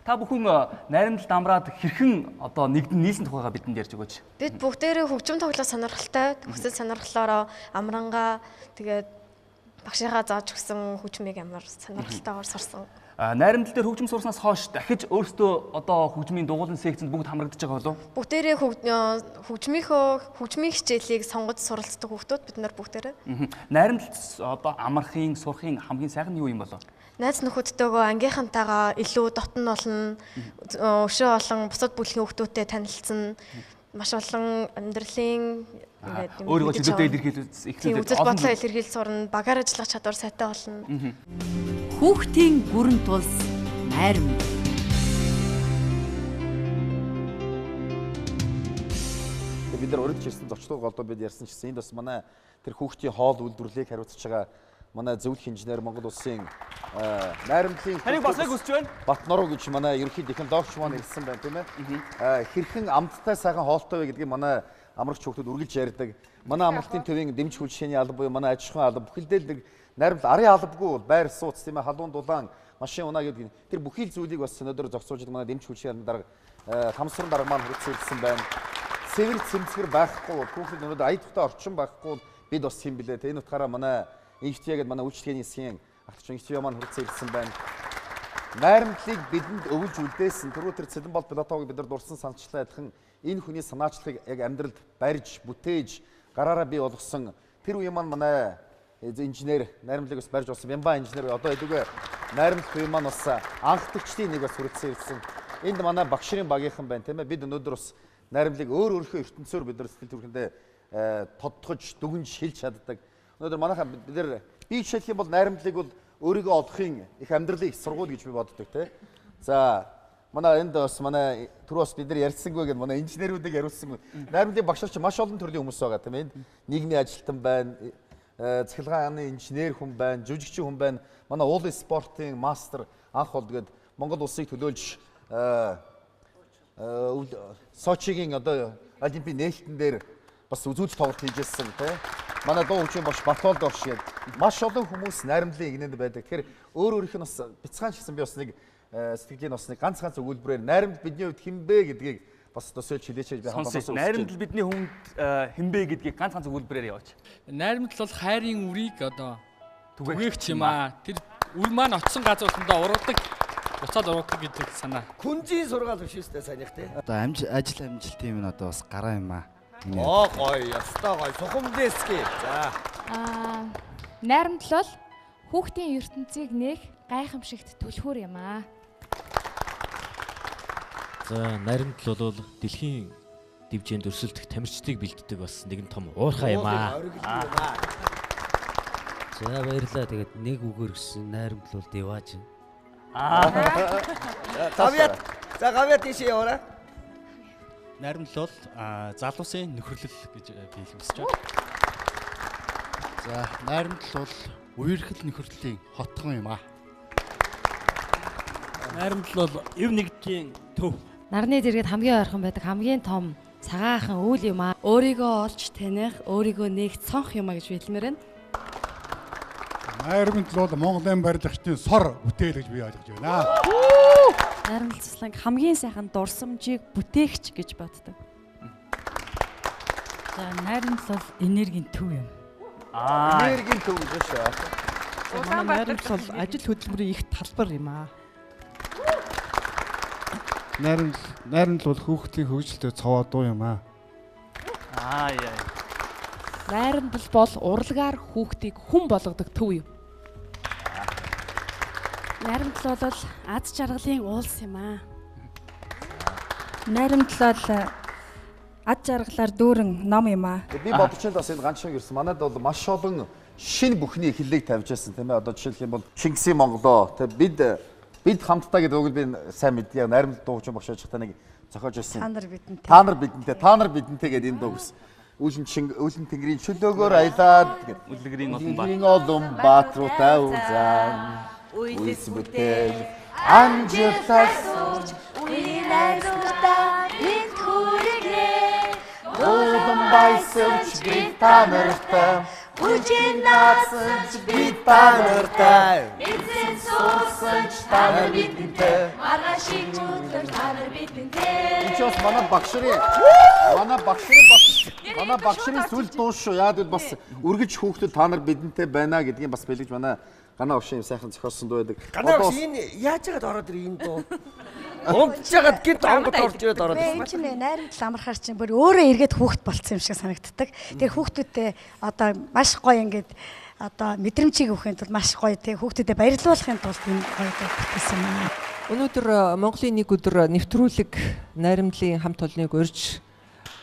Та бүхэн найрамдалд амраад хэрхэн одоо нэгдэн нийлсэн тухайга бидэнд ярьж өгөөч. Бид бүгдээрээ хөгжим тоглох сонирхолтой, хүсэл сонирхлоороо амрангаа тэгээд багшийнхаа зааж өгсөн хөгжмийг амар сонирхолтойгоор сурсан. Найрамдал дээр хөгжим сурснаас хойш дахиж өөрсдөө одоо хөгжмийн дугуулын секцэнд бүгд хамрагдаж байгаа болов уу? Бүгдээрээ хөгжмийн хичээлийг сонгож суралцдаг хүүхдүүд бид нар бүгдээрээ. Найрамдалд одоо амрахын, сурахын хамгийн сайхан нь юу юм болов? Найз нөхөдтэйгөө ангийнхантайгаа илүү дотн болно, өшөө олон бусад бүлгийн хүүхдүүдтэй танилцсан, маш олон амьдралын өөрийгөө чөлөөтэй илэрхийлэх үзэл бодлоо илэрхийлж сурна, багаар ажиллах чадвар сайтай болно. Хүүхдийн бүрэн тулс найрамд. Бид нар өргөж ирсэн зочдод голдоо бид ярьсан чигсэн энд бас манай тэр хүүхдийн хоол үйлдвэрлэлийг хариуцж байгаа манай зөвлөх инженер Монгол улсын найрамдлын таныг басыг өсч байна. Батноруу гэж манай ерөнхий технологич маань хэлсэн байна тийм ээ. Хэрхэн амттай сайхан хоолтой вэ гэдгийг манай амрагч хүүхдүүд үргэлж ярьдаг. Манай амралтын төвийн дэмжих хүчний алба буюу манай аж ахуйн алба бүхэлдээ л найрамдал арын албагүй бол байр сууц тийм ээ халуун дулаан машин унаа гэдэг тэр бүхий зүйлийг бас өнөөдөр зогсоож манай дэмжих хүчний дарга хамсран дарга маань хүрэлцүүлсэн байна. Цэвэр цэмцгэр байхгүй хүүхэд өнөөдөр аядахтай орчин байхгүй бид бас юм билээ. Энэ утгаараа манай инженер гэдэг манай үйлчлэгээний засгийн агч инженер маань хүрэлцүүлсэн байна. Найрамдлыг бидэнд өвлж үлдээсэн түрүү тэр Цэдэнболт Пилатовыг бид нар дурсан саналчлаа адилхан энэ хүний санаачлагыг яг амьдралд барьж бүтээж гараараа бий болгосон тэр үе маань манай инженер найрамдлыг бас барьж болсон Бямба инженер одоо эдүгэ найрамдал үе маань бас анхдагчдын нэг бас хүрэлцүүлсэн. Энд манай багшрын багийнхан байна тийм ээ. Бид өнөөдөр бас найрамдлыг өөрийнхөө ертөнцөөр бид нар сэтгэл зүрхэндээ тодтогч дүгнж хэлж чаддаг. Өнөөдөр манайхаа бид нар би жишээлх юм бол найрамдлыг бол өөрийгөө олохын их амьдралын их сургууль гэж би боддог тийм. За манай энд бас манай түрүүс бид нар ярьсангүй гэдэг манай инженерүүдийг яриулсан. Найрамдлын багшаар ч маш олон төрлийн хүмүүс байгаа тийм ээ. Энд нийгмийн ажилтан байна, цахилгааны инженер хүн байна, жүжигчин хүн байна. Манай уулын спортын мастер анх бол тэгээд Монгол улсыг төлөөлж Сочигийн одоо олимпийн нээлтэн дээр бас үзүүлэлт тоглолт хийжсэн тийм. Манай дуу хүчин багш Батолд багш гээд маш олон хүмүүс найрамдлын игнэнд байдаг. Тэгэхээр өөрийнх нь бас бяцхан ч гэсэн би бас нэг сэтгэлийн бас нэг ганц өгүүлбэрээр найрамдал бидний хувьд хинбэ гэдгийг бас төсөөлж хэлээч би хамгаалсан. Найрамдал бидний хүнд хинбэ гэдгийг ганц өгүүлбэрээр яваач. Найрамдал бол хайрын үрийг одоо түгээгч юм аа. Тэр үр маань очсон газруудаа ургадаг, буцаад ургадаг гэдэг санаа. Күнжийн сургаал биш үстэй санийх тий. Одоо ажил амжилтын юм одоо бас гараа юм аа. Оо гоё, ястай гоё. Сухамдэсгий. За. Найрамдал бол хүүхдийн ертөнцийг нээх гайхамшигт түлхүүр юм аа. За, найрамдал бол дэлхийн дивжээнд өрсөлдөх тамирчдыг бэлддэг бас нэгэн том уурхай юм аа. За баярлалаа. Тэгээд нэг үгээр гисэн найрамдал бол дивааж. Гавьяат. За гавьяат тийшээ яваарай. Найрамдал бол залуусын нөхөрлөл гэж би хэлмэсэж байна. За найрамдал бол үерхэл нөхөрлөлийн хотхон юм аа. Найрамдал бол эв нэгдлийн төв. Нарны дэргэд хамгийн ойрхон байдаг хамгийн том цагаахан үйл юм аа. Өөрийгөө олж таних, өөрийгөө нээх цонх юм аа гэж хэлмээр байна. Найрамдал бол Монголын барилгачдын сор бүтээл гэж би ойлгож байна. Найрамдал засланг хамгийн сайхан дурсамжийг бүтээгч гэж боддог. За найрамдал бол энергийн төв юм. Энергийн төв гэж байна. Найрамдал бол ажил хөдөлмөрийн их талбар юм аа. Найрамдал бол хүүхдийн хөгжилтэй цовоо дуу юм аа. Яа. Найрамдал бол урлагаар хүүхдийг хүн болгодог төв юм. Найрамдал бол аз жаргалын уулс юм аа. Найрамдал бол аз жаргалаар дүүрэн ном юм аа. Би бодчихсон бас энэ ганц шиг ирсэн. Манайд бол маш олон шинэ бүхний эхлэлийг тавьж байсан тийм ээ. Одоо жишээлх юм бол Чингисийн Монголоо тэг бид хамтдаа гэдэг үг би сайн мэдээ. Найрамдал дуу хүчин багш ажиллахдаа нэг зохиож байсан. Та нар бидэнтэй гэдэг энэ дуу гэсэн. Үүлэн тэнгэрийн чөлөөгөөр аялаад үлгэрийн олон баатруутай үзан үйлс бүтээл анжиртаас үеийн найзуудаа энд хүрэгнэ баясавч би та нартай. Хүчин наасанч би та нартай. Эзэн суусанч та нар бидэнтэй. Маргаашийн өдөр та нар бидэнтэй. Энд ч бас манай багшрын сүлд дуус шүү. Яад бол бас үргэж хүүхдүүд та нар бидэнтэй байна гэдгийг бас бэлгэж манай Ганаа Овшин сайхан зохиосон дуу байдаг. Ганаа Овшин энэ яаж яагаад ороод ирэх юм дуу? Унтж яагаад гинт онгод орж ирээд ороод ирсэн. Энэ чинь найрамдал амархаар чинь бүр өөрөө эргээд хүүхэд болцсон юм шиг санагддаг. Тэгээ хүүхдүүдтэй одоо маш гоё ингээд одоо мэдрэмжийг өгөхийн тулд маш гоё тий хүүхдүүдэд баярлуулахын тулд энэ гоё бүтээсэн юм. Өнөөдөр Монголын нэг өдөр нэвтрүүлэг найрамдлын хамт олныг урьж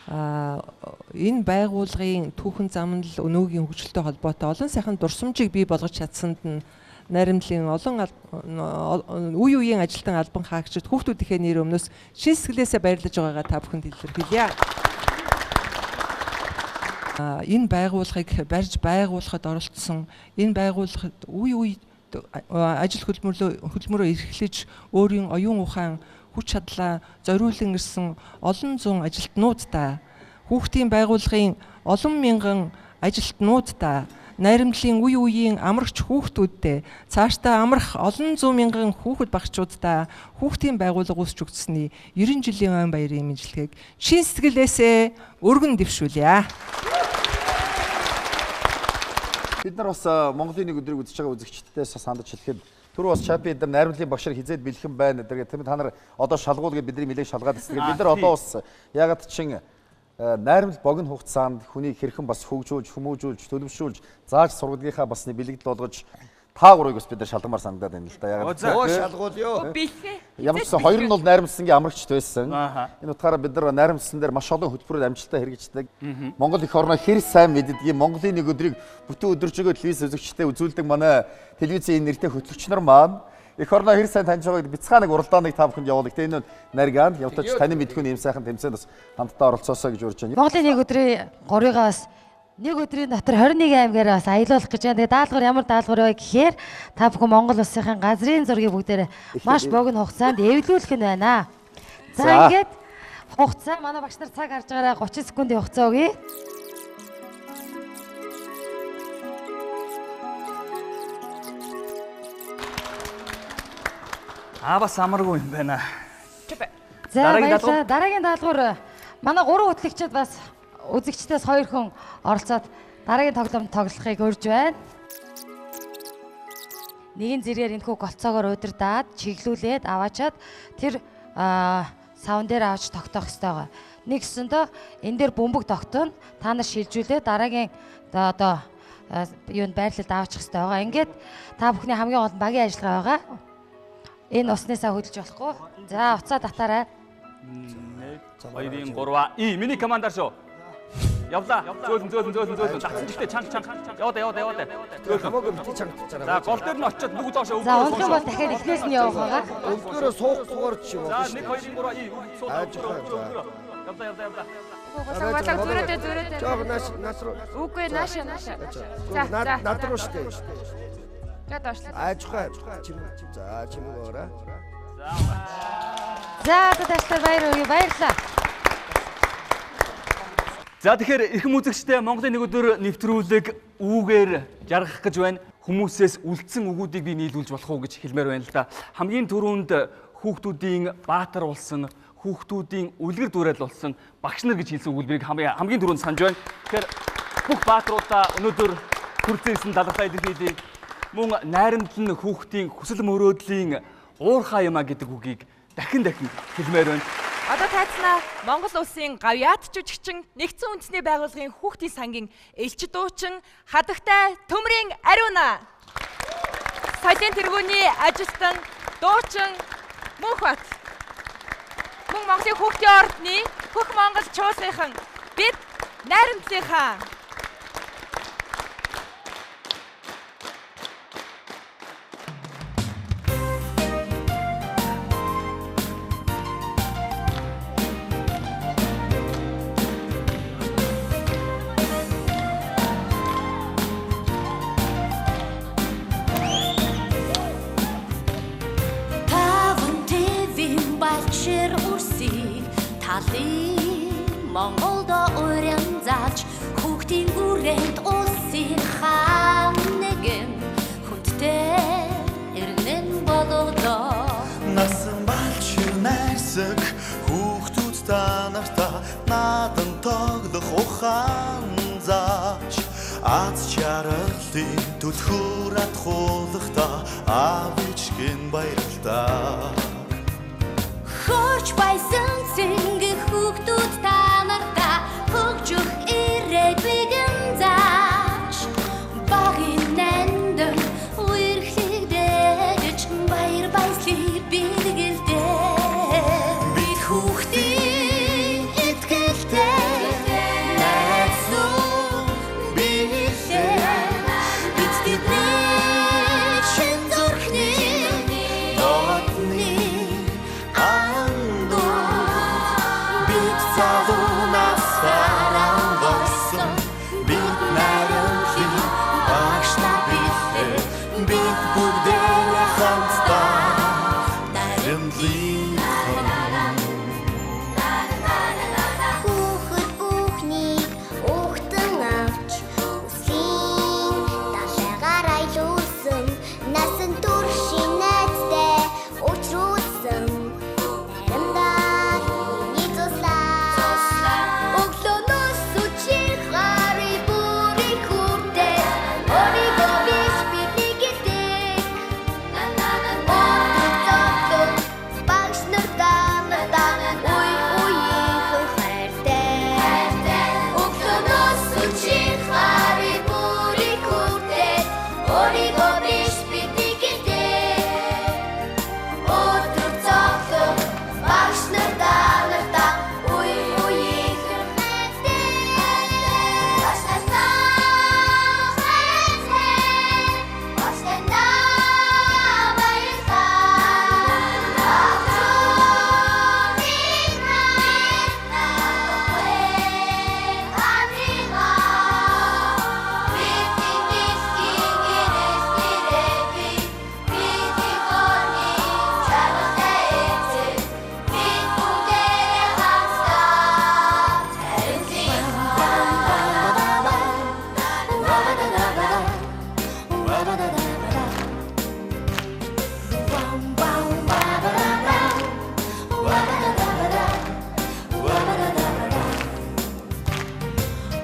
энэ байгууллагын түүхэн замнал өнөөгийн хөгжилтэй холбоотой олон сайхан дурсамжийг бий болгож чадсанд нь найрамдлын олон үе үеийн ажилтан албан хаагчид хүүхдүүдийнхээ нэр өмнөөс шин сэтгэлээсээ баярлаж байгаагаа та бүхэнд илэрхийлье. Энэ байгууллагыг барьж байгуулахад оролцсон энэ байгууллагад үе үе ажил хөдөлмөрөөр эрхлэж өөрийн оюун ухаан хүч чадлаа зориулан ирсэн олон зуун ажилтнуудаа хүүхдийн байгууллагын олон мянган ажилтнуудаа найрамдлын үе үеийн амрагч хүүхдүүдтэй цаашдаа амрах олон зуун мянган хүүхэд багчуудаа хүүхдийн байгууллага үүсч өгсөний 90 жилийн ой баярын мэдлэгийг шин сэтгэлээсээ өргөн дэвшүүлье. Бид нар бас Монголын нэг өдрийг үзэж байгаа үзэгчдээс сандаж хэлэхэд түр бас чапи эдгээр найрамдлын багшаар хизээд бэлхэн байна гэдэг. Тийм та нар одоо шалгуул гэж бидний нэлээд шалгаад ирсэн. Бид нар одоо бас ягаад чин найрамдал богино хугацаанд хүнийг хэрхэн бас хөгжүүлж, хүмүүжүүлж, төлөвшүүлж, зааж сургалтынхаа бас бэлэгдэл болгож та гурыг бас бид нар шалгамаар санагдаад байна л да. Ягаад шалгуул ёо. Ямар ч хоёр нь бол найрамдсангийн амрагчд байсан. Энэ утгаараа бид нар найрамдсан дээр маш олон хөтөлбөрөөр амжилттай хэрэгждэг. Монгол их орноо хэр сайн мэддэг Монголын нэг өдрийг бүтэн өдөржигөө телевиз үзэгчтэй үзүүлдэг манай телевизийн нэртэй хөтлөгч нар маань их орноо хэр сайн таньж байгааг бяцхан нэг уралдааныг та бүхэнд явуулдаг. Тэгээ энэ нарgaan явтаж таны мэдхүүн юм сайхан тэмцээнд бас хамтдаа оролцоосоо гэж урьж байна. Монголын нэг өдрийн горыгаа бас нэг өдрийн дотор 21 аймгаар бас аялуулах гэж байна. Тэгээ даалгавар ямар даалгавар вэ гэхээр та бүхэн Монгол улсын газрын зургийг бүгдээр маш богино хугацаанд эвлүүлэх нь байна. За ингээд хугацаа манай багш нар цаг харж байгаараа 30 секундын хугацаа өгье. Бас амаргүй юм байна. За дараагийн даалгавар манай 3 хөтлөгчд бас үзэгчдээс 2 хүн оролцоод дараагийн тоглоомд тоглохыг урьж байна. Нэгэн зэргээр энэхүү голцоогоор удирдаад чиглүүлээд аваачаад тэр савн дээр авч тогтоох ёстой. Нэгсэндээ энэ дээр бөмбөг тогтоно. Та нар шилжүүлээ дараагийн одоо юунд байрлалд аваачих ёстой байгаа. Ингээд та бүхний хамгийн гол багийн ажиллагаа байгаа. Энэ уснасаа хөдөлж болохгүй. За уцаа татаарай. 1 2 3 миний командар шүү. Явлаа. Зөөлөн. Датсан гэхдээ чанга. Яваад. Хамаагүй бити чангацаараа. За гол дээр нь очиод нүг доошоо өгөх. За унах юм бол дахиад эхнээс нь явах байгаа. Өвдөрөө суугаар чи болно. За 1 2 3 Явлаа. Зүрэтэ. Жог нас руу. Үгүй нааша. За над руу штэ. За доошлоо. Ажихаа. За чимэг ороо. За тааштай баярлалаа. За тэгэхээр эрхэм үзэгчдээ Монголын нэг өдөр нэвтрүүлэг үүгээр жаргах гэж байна. Хүмүүсээс үлдсэн үгүүдийг би нийлүүлж болох уу гэж хэлмээр байна л да. Хамгийн түрүүнд хүүхдүүдийн баатар болсон, хүүхдүүдийн үлгэр дуурайл болсон багш нар гэж хэлсэн өгүүлбэрийг хамгийн түрүүнд санаж байна. Тэгэхээр бүх баатруудаа өнөөдөр хүрэлцэн далгалтаа илэрхийлье. Мөн найрамдал нь хүүхдийн хүсэл мөрөөдлийн уурхай юмаа гэдэг үгийг дахин хэлмээр байна. Одоо тайцнаа Монгол улсын гавьяат жүжигчин нэгдсэн үндэсний байгууллагын хүүхдийн сангийн элч дуучин хадагтай Төмрийн Ариуна. Соёлын тэргүүний ажилтан дуучин Мөнхбат. Мөн Монголын хүүхдийн ордны бүх Монгол чуулгынхан бид найрамдлынхаа талын Монголдо уран зааж хүүхдийн үрээнд улсын хаан нэгэн хүндтэй иргэн болоодоо. Насан балч найсаг хүүхдүүд та нартаа надан тоглох ухаан зааж аз чаргалын түлхүүр атхуулахдаа аавч гин баярлалаа. Хөрч байсан цэнгэх хүүхдүүд та нартаа хөгжих ирээд бигэн зааж багын нандин үерхлэгдэж баяр баясгалыг бэлгэлдээ. Бид хүүхдийн итгэлтэй найзууд биелээ. Бид тэдний шин зүрхний дотны бид залуунаас харан болсон бид найрамдлын багштай билээ. Бид бүгдээ хамтдаа найрамдлын хүүхэд бүхнийг ухтан авч үсгийн талайгаар айлуулсан насан туршийн найзтай учруулсан найрамдаа миний цуслаа. Өглөөнөөс үчиг гарыг бүрий хүртээ өөрийгөө биш бидний гэдэг. Өглөөнөөс багш нартаа уй уйхан хайртай. Өглөөнөөс үчиг гарыг бүрий хүртээ өөрийгөө биш бидний гэдэг. Өдөр цогцол багш нартаа уй уйхан хайртай. Багш нартаа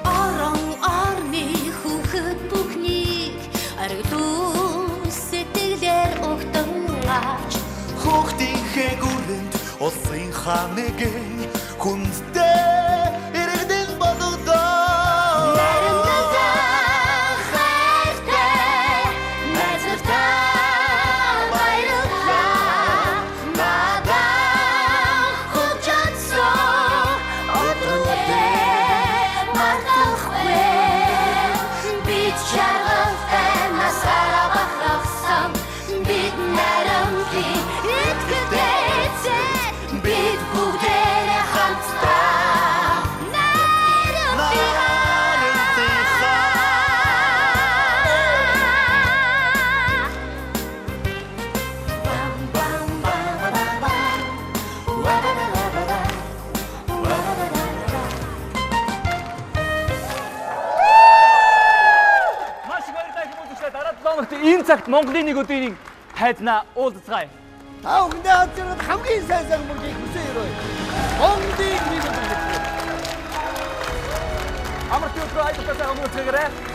орон орны хүүхэд бүхнийг аргадуу сэтгэлээр ухтан авч хүүхдийнхээ гүрэнд улсын хаан нэгэн хүндтэй иргэн болоодоо. найрамдаа хайртай найзтай баярлалаа. Надад хожоцсон өдрүүдэд мартахгүй. Бид чаргалтай насаараа бахархсан бид найрамдлын итгэлтэй. Бид бүгдээ хамтдаа Маш их баярлалаа хүмүүстээ. Дараа 7 хоногт энэ цагт Монголын нэг өдрийн хайзнаа уулзцгаая. Та бүхэндээ хамт хамгийн сайн сайн мөнгийг хүсье өрөө. Монголын нэг өдөр. Амар төв рүү айдах гэсэн юм уу?